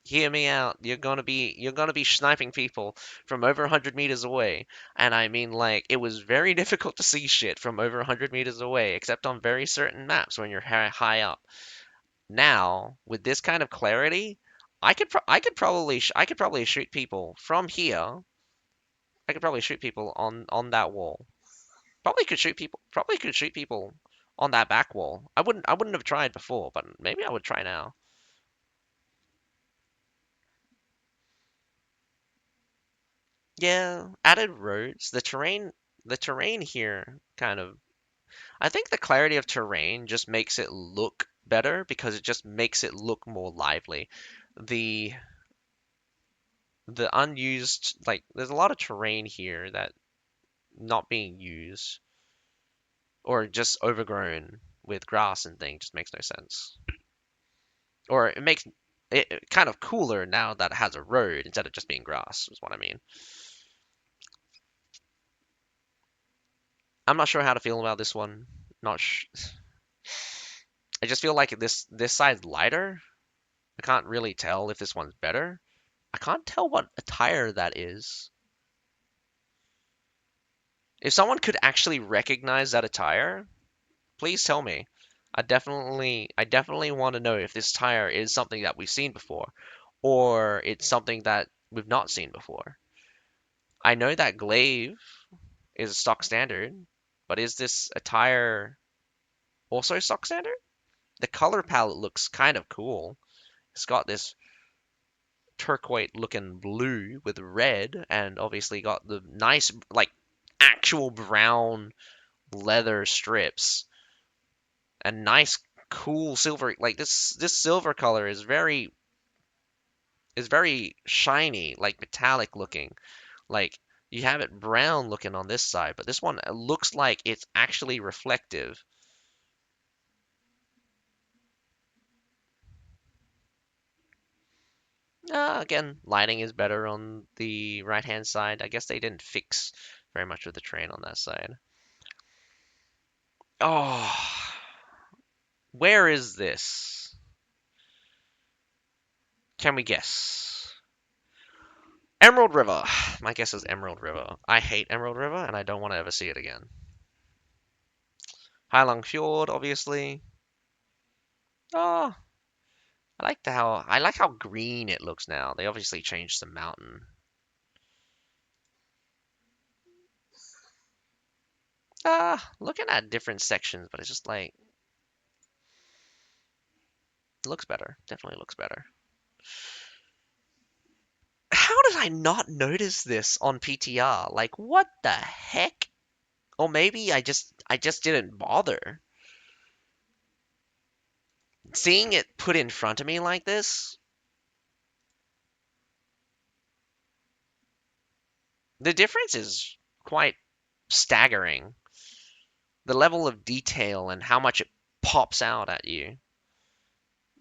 [SPEAKER 1] hear me out. You're gonna be sniping people from over 100 meters away, and I mean like it was very difficult to see shit from over 100 meters away, except on very certain maps when you're high up. Now with this kind of clarity, I could probably shoot people from here. I could probably shoot people on that wall. Probably could shoot people on that back wall. I wouldn't have tried before, but maybe I would try now. Yeah, added roads. The terrain here kind of I think the clarity of terrain just makes it look better because it just makes it look more lively. The the unused like there's a lot of terrain here that not being used or just overgrown with grass and things just makes no sense. Or it makes it kind of cooler now that it has a road instead of just being grass, is what I mean. I'm not sure how to feel about this one. Not sh I just feel like this side's lighter. I can't really tell if this one's better. I can't tell what attire that is. If someone could actually recognize that attire, please tell me. I definitely want to know if this tire is something that we've seen before, or it's something that we've not seen before. I know that glaive is a stock standard, but is this attire also stock standard? The color palette looks kind of cool. It's got this turquoise looking blue with red, and obviously got the nice, like, actual brown leather strips and nice cool silver. Like this silver color is very shiny, like metallic looking. Like you have it brown looking on this side, but this one looks like it's actually reflective. Again, lighting is better on the right-hand side. I guess they didn't fix very much with the train on that side. Oh, where is this? Can we guess? Emerald River. My guess is Emerald River. I hate Emerald River, and I don't want to ever see it again. Hailong Fjord, obviously. Oh, I like how green it looks now. They obviously changed the mountain. Looking at different sections, but it's just like it looks better. Definitely looks better. How did I not notice this on PTR? Like, what the heck? Or maybe I just didn't bother. Seeing it put in front of me like this, the difference is quite staggering. The level of detail and how much it pops out at you.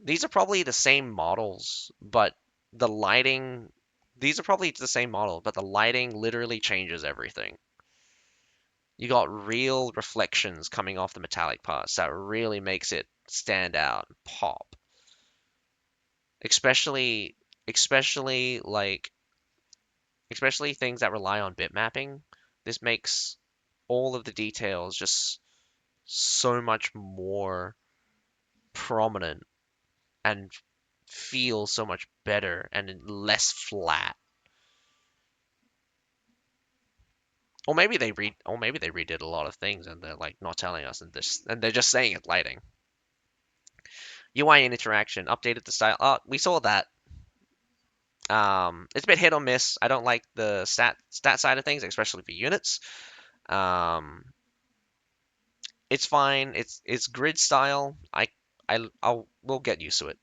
[SPEAKER 1] These are probably the same models, but the lighting, these are probably the same model, but the lighting literally changes everything. You got real reflections coming off the metallic parts that really makes it stand out and pop. Especially, especially like, especially things that rely on bit mapping. This makes all of the details just so much more prominent and feel so much better and less flat. Or maybe they redid a lot of things and they're like not telling us and they're just saying it lighting. UI and interaction updated the style. Oh, we saw that. It's a bit hit or miss. I don't like the stat side of things, especially for units. Um, it's fine. It's grid style. I'll we'll get used to it.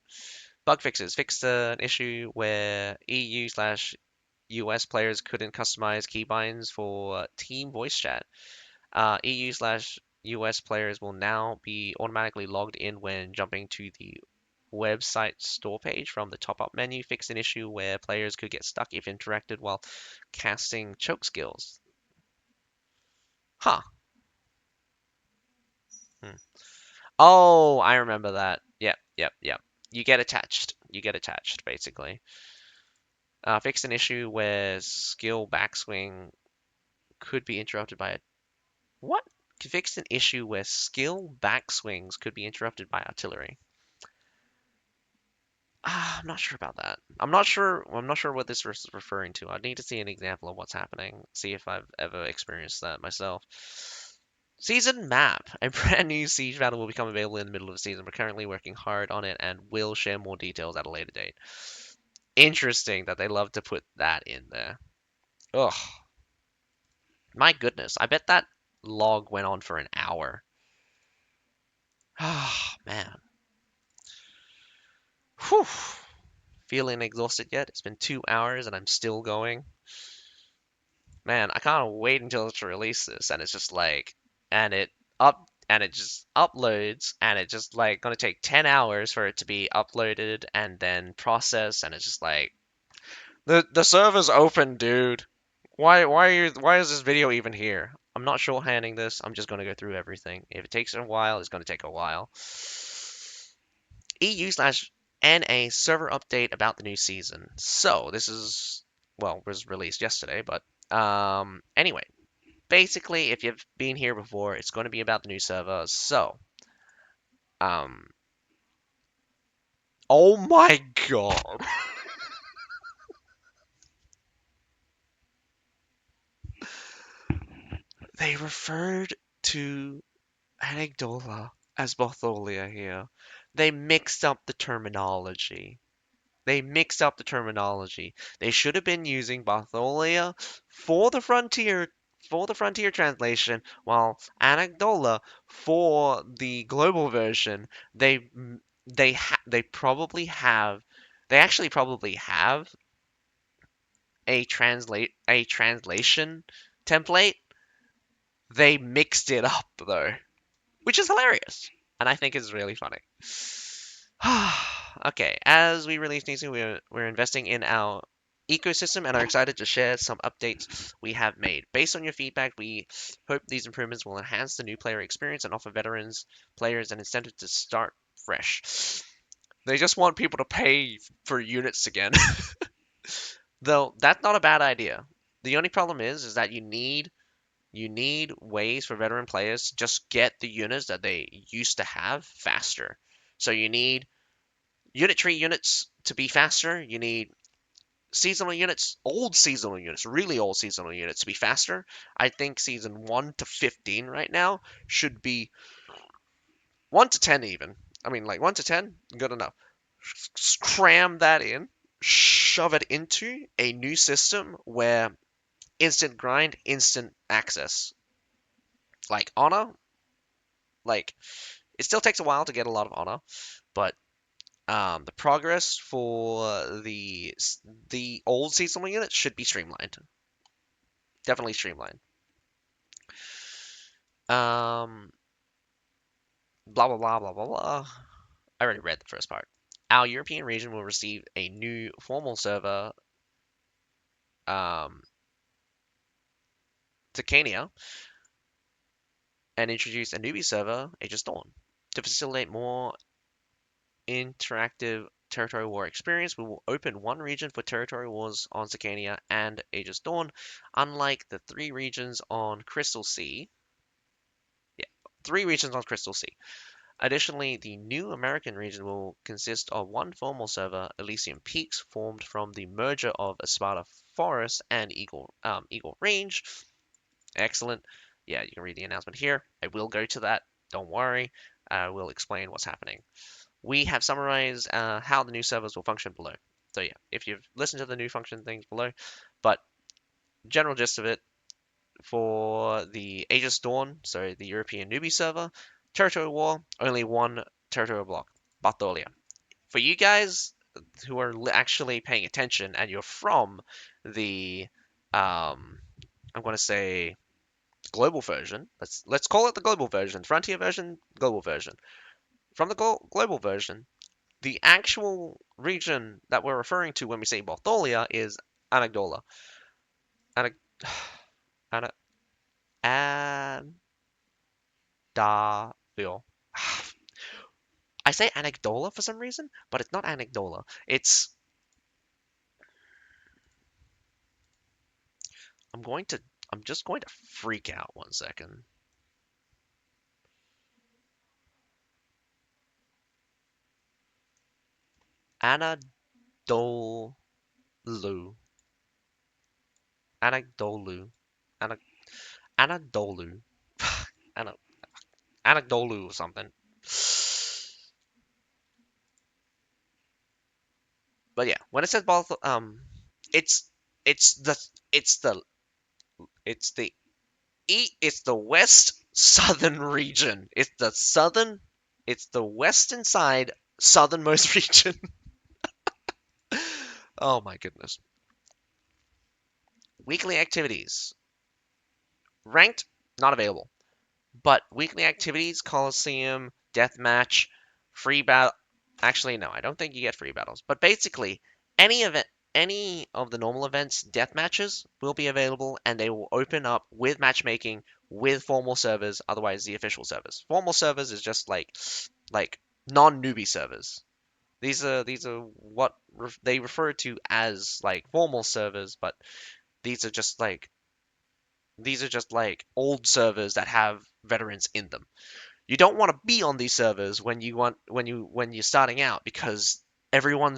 [SPEAKER 1] Bug fixes fixed an issue where EU/US players couldn't customize keybinds for team voice chat. EU/US players will now be automatically logged in when jumping to the website store page from the top-up menu. Fixed an issue where players could get stuck if interacted while casting choke skills. Huh. Hmm. Oh, I remember that. Yep, yep, yep. You get attached. You get attached, basically. Fixed an issue where skill backswing could be interrupted by a what? Fixed an issue where skill backswings could be interrupted by artillery. I'm not sure about that. I'm not sure. I'm not sure what this is referring to. I need to see an example of what's happening. See if I've ever experienced that myself. Season map. A brand new siege battle will become available in the middle of the season. We're currently working hard on it and will share more details at a later date. Interesting that they love to put that in there. Ugh, my goodness. I bet that log went on for an hour. Ah, man. Whew. Feeling exhausted yet? It's been 2 hours and I'm still going. Man, I can't wait until it's release this, and it's just like, and it just uploads, and it just like gonna take 10 hours for it to be uploaded and then processed, and it's just like, the server's open, dude. Why is this video even here? I'm not shorthanding this. I'm just gonna go through everything. If it takes a while, it's gonna take a while. EU/NA server update about the new season. So this is, well, was released yesterday, but anyway, basically, if you've been here before, it's going to be about the new server. So, um, oh my god, they referred to Anecdola as Bartholia here. They mixed up the terminology. They mixed up the terminology. They should have been using Bartholia for the frontier translation, while Anecdola for the global version. They actually probably have a translation template. They mixed it up though, which is hilarious, and I think is really funny. Okay, as we release these, we're investing in our ecosystem and are excited to share some updates we have made. Based on your feedback, we hope these improvements will enhance the new player experience and offer veterans players an incentive to start fresh. They just want people to pay for units again. Though that's not a bad idea. The only problem is that you need ways for veteran players to just get the units that they used to have faster. So you need unit tree units to be faster. You need seasonal units, old seasonal units, really old seasonal units to be faster. I think season 1 to 15 right now should be 1 to 10 even. I mean, like 1 to 10, good enough. Cram that in, shove it into a new system where instant grind, instant access. Like honor, like it still takes a while to get a lot of honor, but the progress for the old seasonal units should be streamlined. Definitely streamlined. Um, blah blah blah blah blah blah. I already read the first part. Our European region will receive a new formal server, um, Tacania, and introduce a newbie server, Aegis Dawn. To facilitate more interactive territory war experience, we will open one region for territory wars on Zicania and Aegis Dawn, unlike the three regions on Crystal Sea. Yeah, three regions on Crystal Sea. Additionally, the new American region will consist of one formal server, Elysium Peaks, formed from the merger of Espada Forest and Eagle Range. Excellent. Yeah, you can read the announcement here. I will go to that. Don't worry. I will explain what's happening. We have summarized how the new servers will function below. So yeah, if you've listened to the new function things below, but general gist of it, for the Aegis Dawn, so the European newbie server, territory war, only one territory block, Bartholia. For you guys who are actually paying attention and you're from the, I'm going to say global version. Let's call it the global version, frontier version, global version. From the global version, the actual region that we're referring to when we say Bartholia is Anagdola. Anag Ana Anadaville. I say Anagdola for some reason, but it's not Anagdola. I'm going to I'm just going to freak out 1 second. Anadolu. Anagdolu. Ana, Anadolu. Ana, Anadolu or something. But yeah, when it says both, it's it's the it's the it's the it's the west southern region. It's the western side southernmost region. Oh my goodness. Weekly activities. Ranked, not available. But weekly activities, Coliseum, Deathmatch, free battle. Actually, no, I don't think you get free battles. But basically, any event, any of the normal events, death matches will be available, and they will open up with matchmaking with formal servers. Otherwise, the official servers. Formal servers is just like non-newbie servers. These are what they refer to as like formal servers, but these are just like these are just like old servers that have veterans in them. You don't want to be on these servers when you're starting out because everyone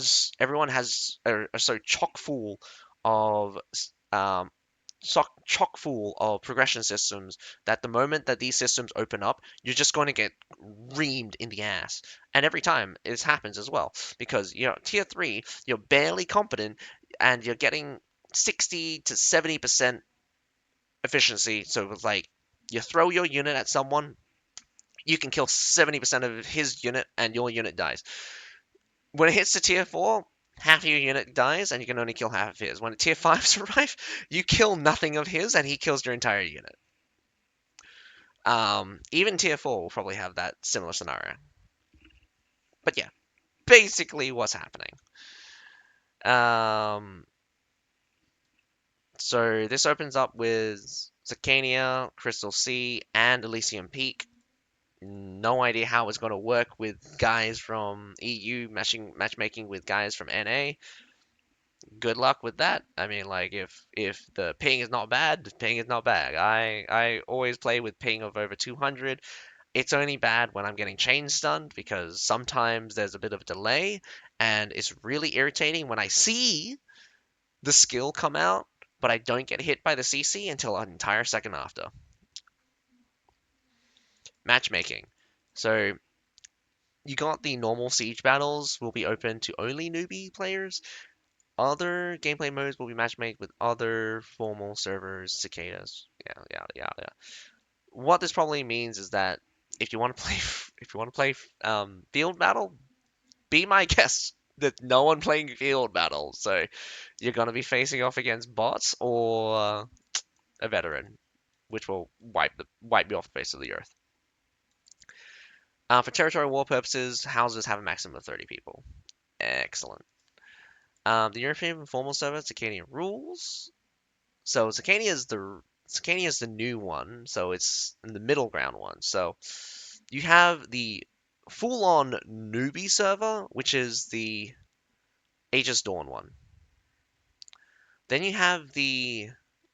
[SPEAKER 1] has are so chock full of um chock full of progression systems that the moment that these systems open up, you're just going to get reamed in the ass. And every time this happens as well because tier 3, you're barely competent and you're getting 60 to 70% efficiency. So it's like you throw your unit at someone, you can kill 70% of his unit and your unit dies. When it hits to tier 4, half of your unit dies and you can only kill half of his. When tier 5s arrive, you kill nothing of his and he kills your entire unit. Even tier 4 will probably have that similar scenario. But yeah, basically what's happening. Um, so this opens up with Zircania, Crystal Sea, and Elysium Peak. No idea how it's going to work with guys from EU matchmaking with guys from NA. Good luck with that. I mean, like if the ping is not bad, the ping is not bad. I always play with ping of over 200. It's only bad when I'm getting chain stunned because sometimes there's a bit of a delay, and it's really irritating when I see the skill come out, but I don't get hit by the CC until an entire second after. Matchmaking. So you got the normal siege battles will be open to only newbie players. Other gameplay modes will be matchmade with other formal servers, cicadas. Yeah, yeah, yeah, yeah. What this probably means is that if you want to play, if you want to play field battle, be my guest. There's no one playing field battle, so you're gonna be facing off against bots or a veteran, which will wipe you off the face of the earth. For territorial war purposes, houses have a maximum of 30 people. Excellent. The European formal server, Circadian rules. So Circania is the new one, so it's in the middle ground one. So you have the full-on newbie server, which is the Aegis Dawn one. Then you have the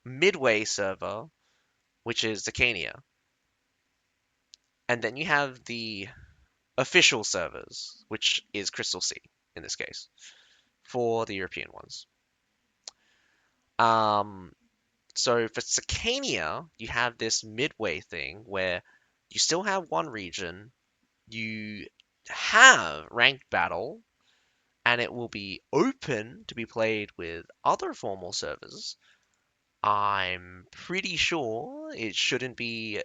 [SPEAKER 1] midway server, which is Zircania. And then you have the official servers, which is Crystal Sea in this case, for the European ones. Um, so for Zircania, you have this midway thing where you still have one region, you have ranked battle, and it will be open to be played with other formal servers. I'm pretty sure it shouldn't be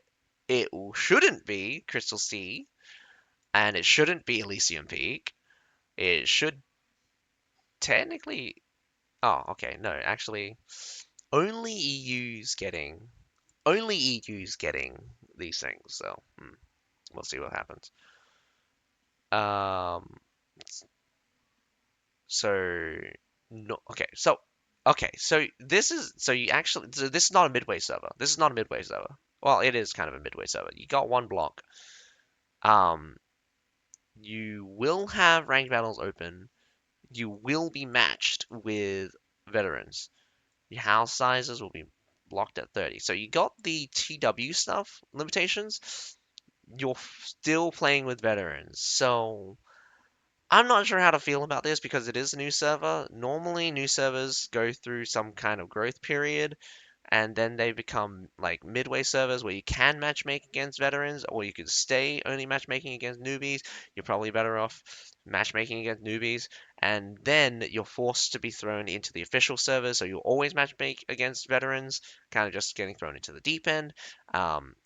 [SPEAKER 1] Crystal Sea, and it shouldn't be Elysium Peak. It should technically. Oh, okay. No, actually, only EU's getting only EU's getting these things. So we'll see what happens. Um, so no, okay. So this is not a midway server. This is not a midway server. Well, it is kind of a midway server. You got one block. Um, you will have ranked battles open. You will be matched with veterans. Your house sizes will be blocked at 30. So you got the TW stuff limitations. You're still playing with veterans. So I'm not sure how to feel about this because it is a new server. Normally, new servers go through some kind of growth period and then they become like midway servers where you can matchmake against veterans or you could stay only matchmaking against newbies. You're probably better off matchmaking against newbies, and then you're forced to be thrown into the official servers, so you'll always matchmake against veterans, kind of just getting thrown into the deep end.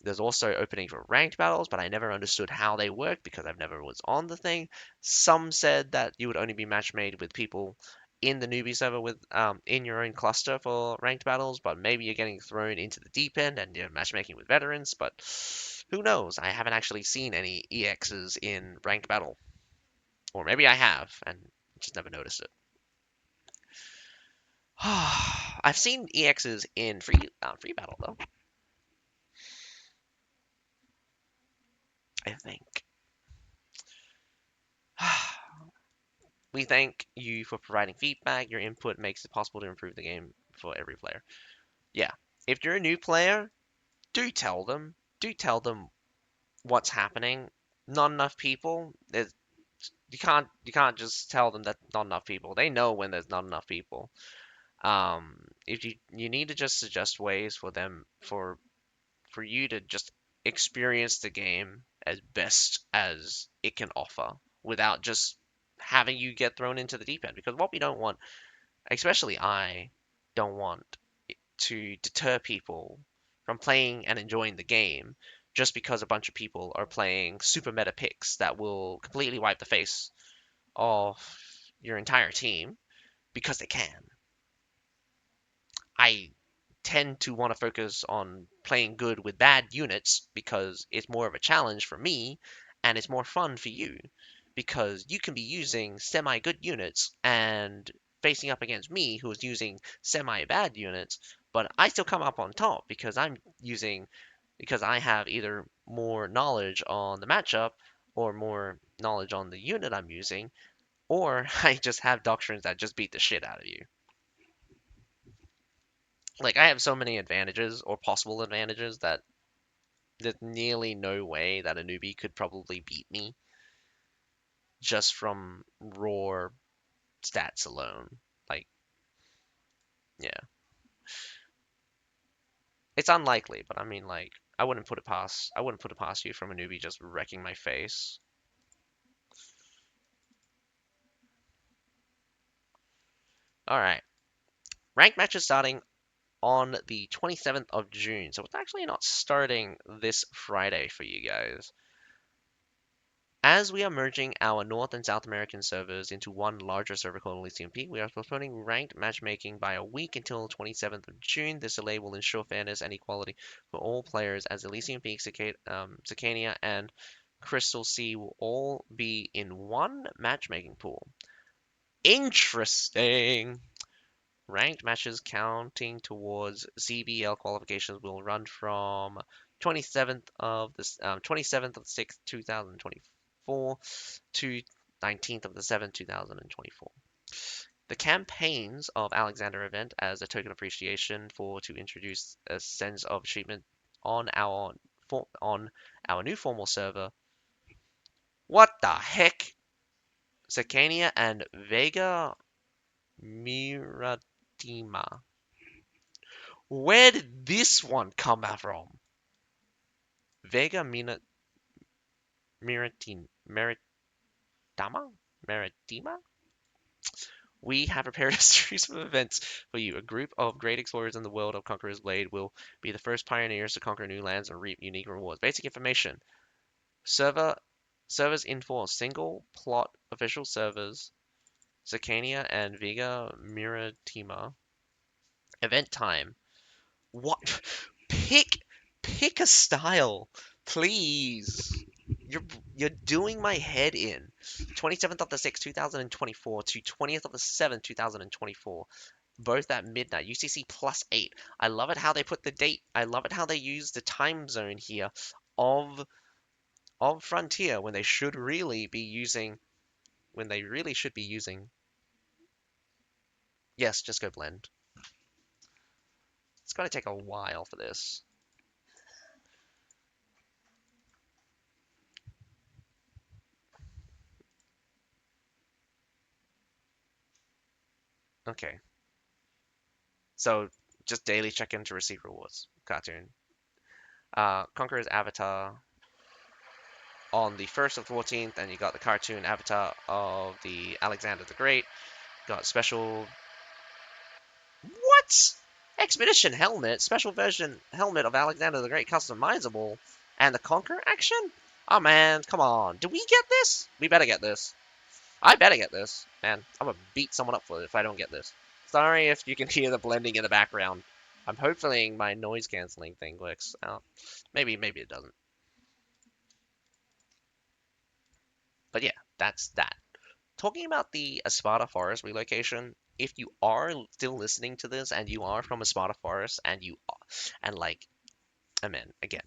[SPEAKER 1] There's also opening for ranked battles, but I never understood how they work because I've never was on the thing. Some said that you would only be matchmade with people in the newbie server with in your own cluster for ranked battles, but maybe you're getting thrown into the deep end and you're matchmaking with veterans, but who knows? I haven't actually seen any EXs in ranked battle. Or maybe I have and just never noticed it. I've seen EXs in free battle though. I think. We thank you for providing feedback. Your input makes it possible to improve the game for every player. Yeah. If you're a new player, do tell them. Do tell them what's happening. Not enough people. You can't just tell them that not enough people. They know when there's not enough people. If you need to just suggest ways for them for you to just experience the game as best as it can offer without just having you get thrown into the deep end. Because what we don't want, especially I don't want to deter people from playing and enjoying the game just because a bunch of people are playing super meta picks that will completely wipe the face off your entire team because they can. I tend to want to focus on playing good with bad units because it's more of a challenge for me and it's more fun for you. because you can be using semi-good units and facing up against me who is using semi-bad units, but I still come up on top because I have either more knowledge on the matchup or more knowledge on the unit I'm using, or I just have doctrines that just beat the shit out of you. Like I have so many advantages or possible advantages that there's nearly no way that a newbie could probably beat me just from raw stats alone. Like, yeah, it's unlikely, but I mean, like, I wouldn't put it past you from a newbie just wrecking my face. All right, ranked matches starting on the 27th of June, so it's actually not starting this Friday for you guys. As we are merging our North and South American servers into one larger server called Elysium Peak, we are postponing ranked matchmaking by a week until 27th of June. This delay will ensure fairness and equality for all players, as Elysium Peak, Cicania, and Crystal Sea will all be in one matchmaking pool. Interesting! Ranked matches counting towards CBL qualifications will run from 27th of the 6th, 2024 to 19th of the 7th, 2024. The campaigns of Alexander event as a token of appreciation for to introduce a sense of achievement on on our new formal server. What the heck? Sacania and Vega Miratima. Where did this one come out from? Vega Meritima? Meritima? We have prepared a series of events for you. A group of great explorers in the world of Conqueror's Blade will be the first pioneers to conquer new lands and reap unique rewards. Basic information. Server servers in for single plot official servers, Zicania and Vega Miratima. Event time. What? Pick pick a style, please. You're you're doing my head in. 27th of the 6th, 2024 to 20th of the 7th, 2024. Both at midnight. UCC +8. I love it how they put the date. I love it how they use the time zone here of Frontier when they really should be using. Yes, just go blend. It's gonna take a while for this. Okay. So just daily check in to receive rewards. Cartoon. Conqueror's avatar on the 1st of 14th, and you got the cartoon avatar of the Alexander the Great. Got special. What? Expedition helmet, special version helmet of Alexander the Great, customizable, and the Conqueror action? Oh man, come on. Do we get this? We better get this. I better get this. Man, I'm gonna beat someone up for it if I don't get this. Sorry if you can hear the blending in the background. I'm hoping my noise canceling thing works out. Maybe it doesn't. But yeah, that's that. Talking about the Espada Forest relocation, if you are still listening to this and you are from Espada Forest and like, I mean, again,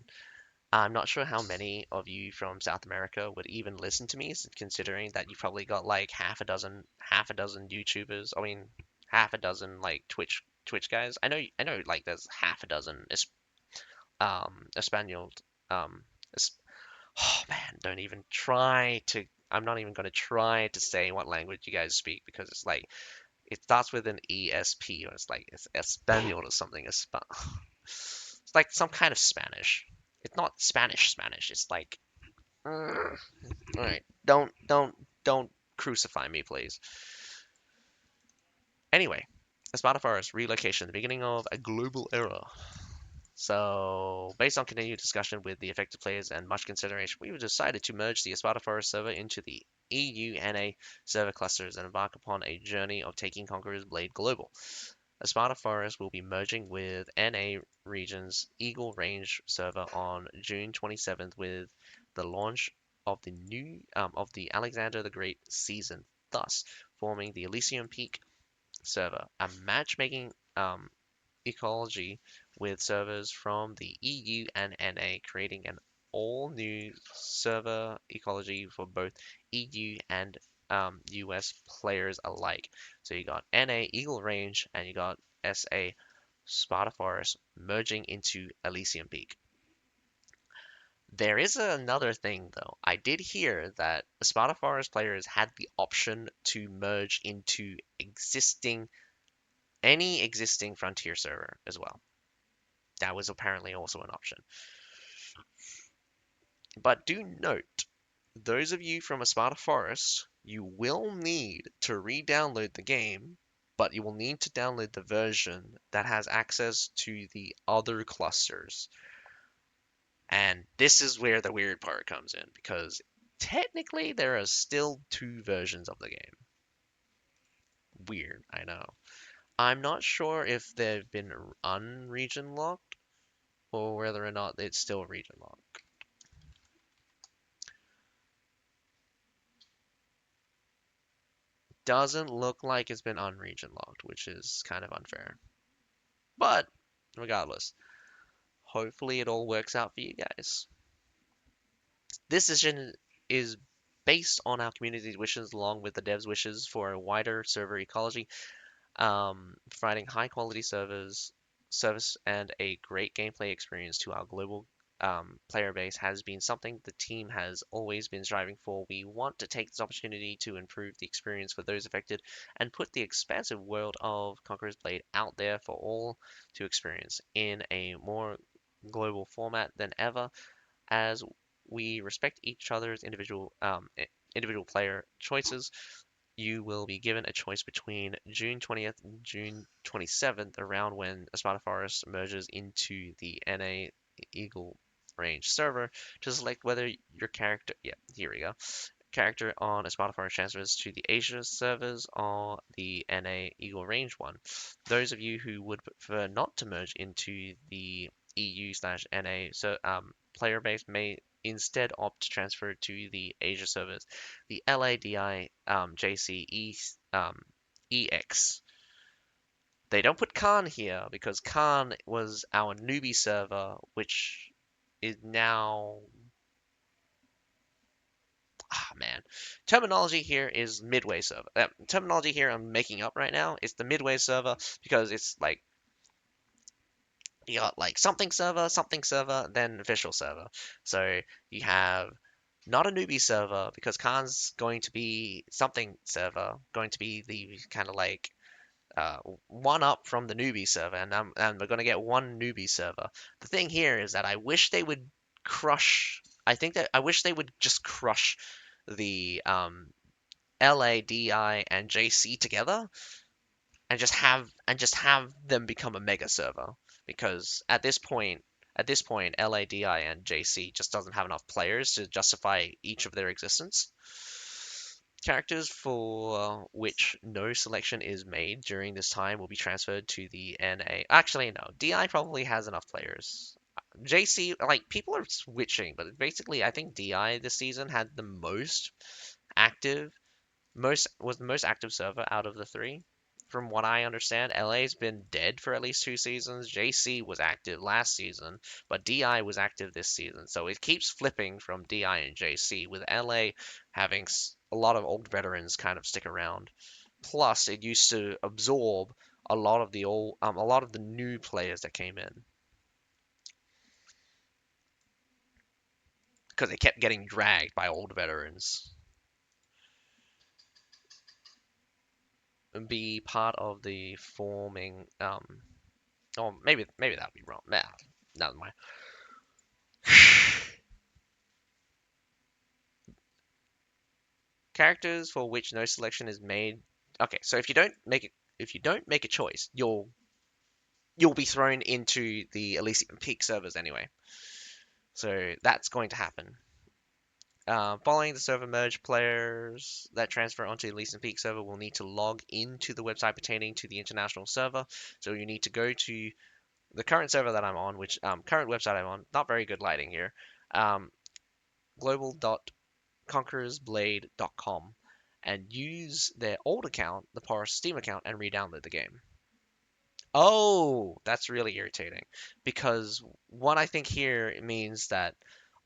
[SPEAKER 1] I'm not sure how many of you from South America would even listen to me, considering that you probably got like half a dozen YouTubers. I mean, half a dozen like Twitch guys. I know, like there's half a dozen Espanol um oh man, don't even try to. I'm not even going to try to say what language you guys speak because it's like it starts with an ESP or it's like it's Espanol or something. It's like some kind of Spanish. It's not Spanish. It's like, all right, don't crucify me, please. Anyway, Espada Forest relocation, the beginning of a global era. So, based on continued discussion with the affected players and much consideration, we decided to merge the Espada Forest server into the EU-NA server clusters and embark upon a journey of taking Conqueror's Blade global. Espada Forest will be merging with NA region's Eagle Range server on June 27th with the launch of the Alexander the Great season, thus forming the Elysium Peak server, a matchmaking ecology with servers from the EU and NA, creating an all new server ecology for both EU and US players alike. So you got NA Eagle Range and you got SA Sparta Forest merging into Elysium Peak. There is another thing though. I did hear that the Sparta Forest players had the option to merge into any existing Frontier server as well. That was apparently also an option. But do note, those of you from a Sparta Forest, you will need to re-download the game, but you will need to download the version that has access to the other clusters. And this is where the weird part comes in, because technically there are still two versions of the game. Weird, I know. I'm not sure if they've been unregion locked or whether or not it's still region locked. Doesn't look like it's been unregion locked, which is kind of unfair. But regardless, hopefully it all works out for you guys. This decision is based on our community's wishes along with the devs' wishes for a wider server ecology, providing high quality service and a great gameplay experience to our global player base has been something the team has always been striving for. We want to take this opportunity to improve the experience for those affected and put the expansive world of Conqueror's Blade out there for all to experience in a more global format than ever, as we respect each other's individual player choices. You will be given a choice between June 20th and June 27th, around when Sparta Forest merges into the NA Eagle Range server, to select whether your character, yeah, here we go, character on a Spotify transfers to the Asia servers or the NA Eagle Range one. Those of you who would prefer not to merge into the EU/NA player base may instead opt to transfer to the Asia servers, the LADI JCE EX. They don't put Khan here because Khan was our newbie server, which is now man. Terminology here is midway server. Terminology here I'm making up right now is the midway server because it's like you got like something server, then official server. So you have not a newbie server because Khan's going to be something server, going to be the kind of like uh, one up from the newbie server, and we're going to get one newbie server. The thing here is that I wish they would crush. I think that I wish they would just crush the LADI and JC together and just have them become a mega server because at this point LADI and JC just doesn't have enough players to justify each of their existence. Characters for which no selection is made during this time will be transferred to the NA. Actually, no. DI probably has enough players. JC, like, people are switching, but basically, I think DI this season had the active most was the most active server out of the three. From what I understand, LA's been dead for at least 2 seasons. JC was active last season, but DI was active this season. So it keeps flipping from DI and JC, with LA having a lot of old veterans kind of stick around. Plus, it used to absorb a lot of the new players that came in because they kept getting dragged by old veterans. And be part of the forming oh, maybe that'd be wrong. Nah, never mind. Characters for which no selection is made. Okay, so if you don't make a choice, you'll be thrown into the Elysium Peak servers anyway. So that's going to happen. Following the server merge, players that transfer onto the Elysium Peak server will need to log into the website pertaining to the international server. So you need to go to the current server that I'm on, which current website I'm on. Not very good lighting here. Um, global conquerorsblade.com and use their old account, the Porus Steam account, and re-download the game. Oh, that's really irritating because what I think here means that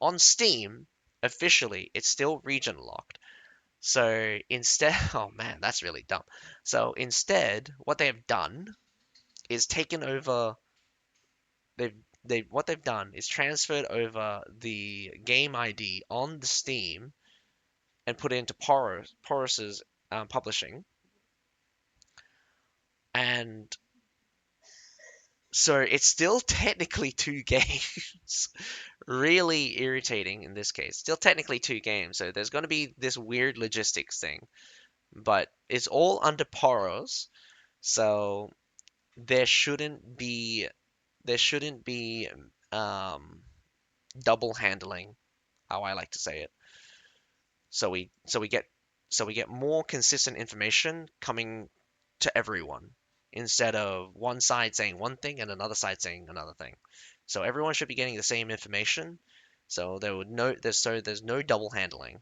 [SPEAKER 1] on Steam, officially, it's still region locked. So instead, oh man, that's really dumb. So instead, what they have done is taken over. They've they what they've done is transferred over the game ID on the Steam and put it into Porus's publishing, and so it's still technically two games. Really irritating in this case. Still technically two games, so there's going to be this weird logistics thing, but it's all under Poros, so there shouldn't be there shouldn't be um, double handling, how I like to say it. So we get more consistent information coming to everyone instead of one side saying one thing and another side saying another thing. So everyone should be getting the same information. So there's no double handling.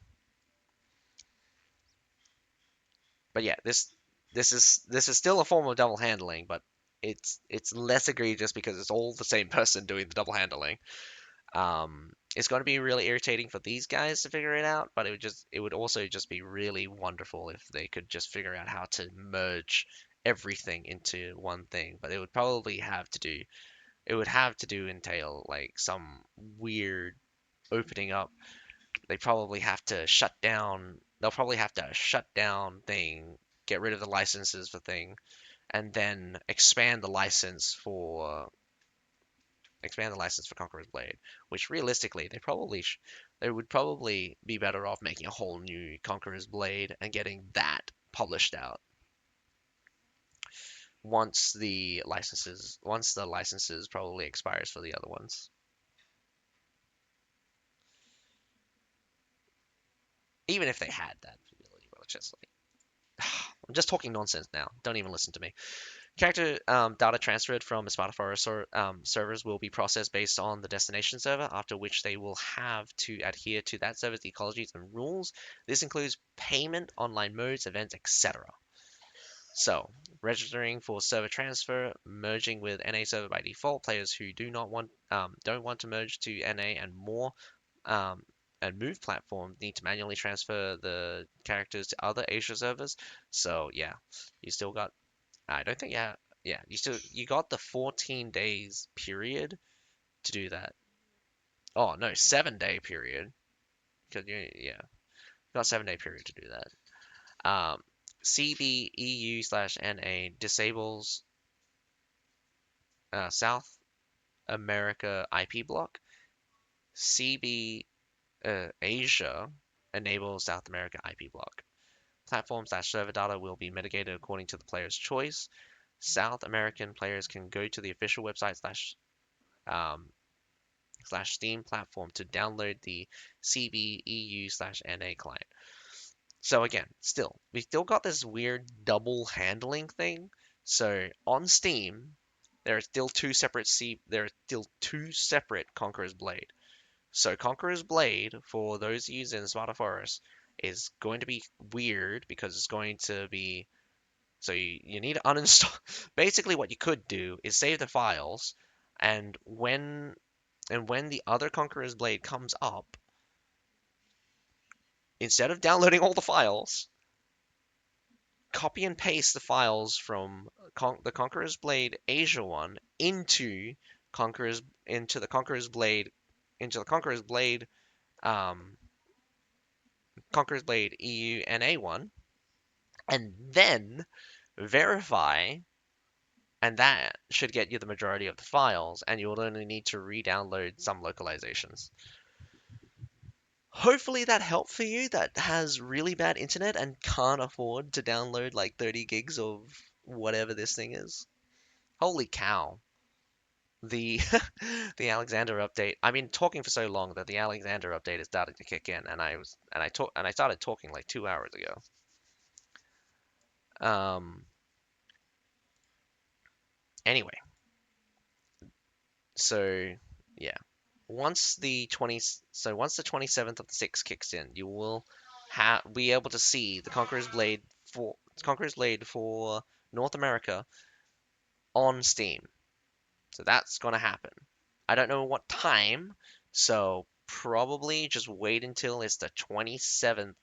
[SPEAKER 1] But yeah, this is still a form of double handling, but it's less egregious because it's all the same person doing the double handling. It's going to be really irritating for these guys to figure it out, but it would also just be really wonderful if they could just figure out how to merge everything into one thing. But it would have to do entail like some weird opening up. They'll probably have to shut down thing, get rid of the licenses for thing, and then expand the license for Conqueror's Blade, which realistically they would probably be better off making a whole new Conqueror's Blade and getting that published out once the licenses probably expires for the other ones. Even if they had that ability, well, it's just like I'm just talking nonsense now. Don't even listen to me. Character data transferred from Spotify servers will be processed based on the destination server, after which they will have to adhere to that server's ecologies and rules. This includes payment, online modes, events, etc. So, registering for server transfer, merging with NA server by default. Players who don't want to merge to NA um, and move platform need to manually transfer the characters to other Asia servers. So yeah, you still got I don't think yeah, you got the 14 days period to do that. Oh no, 7 day period. Cause you got 7 day period to do that. CB EU/NA disables South America IP block. CB Asia enables South America IP block. Platform/server data will be mitigated according to the player's choice. South American players can go to the official website um, slash Steam platform to download the CBEU/NA client. So again, we still got this weird double handling thing. So on Steam, there are still two separate Conqueror's Blade. So Conqueror's Blade, for those using Smarter Forest, is going to be weird because it's going to be so you need to uninstall. Basically, what you could do is save the files, and when the other Conqueror's Blade comes up, instead of downloading all the files, copy and paste the files from the Conqueror's Blade Asia one Conqueror's into the Conqueror's Blade um, Conqueror's Blade EU NA one, and then verify, and that should get you the majority of the files, and you will only need to re-download some localizations. Hopefully that helped for you that has really bad internet and can't afford to download like 30 gigs of whatever this thing is. Holy cow. The the Alexander update. I've been talking for so long that the Alexander update is starting to kick in, and I started talking like 2 hours ago. Um anyway, so yeah. once the 20 so once the 27th of the 6th kicks in, you will be able to see the Conqueror's Blade for North America on Steam. So that's going to happen. I don't know what time, so probably just wait until it's the 27th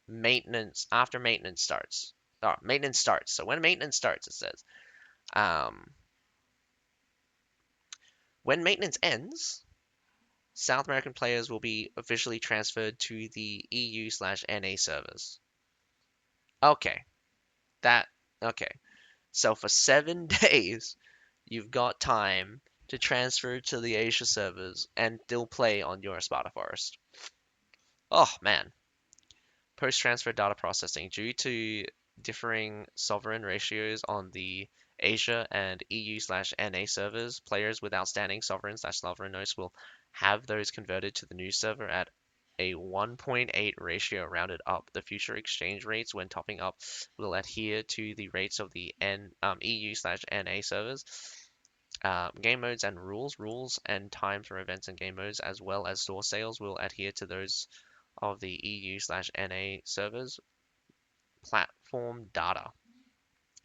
[SPEAKER 1] maintenance after maintenance starts. Maintenance starts. So when maintenance starts, it says, um, when maintenance ends, South American players will be officially transferred to the EU/NA servers. Okay, that okay. So for 7 days, you've got time to transfer to the Asia servers and still play on your Sparta Forest. Oh man, post-transfer data processing due to differing sovereign ratios on the Asia and EU/NA servers, players with outstanding sovereign/sovereign notes will have those converted to the new server at a 1.8 ratio rounded up. The future exchange rates when topping up will adhere to the rates of the EU/NA servers. Game modes and rules and time for events and game modes, as well as store sales, will adhere to those of the EU/NA servers. Platform data.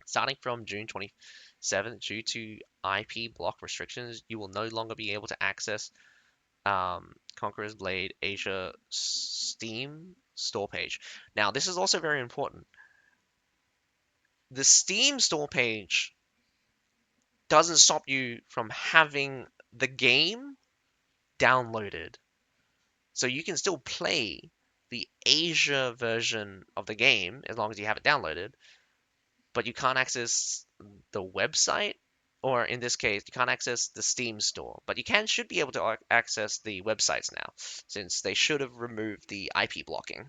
[SPEAKER 1] Starting from June 27th, due to IP block restrictions, you will no longer be able to access Conqueror's Blade Asia Steam store page. Now, this is also very important. The Steam store page doesn't stop you from having the game downloaded. So you can still play the Asia version of the game as long as you have it downloaded, but you can't access the website, or in this case, you can't access the Steam store. But you should be able to access the websites now, since they should have removed the IP blocking.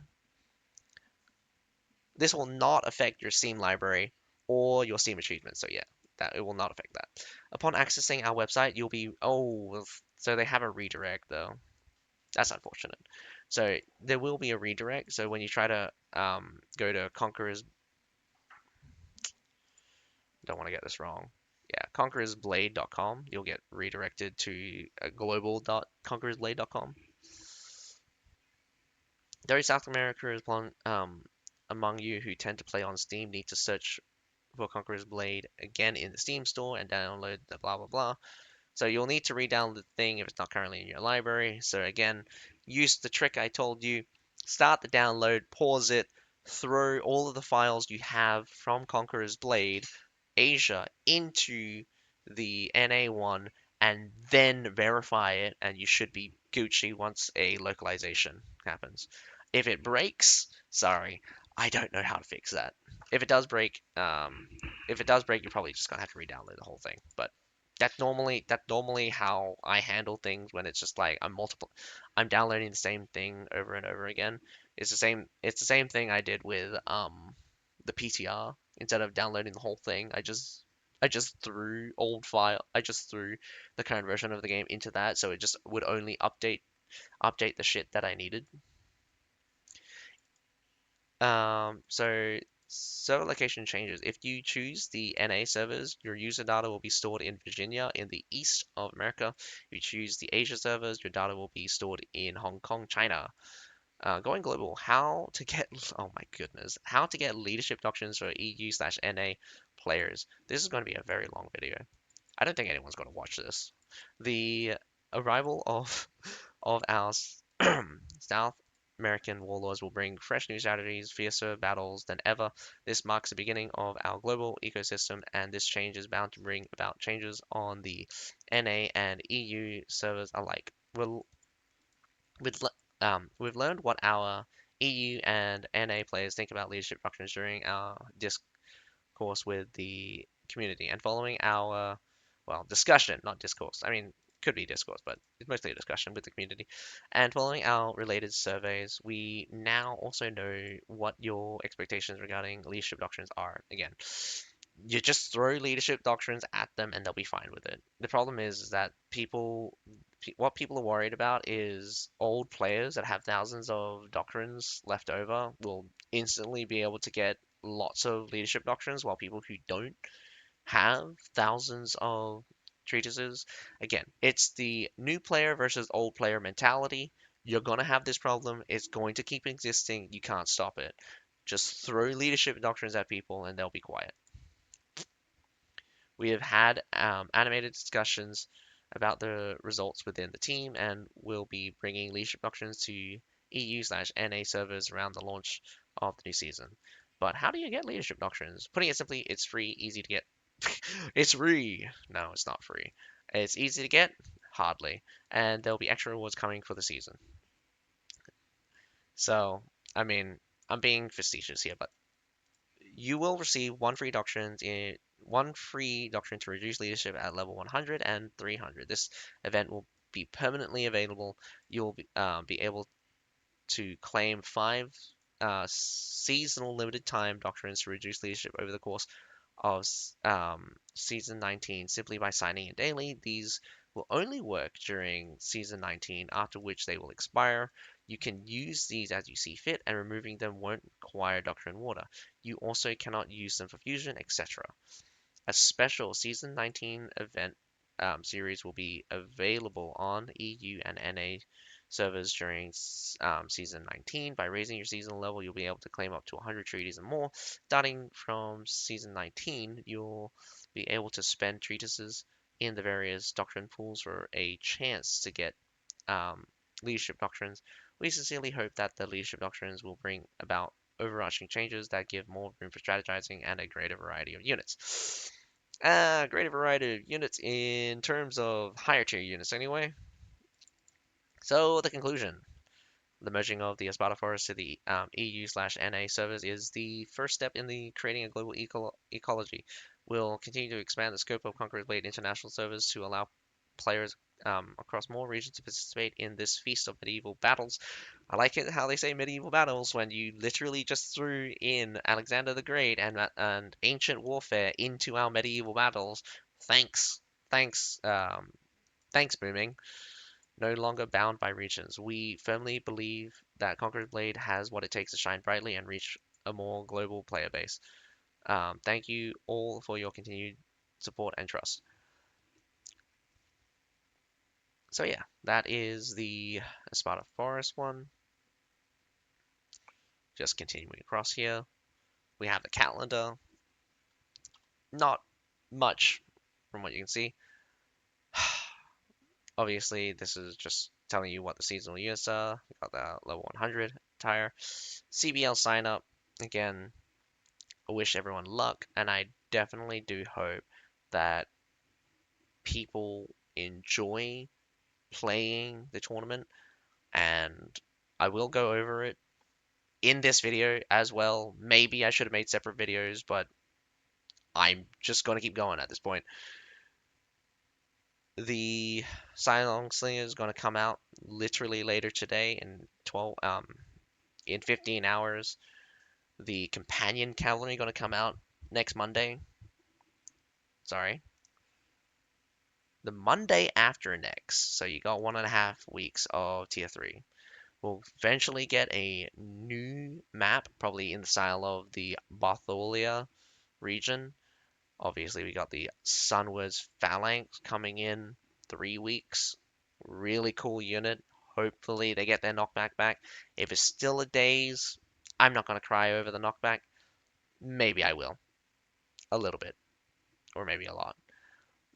[SPEAKER 1] This will not affect your Steam library or your Steam achievements, so yeah, that it will not affect that. Upon accessing our website, you'll be so they have a redirect though. That's unfortunate. So there will be a redirect. So when you try to go to Conqueror's, don't want to get this wrong. Yeah, conquerorsblade.com. You'll get redirected to global.conquerorsblade.com. Those South Americans among you who tend to play on Steam need to search for Conqueror's Blade again in the Steam store and download the blah blah blah. So you'll need to re-download the thing if it's not currently in your library. So again, use the trick I told you. Start the download, pause it, throw all of the files you have from Conqueror's Blade Asia into the NA one, and then verify it, and you should be Gucci once a localization happens. If it breaks, sorry, I don't know how to fix that. If it does break, you're probably just gonna have to re-download the whole thing. But that's normally how I handle things when it's just like I'm downloading the same thing over and over again. It's the same thing I did with the PTR. Instead of downloading the whole thing, I just threw the current version of the game into that, so it just would only update the shit that I needed. So server location changes. If you choose the NA servers, your user data will be stored in Virginia in the east of America. If you choose the Asia servers, your data will be stored in Hong Kong, China. Going global, how to get, oh my goodness, how to get leadership doctrines for EU/NA players. This is going to be a very long video. I don't think anyone's going to watch this. The arrival of our South American warlords will bring fresh new strategies, fiercer battles than ever. This marks the beginning of our global ecosystem, and this change is bound to bring about changes on the NA and EU servers alike. We've learned what our EU and NA players think about leadership doctrines during our discourse with the community, and following our, well, discussion, not discourse. I mean, could be discourse, but it's mostly a discussion with the community. And following our related surveys, we now also know what your expectations regarding leadership doctrines are. Again, you just throw leadership doctrines at them and they'll be fine with it. The problem is that what people are worried about is old players that have thousands of doctrines left over will instantly be able to get lots of leadership doctrines, while people who don't have thousands of treatises. Again, it's the new player versus old player mentality. You're going to have this problem. It's going to keep existing. You can't stop it. Just throw leadership doctrines at people and they'll be quiet. We have had animated discussions about the results within the team, and we'll be bringing leadership doctrines to EU/NA servers around the launch of the new season. But how do you get leadership doctrines? Putting it simply, it's free, easy to get. It's free. No, it's not free. It's easy to get, hardly, and there'll be extra rewards coming for the season. So, I mean, I'm being facetious here, but you will receive one free doctrine to reduce leadership at level 100 and 300. This event will be permanently available. You'll be able to claim five seasonal limited time doctrines to reduce leadership over the course of season 19 simply by signing in daily. These will only work during season 19, after which they will expire. You can use these as you see fit, and removing them won't require Doctrine Water. You also cannot use them for fusion, etc. A special Season 19 event series will be available on EU and NA servers during Season 19. By raising your seasonal level, you'll be able to claim up to 100 treaties and more. Starting from Season 19, you'll be able to spend treatises in the various doctrine pools for a chance to get um, leadership doctrines. We sincerely hope that the leadership doctrines will bring about overarching changes that give more room for strategizing and a greater variety of units. Greater variety of units in terms of higher tier units, anyway. So, the conclusion. The merging of the Espada Forest to the EU/NA servers is the first step in the creating a global ecology. We'll continue to expand the scope of Conqueror's Blade international servers to allow players across more regions to participate in this feast of medieval battles. I like it how they say medieval battles when you literally just threw in Alexander the Great and ancient warfare into our medieval battles. Thanks, thanks, thanks, Booming. No longer bound by regions. We firmly believe that Conqueror's Blade has what it takes to shine brightly and reach a more global player base. Thank you all for your continued support and trust. So yeah, that is the Espada Forest one. Just continuing across here. We have the calendar. Not much from what you can see. Obviously, this is just telling you what the seasonal units are. We got the level 100 attire. CBL sign up. Again, I wish everyone luck, and I definitely do hope that people enjoy playing the tournament, and I will go over it in this video as well. Maybe I should have made separate videos, but I'm just going to keep going at this point. The Silong Slinger is going to come out literally later today in 15 hours. The Companion Cavalry going to come out next Monday. Sorry, the Monday after next. So you got 1.5 weeks of tier 3. We'll eventually get a new map, probably in the style of the Bartholia region. Obviously, we got the Sunward's Phalanx coming in 3 weeks. Really cool unit. Hopefully, they get their knockback back. If it's still a daze, I'm not going to cry over the knockback. Maybe I will. A little bit. Or maybe a lot.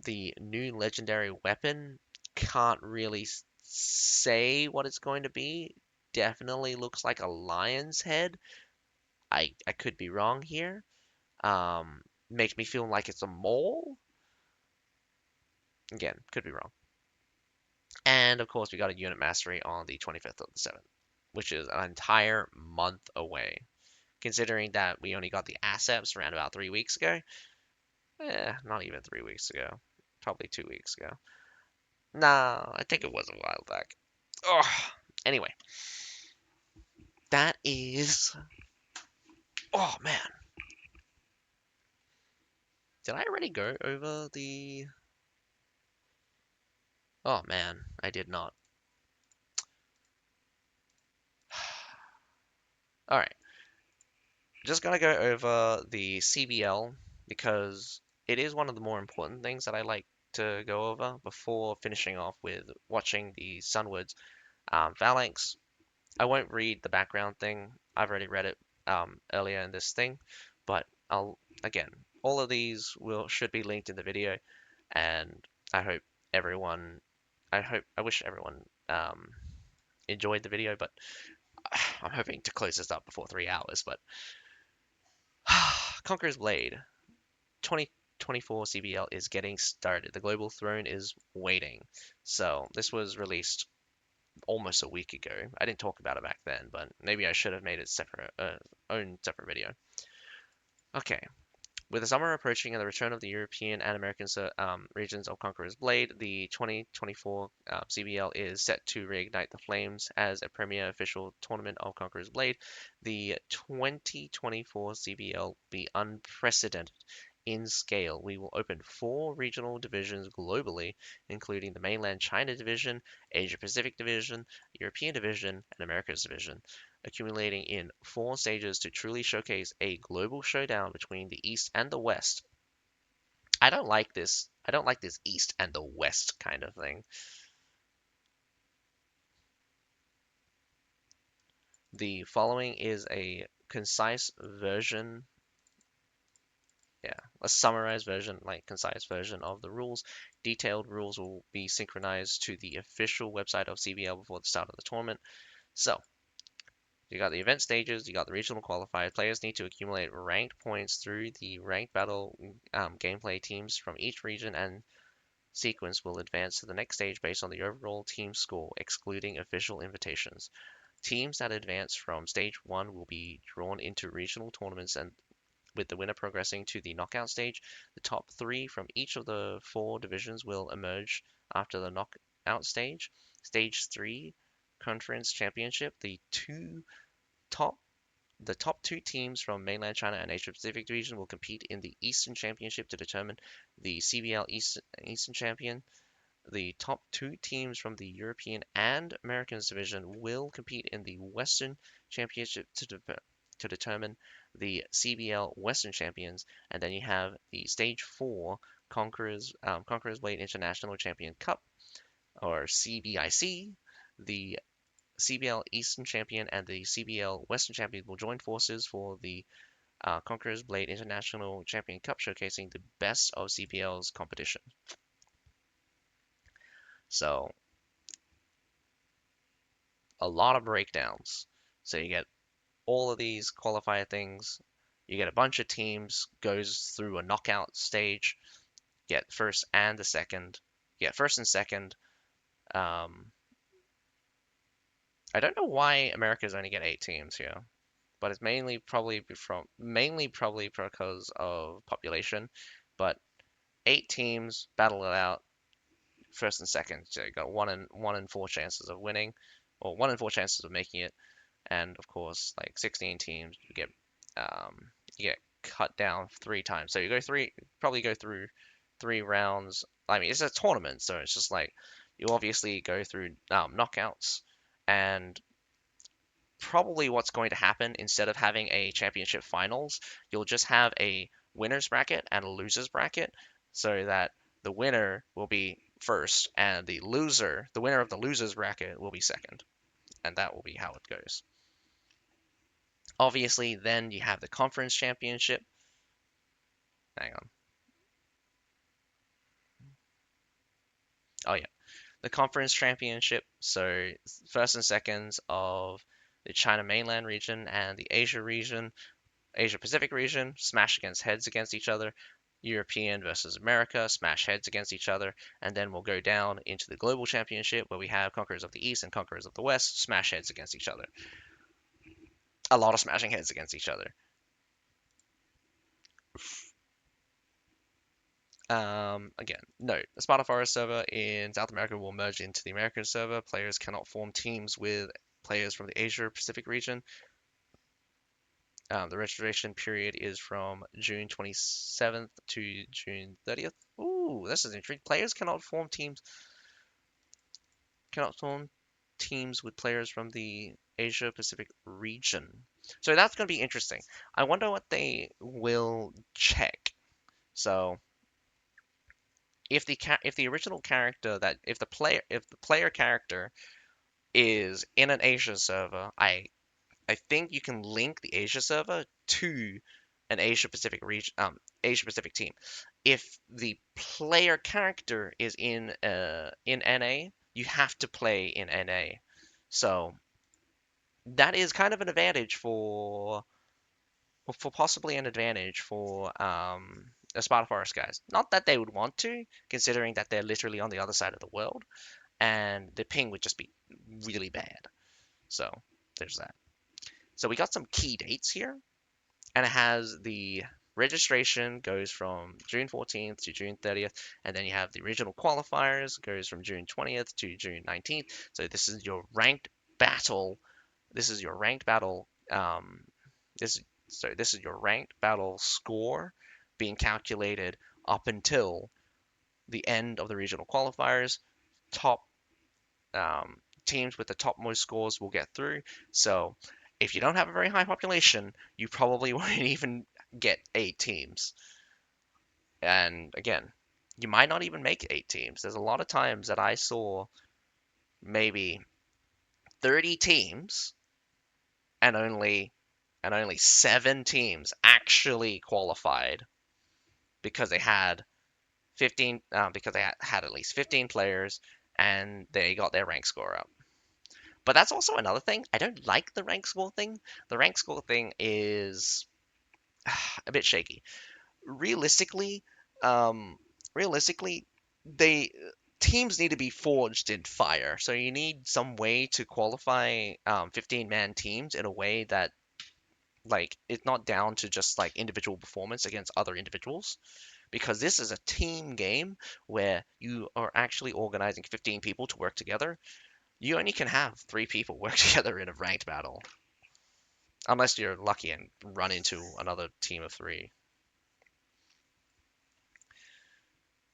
[SPEAKER 1] The new legendary weapon, can't really say what it's going to be. Definitely looks like a lion's head. I could be wrong here. Makes me feel like it's a mole. Again, could be wrong. And of course, we got a unit mastery on the 25th of the 7th, which is an entire month away. Considering that we only got the assets around about 3 weeks ago. Not even 3 weeks ago. Probably 2 weeks ago. Nah, I think it was a while back. Oh, anyway, that is. Oh man, did I already go over the? Oh man, I did not. All right, just gonna go over the CBL because it is one of the more important things that I like to go over before finishing off with watching the Sunward Phalanx. I won't read the background thing. I've already read it earlier in this thing, but I'll again, all of these will should be linked in the video, and I hope everyone, I wish everyone enjoyed the video, but I'm hoping to close this up before 3 hours. But Conqueror's Blade 2024 CBL is getting started. The Global Throne is waiting. So this was released almost a week ago. I didn't talk about it back then, but maybe I should have made it separate, own separate video. Okay, with the summer approaching and the return of the European and American regions of Conqueror's Blade, the 2024 CBL is set to reignite the flames as a premier official tournament of Conqueror's Blade. The 2024 CBL will be unprecedented in scale. We will open 4 regional divisions globally, including the Mainland China Division, Asia Pacific Division, European Division, and Americas Division, accumulating in 4 stages to truly showcase a global showdown between the East and the West. I don't like this. I don't like this East and the West kind of thing. The following is a concise version, yeah, a summarized version, like concise version of the rules. Detailed rules will be synchronized to the official website of CBL before the start of the tournament. So, you got the event stages, you got the regional qualifiers. Players need to accumulate ranked points through the ranked battle gameplay. Teams from each region and sequence will advance to the next stage based on the overall team score, excluding official invitations. Teams that advance from stage 1 will be drawn into regional tournaments and with the winner progressing to the knockout stage. The top 3 from each of the 4 divisions will emerge after the knockout stage. Stage 3 Conference Championship. Top the top 2 teams from mainland China and Asia Pacific region will compete in the Eastern Championship to determine the CBL Eastern Champion. The top 2 teams from the European and Americans division will compete in the Western Championship to determine the CBL Western Champions. And then you have the Stage 4 Conqueror's Blade International Champion Cup, or CBIC. The CBL Eastern Champion and the CBL Western Champion will join forces for the Conqueror's Blade International Champion Cup, showcasing the best of CBL's competition. So, a lot of breakdowns. So you get all of these qualifier things. You get a bunch of teams goes through a knockout stage. Get first and the second. Get first and second. Um, I don't know why America's only get 8 teams here, but it's mainly probably because of population. But 8 teams battle it out, first and second. So you got one in 4 chances of winning, or 1 in 4 chances of making it. And of course, like 16 teams, you get cut down 3 times. So you probably go through 3 rounds. I mean, it's a tournament, so it's just like you obviously go through knockouts, and probably what's going to happen, instead of having a championship finals, you'll just have a winners bracket and a losers bracket, so that the winner will be first and the winner of the losers bracket will be second, and that will be how it goes. Obviously, then you have the conference championship. Hang on. Oh yeah, the conference championship. So first and seconds of the China mainland region and the Asia Pacific region smash heads against each other. European versus America smash heads against each other, and then we'll go down into the global championship where we have Conquerors of the East and Conquerors of the West smash heads against each other. A lot of smashing heads against each other. Again, note, the Sparta Forest server in South America will merge into the American server. Players cannot form teams with players from the Asia Pacific region. The registration period is from June 27th to June 30th. Ooh, this is intriguing. Players cannot form teams with players from the Asia Pacific region. So that's going to be interesting. I wonder what they will check. So if the original character that if the player character is in an Asia server, I think you can link the Asia server to an Asia Pacific team. If the player character is in NA, you have to play in NA. So that is kind of an advantage for possibly an advantage for the Sparta Forest guys. Not that they would want to, considering that they're literally on the other side of the world, and the ping would just be really bad. So there's that. So we got some key dates here, and it has the registration goes from June 14th to June 30th, and then you have the regional qualifiers goes from June 20th to June 19th. So this is your ranked battle. This is your ranked battle. This this is your ranked battle score being calculated up until the end of the regional qualifiers. Top teams with the topmost scores will get through. So if you don't have a very high population, you probably won't even get 8 teams. And again, you might not even make 8 teams. There's a lot of times that I saw maybe 30 teams and only 7 teams actually qualified because they had 15 because they had at least 15 players and they got their rank score up. But that's also another thing. I don't like the rank score thing. The rank score thing is a bit shaky. Realistically, um, realistically, they teams need to be forged in fire. So you need some way to qualify 15-man teams in a way that like it's not down to just like individual performance against other individuals because this is a team game where you are actually organizing 15 people to work together. You only can have 3 people work together in a ranked battle unless you're lucky and run into another team of 3.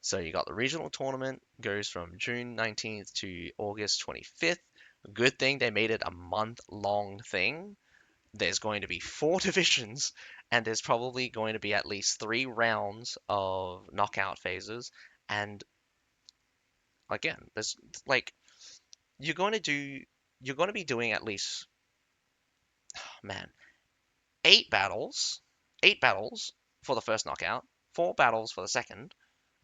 [SPEAKER 1] So you got the regional tournament goes from June 19th to August 25th. Good thing they made it a month-long thing. There's going to be 4 divisions, and there's probably going to be at least 3 rounds of knockout phases. And again, there's like you're going to do you're going to be doing at least man 8 battles, 8 battles for the first knockout, 4 battles for the second,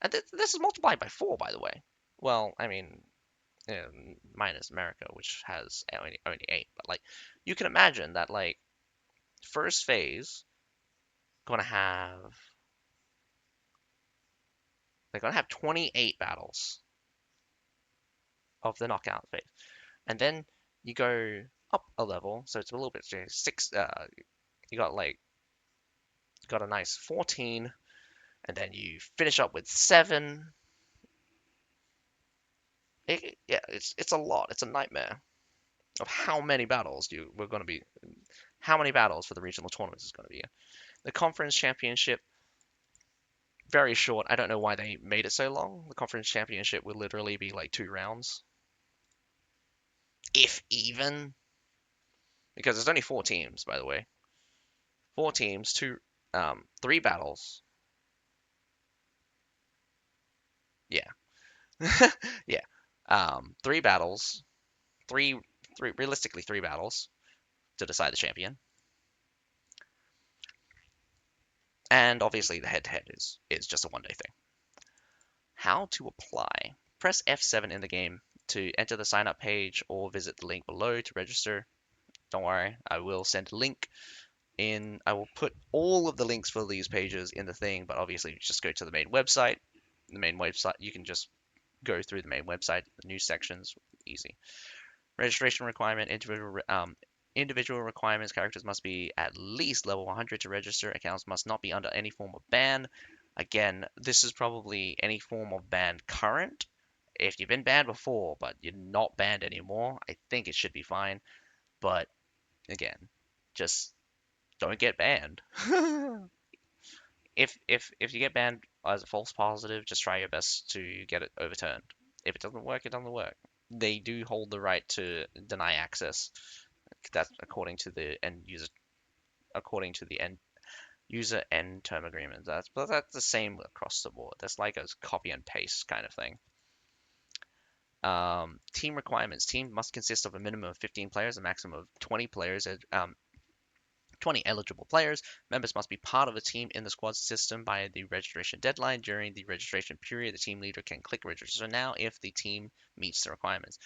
[SPEAKER 1] and this is multiplied by 4, by the way. Well, I mean, minus America, which has only 8. But like, you can imagine that like first phase gonna have they're gonna have 28 battles of the knockout phase, and then you go up a level, so it's a little bit six. You got like got a nice 14, and then you finish up with 7. Yeah, it's a lot. It's a nightmare of how many battles we're going to be. How many battles for the regional tournaments is going to be? The conference championship very short. I don't know why they made it so long. The conference championship will literally be like 2 rounds, if even, because there's only 4 teams, by the way. 4 teams, 3 battles. Yeah, yeah. 3 battles, realistically 3 battles to decide the champion, and obviously the head-to-head is just a 1 day thing. How to apply? Press F7 in the game to enter the sign up page or visit the link below to register. Don't worry, I will send a link in. I will put all of the links for these pages in the thing, but obviously just go to the main website. The main website, you can just go through the main website, the news sections, easy. Registration requirement, individual requirements, characters must be at least level 100 to register, accounts must not be under any form of ban. Again, this is probably any form of ban current. If you've been banned before, but you're not banned anymore, I think it should be fine. But again, just don't get banned. If you get banned as a false positive, just try your best to get it overturned. If it doesn't work, it doesn't work. They do hold the right to deny access. That's according to the end user, according to the end User end term agreements. That's the same across the board. That's like a copy and paste kind of thing. Team requirements. Team must consist of a minimum of 15 players, a maximum of 20 players, 20 eligible players. Members must be part of a team in the squad system by the registration deadline. During the registration period, the team leader can click register now if the team meets the requirements.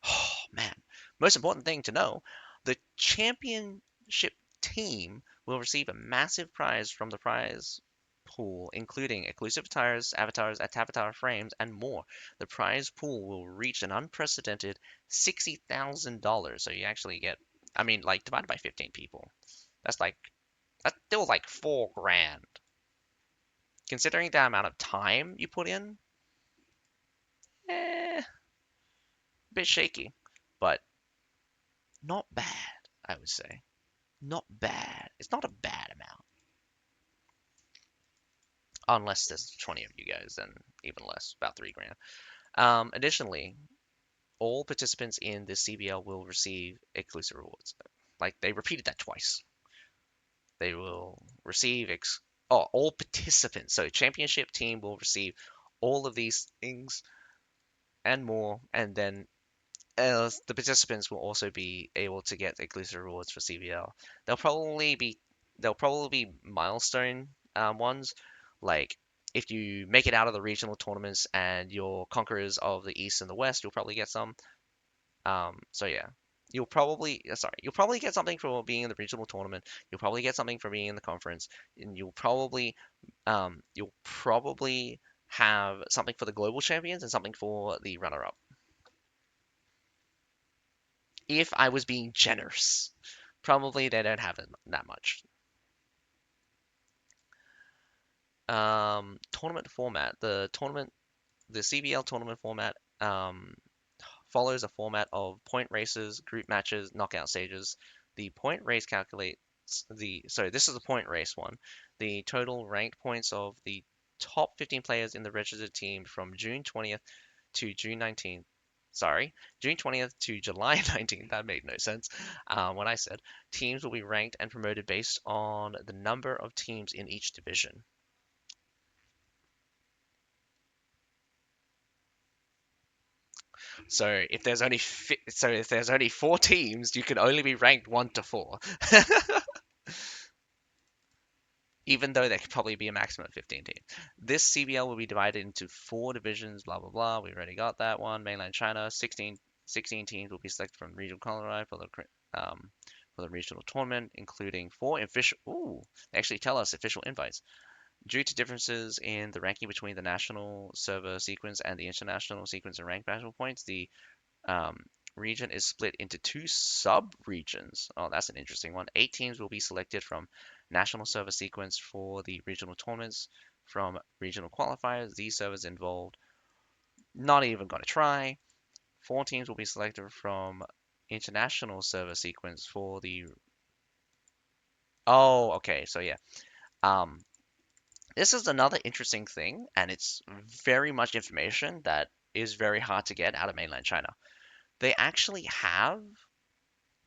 [SPEAKER 1] Oh, man. Most important thing to know, the championship team will receive a massive prize from the prize pool, including exclusive attires, avatars, avatar frames, and more. The prize pool will reach an unprecedented $60,000. So you actually get, I mean, like divided by 15 people. That's still like 4 grand. Considering the amount of time you put in, a bit shaky, but not bad, I would say. Not bad. It's not a bad amount. Unless there's 20 of you guys, then even less, about 3 grand. Additionally, all participants in this CBL will receive exclusive rewards. Like they repeated that twice. They will receive all participants. So championship team will receive all of these things and more, and then the participants will also be able to get exclusive rewards for CBL. They'll probably be milestone ones, like if you make it out of the regional tournaments and you're conquerors of the East and the West, you'll probably get some. So yeah, you'll probably get something for being in the regional tournament. You'll probably get something for being in the conference, and you'll probably have something for the global champions and something for the runner-up. If I was being generous. Probably they don't have that much. Tournament format. The CBL tournament format follows a format of point races, group matches, knockout stages. The point race calculates this is the point race one. The total ranked points of the top 15 players in the registered team from June 20th to June 19th. Sorry, June 20th to July 19th. That made no sense. What I said. Teams will be ranked and promoted based on the number of teams in each division. If there's only 4 teams, you can only be ranked 1 to 4. Even though there could probably be a maximum of 15 teams. This CBL will be divided into 4 divisions, blah, blah, blah. We already got that one. Mainland China, 16 teams will be selected from regional qualifier for the regional tournament, including 4 official. Ooh, they actually tell us official invites. Due to differences in the ranking between the national server sequence and the international sequence and rank battle points, the um, region is split into 2 sub-regions. Oh, that's an interesting one. 8 teams will be selected from national server sequence for the regional tournaments. From regional qualifiers, these servers involved. Not even going to try. 4 teams will be selected from international server sequence for the. Oh, okay. So yeah. Um, this is another interesting thing, and it's very much information that is very hard to get out of mainland China. They actually have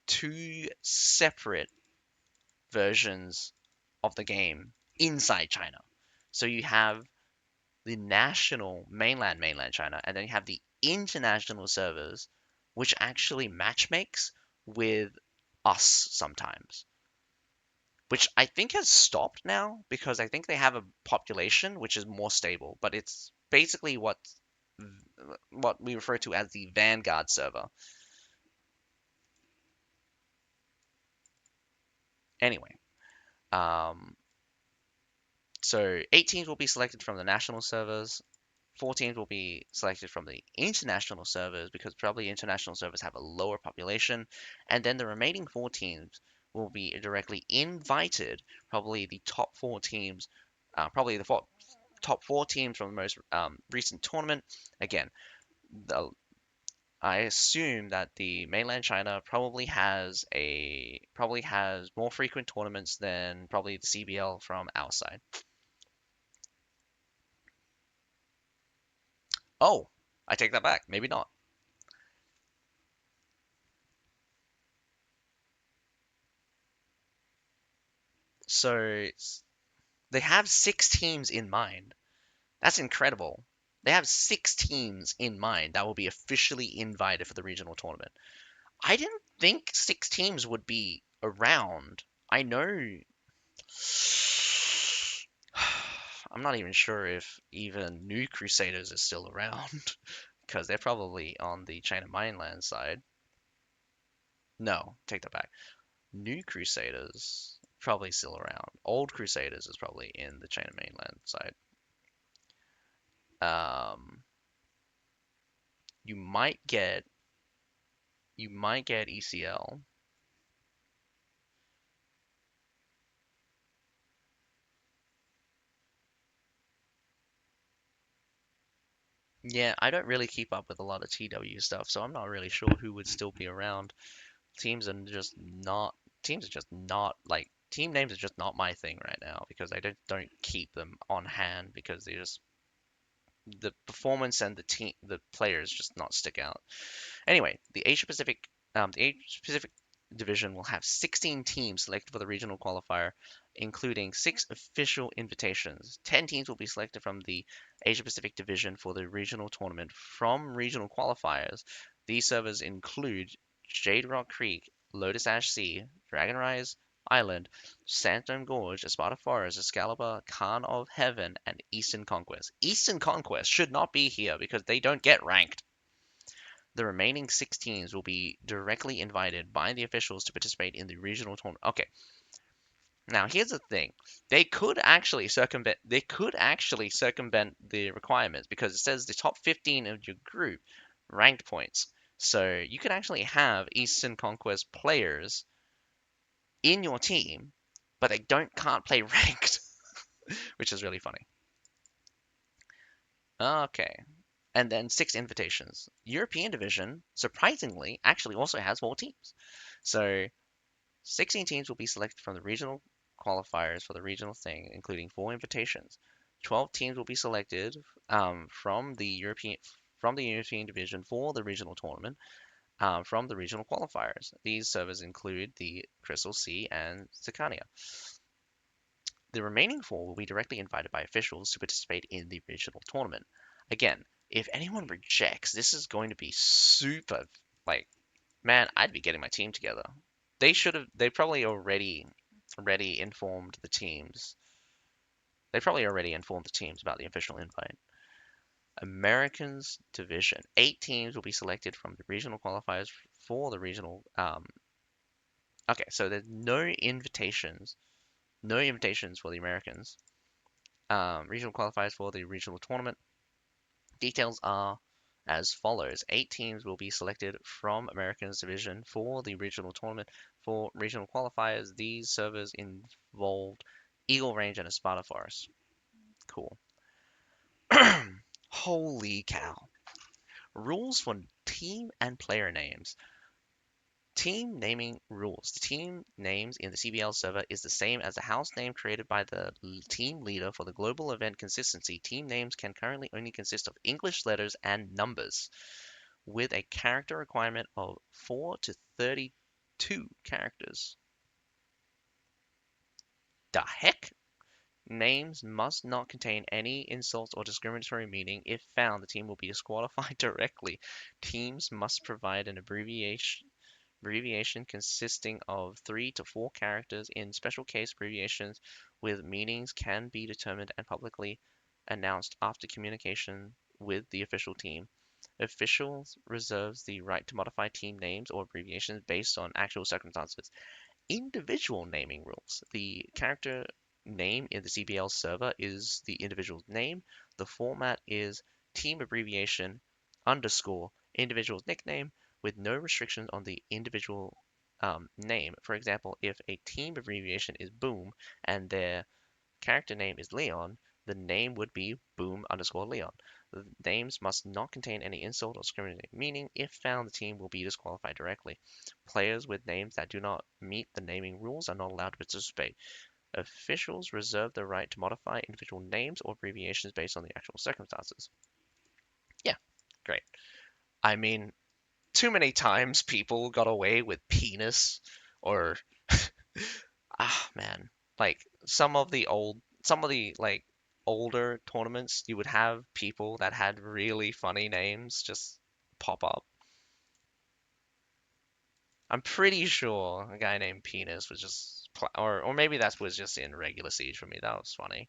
[SPEAKER 1] 2 separate versions of the game inside China. So you have the national mainland China, and then you have the international servers, which actually matchmakes with us sometimes. Which I think has stopped now because I think they have a population which is more stable, but it's basically what we refer to as the Vanguard server. Anyway, um, so 8 teams will be selected from the national servers. 4 teams will be selected from the international servers because probably international servers have a lower population. And then the remaining 4 teams will be directly invited. Probably the top 4 teams, probably the top 4 teams from the most recent tournament. Again, I assume that the mainland China probably has more frequent tournaments than probably the CBL from outside. Oh, I take that back. Maybe not. So They have 6 teams in mind. That's incredible. They have 6 teams in mind that will be officially invited for the regional tournament. I didn't think 6 teams would be around. I know. I'm not even sure if even New Crusaders is still around because they're probably on the China mainland side. No, take that back. New Crusaders probably still around. Old Crusaders is probably in the China mainland side. Um, you might get ECL. Yeah, I don't really keep up with a lot of TW stuff, so I'm not really sure who would still be around. Teams are just not teams are just not like team names are just not my thing right now because I don't keep them on hand because they just the performance and the players just not stick out. Anyway, the Asia Pacific division will have 16 teams selected for the regional qualifier, including 6 official invitations. 10 teams will be selected from the Asia Pacific division for the regional tournament from regional qualifiers. These servers include Jade Rock Creek, Lotus Ash Sea, Dragon Rise Island, Sandstone Gorge, Espada Forest, Excalibur, Khan of Heaven, and Eastern Conquest. Eastern Conquest should not be here because they don't get ranked. The remaining 6 teams will be directly invited by the officials to participate in the regional tournament. Okay, now here's the thing. They could actually circumvent the requirements because it says the top 15 of your group ranked points. So you could actually have Eastern Conquest players in your team, but they don't can't play ranked, which is really funny. Okay. And then 6 invitations. European division, surprisingly, actually also has 4 teams. So 16 teams will be selected from the regional qualifiers for the regional thing, including 4 invitations. 12 teams will be selected from the European division for the regional tournament from the regional qualifiers. These servers include the Crystal Sea and Sicania. The remaining 4 will be directly invited by officials to participate in the regional tournament. Again, if anyone rejects, this is going to be super like man, I'd be getting my team together. They probably already informed the teams. They probably already informed the teams about the official invite. Americans division. 8 teams will be selected from the regional qualifiers for the regional. Okay, so there's no invitations for the Americans. Regional qualifiers for the regional tournament. Details are as follows. 8 teams will be selected from Americans Division for the regional tournament. For regional qualifiers, these servers involved Eagle Range and Espada Forest. Cool. Holy cow. Rules for team and player names. Team naming rules. The team names in the CBL server is the same as the house name created by the team leader for the global event consistency. Team names can currently only consist of English letters and numbers, with a character requirement of 4 to 32 characters. The heck? Names must not contain any insults or discriminatory meaning. If found, the team will be disqualified directly. Teams must provide an abbreviation consisting of 3 to 4 characters. In special case, abbreviations with meanings can be determined and publicly announced after communication with the official team. Officials reserves the right to modify team names or abbreviations based on actual circumstances. Individual naming rules. The character name in the CBL server is the individual's name. The format is team abbreviation underscore individual's nickname with no restrictions on the individual name. For example, if a team abbreviation is Boom and their character name is Leon, the name would be Boom underscore Leon. The names must not contain any insult or discriminating meaning. If found, the team will be disqualified directly. Players with names that do not meet the naming rules are not allowed to participate. Officials reserve the right to modify individual names or abbreviations based on the actual circumstances. Yeah, great. I mean, too many times people got away with penis or ah man, like some of the old some of the like older tournaments, you would have people that had really funny names just pop up. I'm pretty sure a guy named Penis was just, or maybe that was just in regular Siege for me. That was funny.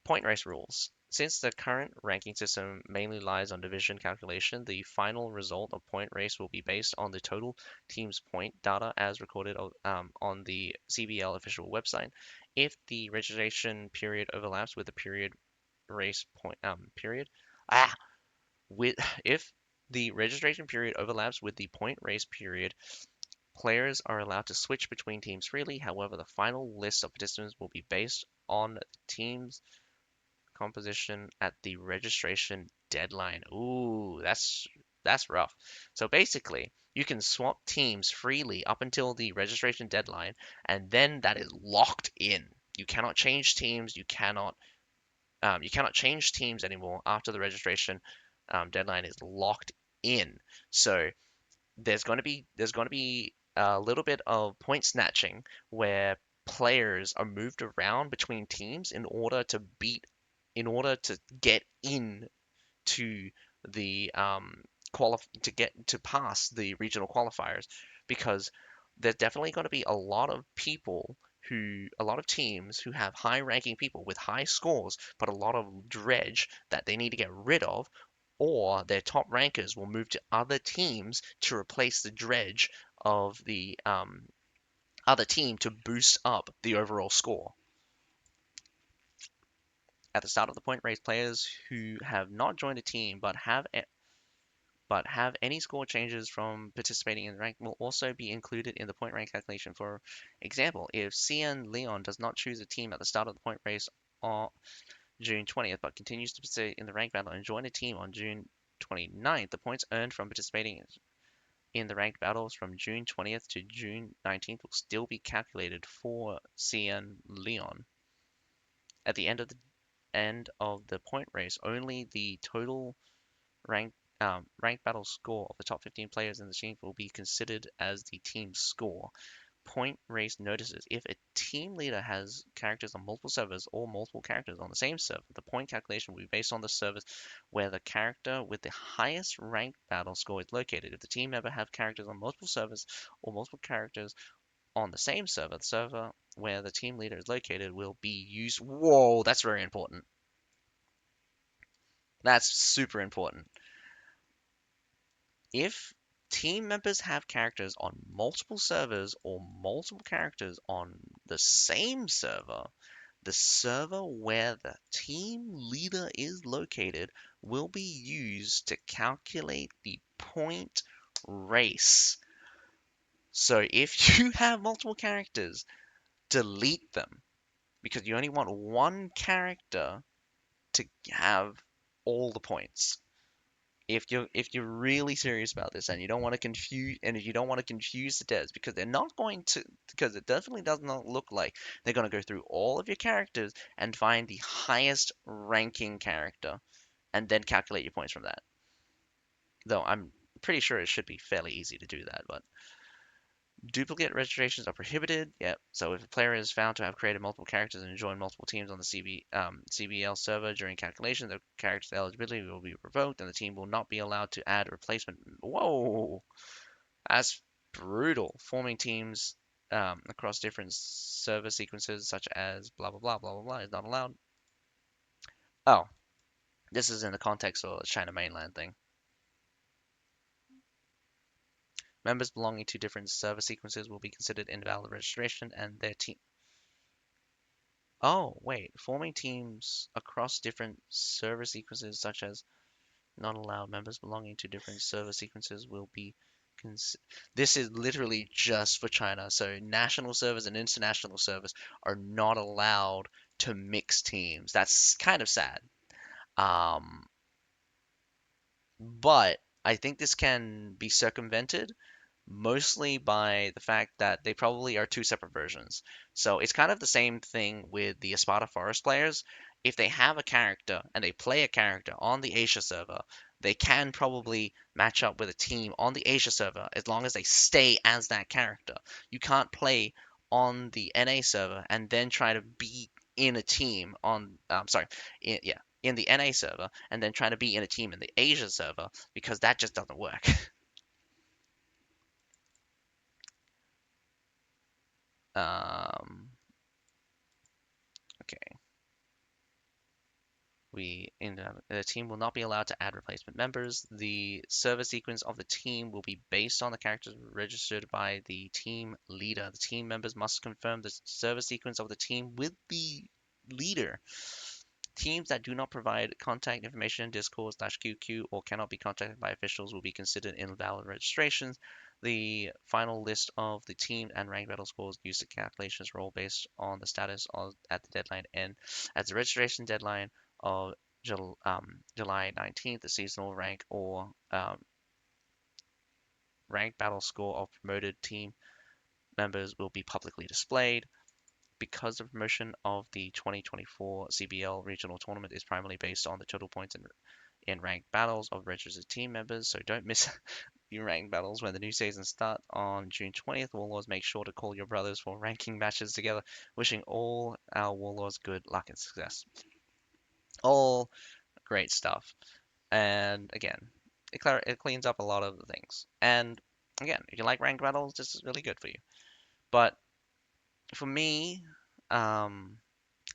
[SPEAKER 1] Point race rules. Since the current ranking system mainly lies on division calculation, the final result of point race will be based on the total team's point data as recorded on the CBL official website. If the registration period overlaps with the period race point period, ah, with if the registration period overlaps with the point race period, players are allowed to switch between teams freely. However, the final list of participants will be based on teams composition at the registration deadline. Ooh, that's rough. So basically, you can swap teams freely up until the registration deadline, and then that is locked in. You cannot change teams. You cannot change teams anymore after the registration deadline is locked in. So there's going to be a little bit of point snatching where players are moved around between teams in order to get in to the to get to pass the regional qualifiers, because there's definitely going to be a lot of teams who have high ranking people with high scores but a lot of dredge that they need to get rid of, or their top rankers will move to other teams to replace the dredge of the other team to boost up the overall score. At the start of the point race, players who have not joined a team but have any score changes from participating in the rank will also be included in the point rank calculation. For example, if CN Leon does not choose a team at the start of the point race on June 20th, but continues to participate in the rank battle and join a team on June 29th, the points earned from participating in the ranked battles from June 20th to June 19th will still be calculated for CN Leon. At the end of the point race, only the total ranked battle score of the top 15 players in the team will be considered as the team score. Point race notices: if a team leader has characters on multiple servers or multiple characters on the same server, the point calculation will be based on the servers where the character with the highest ranked battle score is located. If the team member have characters on multiple servers or multiple characters on the same server, the server where the team leader is located will be used. Whoa, that's very important. That's super important. If team members have characters on multiple servers or multiple characters on the same server, the server where the team leader is located will be used to calculate the point race. So if you have multiple characters, delete them, because you only want one character to have all the points. If you're really serious about this and you don't want to confuse the devs, because they're not going to, because it definitely does not look like they're going to go through all of your characters and find the highest ranking character and then calculate your points from that. Though I'm pretty sure it should be fairly easy to do that, but duplicate registrations are prohibited. Yep. So if a player is found to have created multiple characters and joined multiple teams on the CBL server during calculation, the character's eligibility will be revoked, and the team will not be allowed to add a replacement. Whoa, that's brutal. Forming teams across different server sequences, such as blah blah blah blah blah blah, is not allowed. Oh, this is in the context of the China mainland thing. Members belonging to different server sequences will be considered invalid registration, and their team. Oh, wait. Forming teams across different server sequences, such as not allowed. Members belonging to different server sequences will be. This is literally just for China. So national servers and international servers are not allowed to mix teams. That's kind of sad. Um, but I think this can be circumvented mostly by the fact that they probably are two separate versions. So it's kind of the same thing with the Espada Forest players. If they have a character and they play a character on the Asia server, they can probably match up with a team on the Asia server as long as they stay as that character. You can't play
[SPEAKER 2] on the NA server and then try to be in a team on sorry, in the NA server and then try to be in a team in the Asia server, because that just doesn't work. um, okay. The team will not be allowed to add replacement members. The server sequence of the team will be based on the characters registered by the team leader. The team members must confirm the server sequence of the team with the leader. Teams that do not provide contact information in Discord/QQ or cannot be contacted by officials will be considered invalid registrations. The final list of the team and rank battle scores used in calculations are all based on the status at the deadline end. As the registration deadline of July 19th, the seasonal rank or rank battle score of promoted team members will be publicly displayed. Because the promotion of the 2024 CBL regional tournament is primarily based on the total points in ranked battles of registered team members, so don't miss your ranked battles when the new season starts on June 20th. Warlords, make sure to call your brothers for ranking matches together. Wishing all our Warlords good luck and success. All great stuff. And again, it cleans up a lot of the things. And again, if you like ranked battles, this is really good for you. But for me, I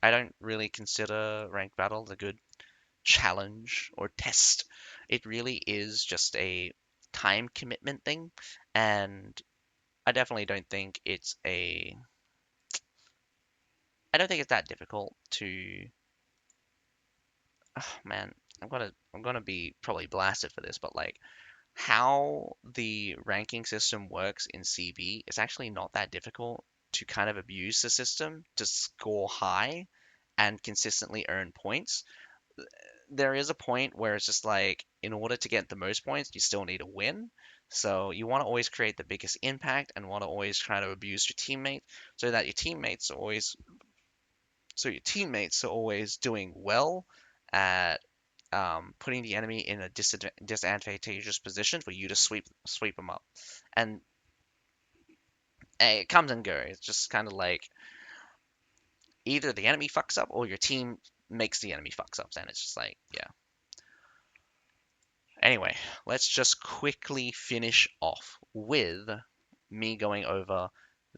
[SPEAKER 2] don't really consider ranked battles a good challenge or test. It really is just a time commitment thing, and I definitely don't think I don't think it's that difficult to. Oh, man, I'm gonna be probably blasted for this, but like how the ranking system works in CB, it's actually not that difficult to kind of abuse the system to score high and consistently earn points. There is a point where it's just like, in order to get the most points, you still need to win. So you want to always create the biggest impact and want to always try to abuse your teammate so that your teammates are always doing well at putting the enemy in a disadvantageous position for you to sweep them up. And it comes and goes. It's just kind of like either the enemy fucks up or your team makes the enemy fucks up. And it's just like, yeah. Anyway, let's just quickly finish off with me going over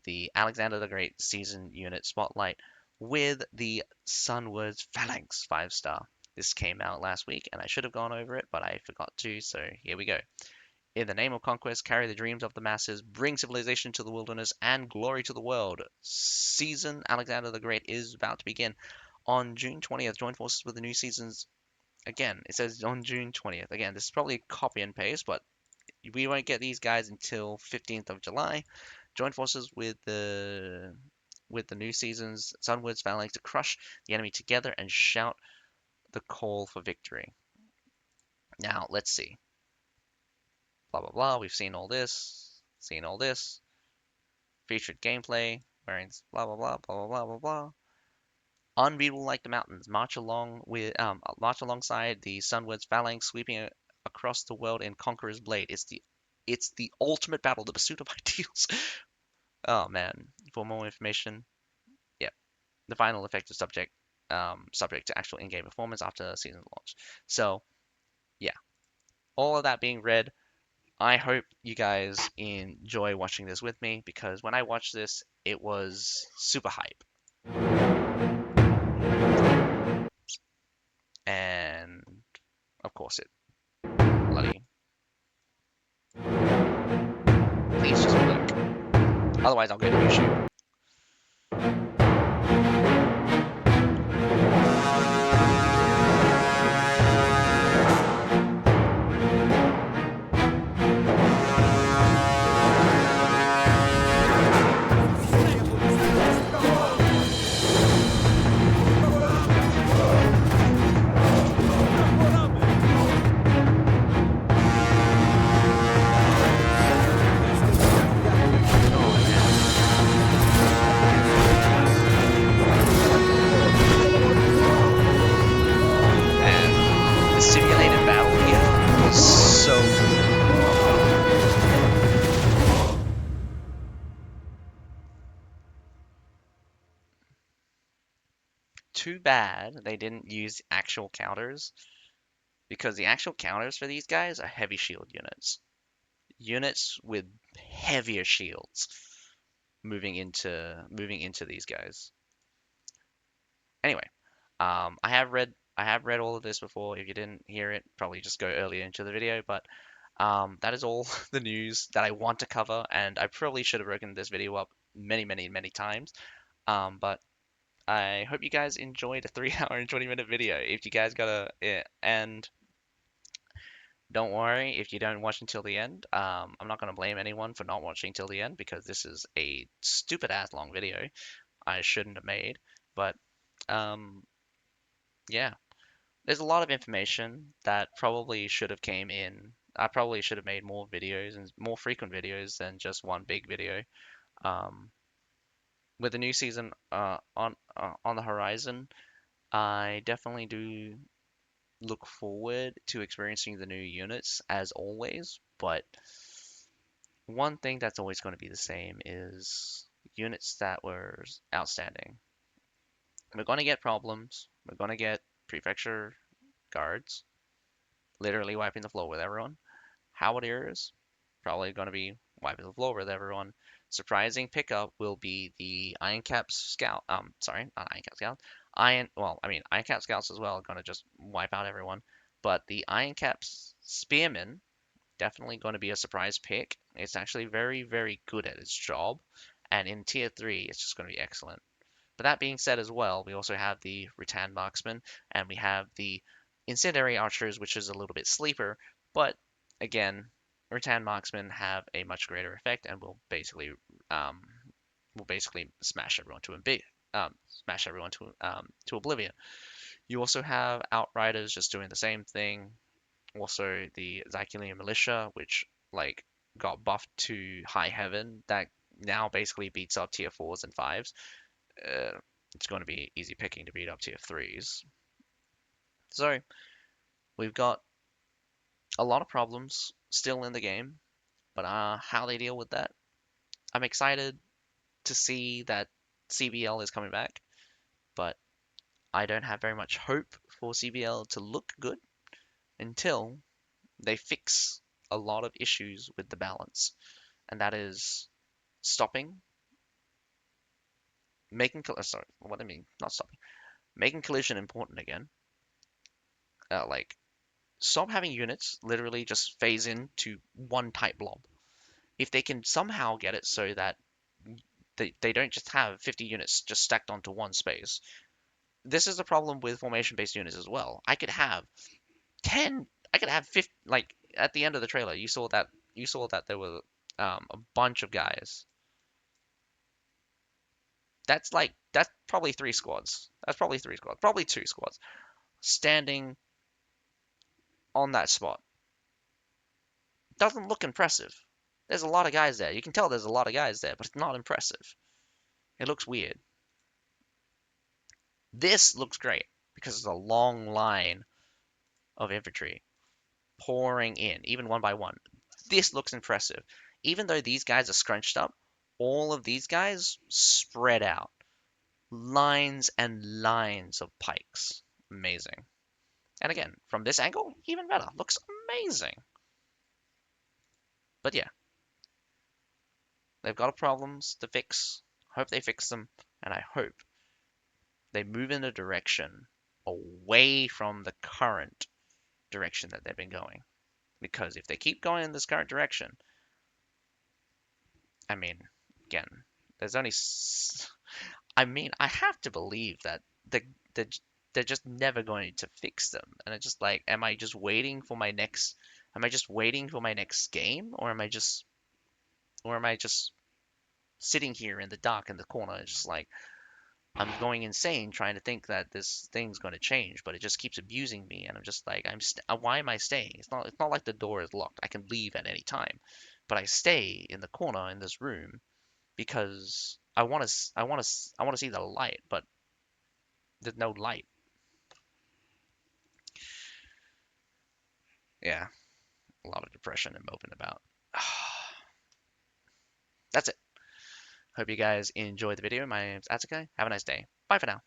[SPEAKER 2] the Alexander the Great season unit spotlight with the Sunward's Phalanx 5-star. This came out last week and I should have gone over it, but I forgot to, so here we go. In the name of conquest, carry the dreams of the masses, bring civilization to the wilderness, and glory to the world. Season Alexander the Great is about to begin. On June 20th, join forces with the new season's. Again, it says on June 20th. Again, this is probably a copy and paste, but we won't get these guys until 15th of July. Join forces with the new season's Sunward's Phalanx to crush the enemy together and shout the call for victory. Now, let's see. Blah, blah, blah. We've seen all this. Seen all this. Featured gameplay. Wearing blah, blah, blah, blah, blah, blah, blah. Unbeatable like the mountains. March alongside the Sunward's Phalanx, sweeping across the world in Conqueror's Blade. It's the ultimate battle, the pursuit of ideals. Oh man. For more information, yeah. The final effect is subject to actual in-game performance after season launch. So, yeah. All of that being read, I hope you guys enjoy watching this with me, because when I watched this, it was super hype. And of course it bloody. Please just work. Otherwise I'll go to YouTube. too bad they didn't use actual counters because the actual counters for these guys are heavy shield units. Units with heavier shields moving into these guys. Anyway, I have read all of this before. If you didn't hear it, probably just go earlier into the video. But that is all the news that I want to cover, and I probably should have broken this video up many, many, many times. But I hope you guys enjoyed a 3 hour and 20-minute video. If you guys got and don't worry if you don't watch until the end. I'm not gonna blame anyone for not watching till the end because this is a stupid ass long video I shouldn't have made. But um, yeah, there's a lot of information that probably should have came in. I probably should have made more videos and more frequent videos than just one big video. Um, with the new season on the horizon, I definitely do look forward to experiencing the new units as always, but one thing that's always going to be the same is units that were outstanding. We're going to get problems. We're going to get prefecture guards literally wiping the floor with everyone. Halberdiers probably going to be wiping the floor with everyone. Surprising pickup will be the Iron Cap Scout. Sorry, not Iron Cap Scout. Iron Cap Scouts as well are going to just wipe out everyone. But the Iron Cap Spearmen definitely going to be a surprise pick. It's actually very, very good at its job. And in tier 3, it's just going to be excellent. But that being said as well, we also have the Rattan Marksman and we have the Incendiary Archers, which is a little bit sleeper. But again, Rattan Marksmen have a much greater effect and um, will basically smash everyone to oblivion. You also have Outriders just doing the same thing, also the Zycilian Militia, which like got buffed to high heaven, that now basically beats up tier fours and fives. Uh, it's going to be easy picking to beat up tier threes. So we've got a lot of problems still in the game, but how they deal with that, I'm excited to see that CBL is coming back, but I don't have very much hope for CBL to look good until they fix a lot of issues with the balance, and that is stopping, sorry, what I mean, not stopping, making collision important again. Like, stop having units literally just phase into one type blob. If they can somehow get it so that they don't just have 50 units just stacked onto one space. This is a problem with formation-based units as well. I could have 10, I could have 50, like, at the end of the trailer, you saw that there were a bunch of guys. That's probably three squads. That's probably three squads. Probably two squads standing on that spot. Doesn't look impressive. There's a lot of guys there. You can tell there's a lot of guys there, but it's not impressive. It looks weird. This looks great because it's a long line of infantry pouring in, even one by one. This looks impressive. Even though these guys are scrunched up, all of these guys spread out. Lines and lines of pikes. Amazing. And again, from this angle, even better. Looks amazing. But yeah, they've got problems to fix. Hope they fix them, and I hope they move in a direction away from the current direction that they've been going. Because if they keep going in this current direction, I mean, again, there's only. I mean, I have to believe that the the they're just never going to fix them, and it's just like, am I just waiting for my next? Am I just waiting for my next game, or am I just sitting here in the dark in the corner, just like I'm going insane trying to think that this thing's going to change, but it just keeps abusing me, and I'm just like, why am I staying? It's not like the door is locked. I can leave at any time, but I stay in the corner in this room because I want to see the light, but there's no light. Yeah, a lot of depression and moping about. That's it. Hope you guys enjoyed the video. My name's Atsukai. Have a nice day. Bye for now.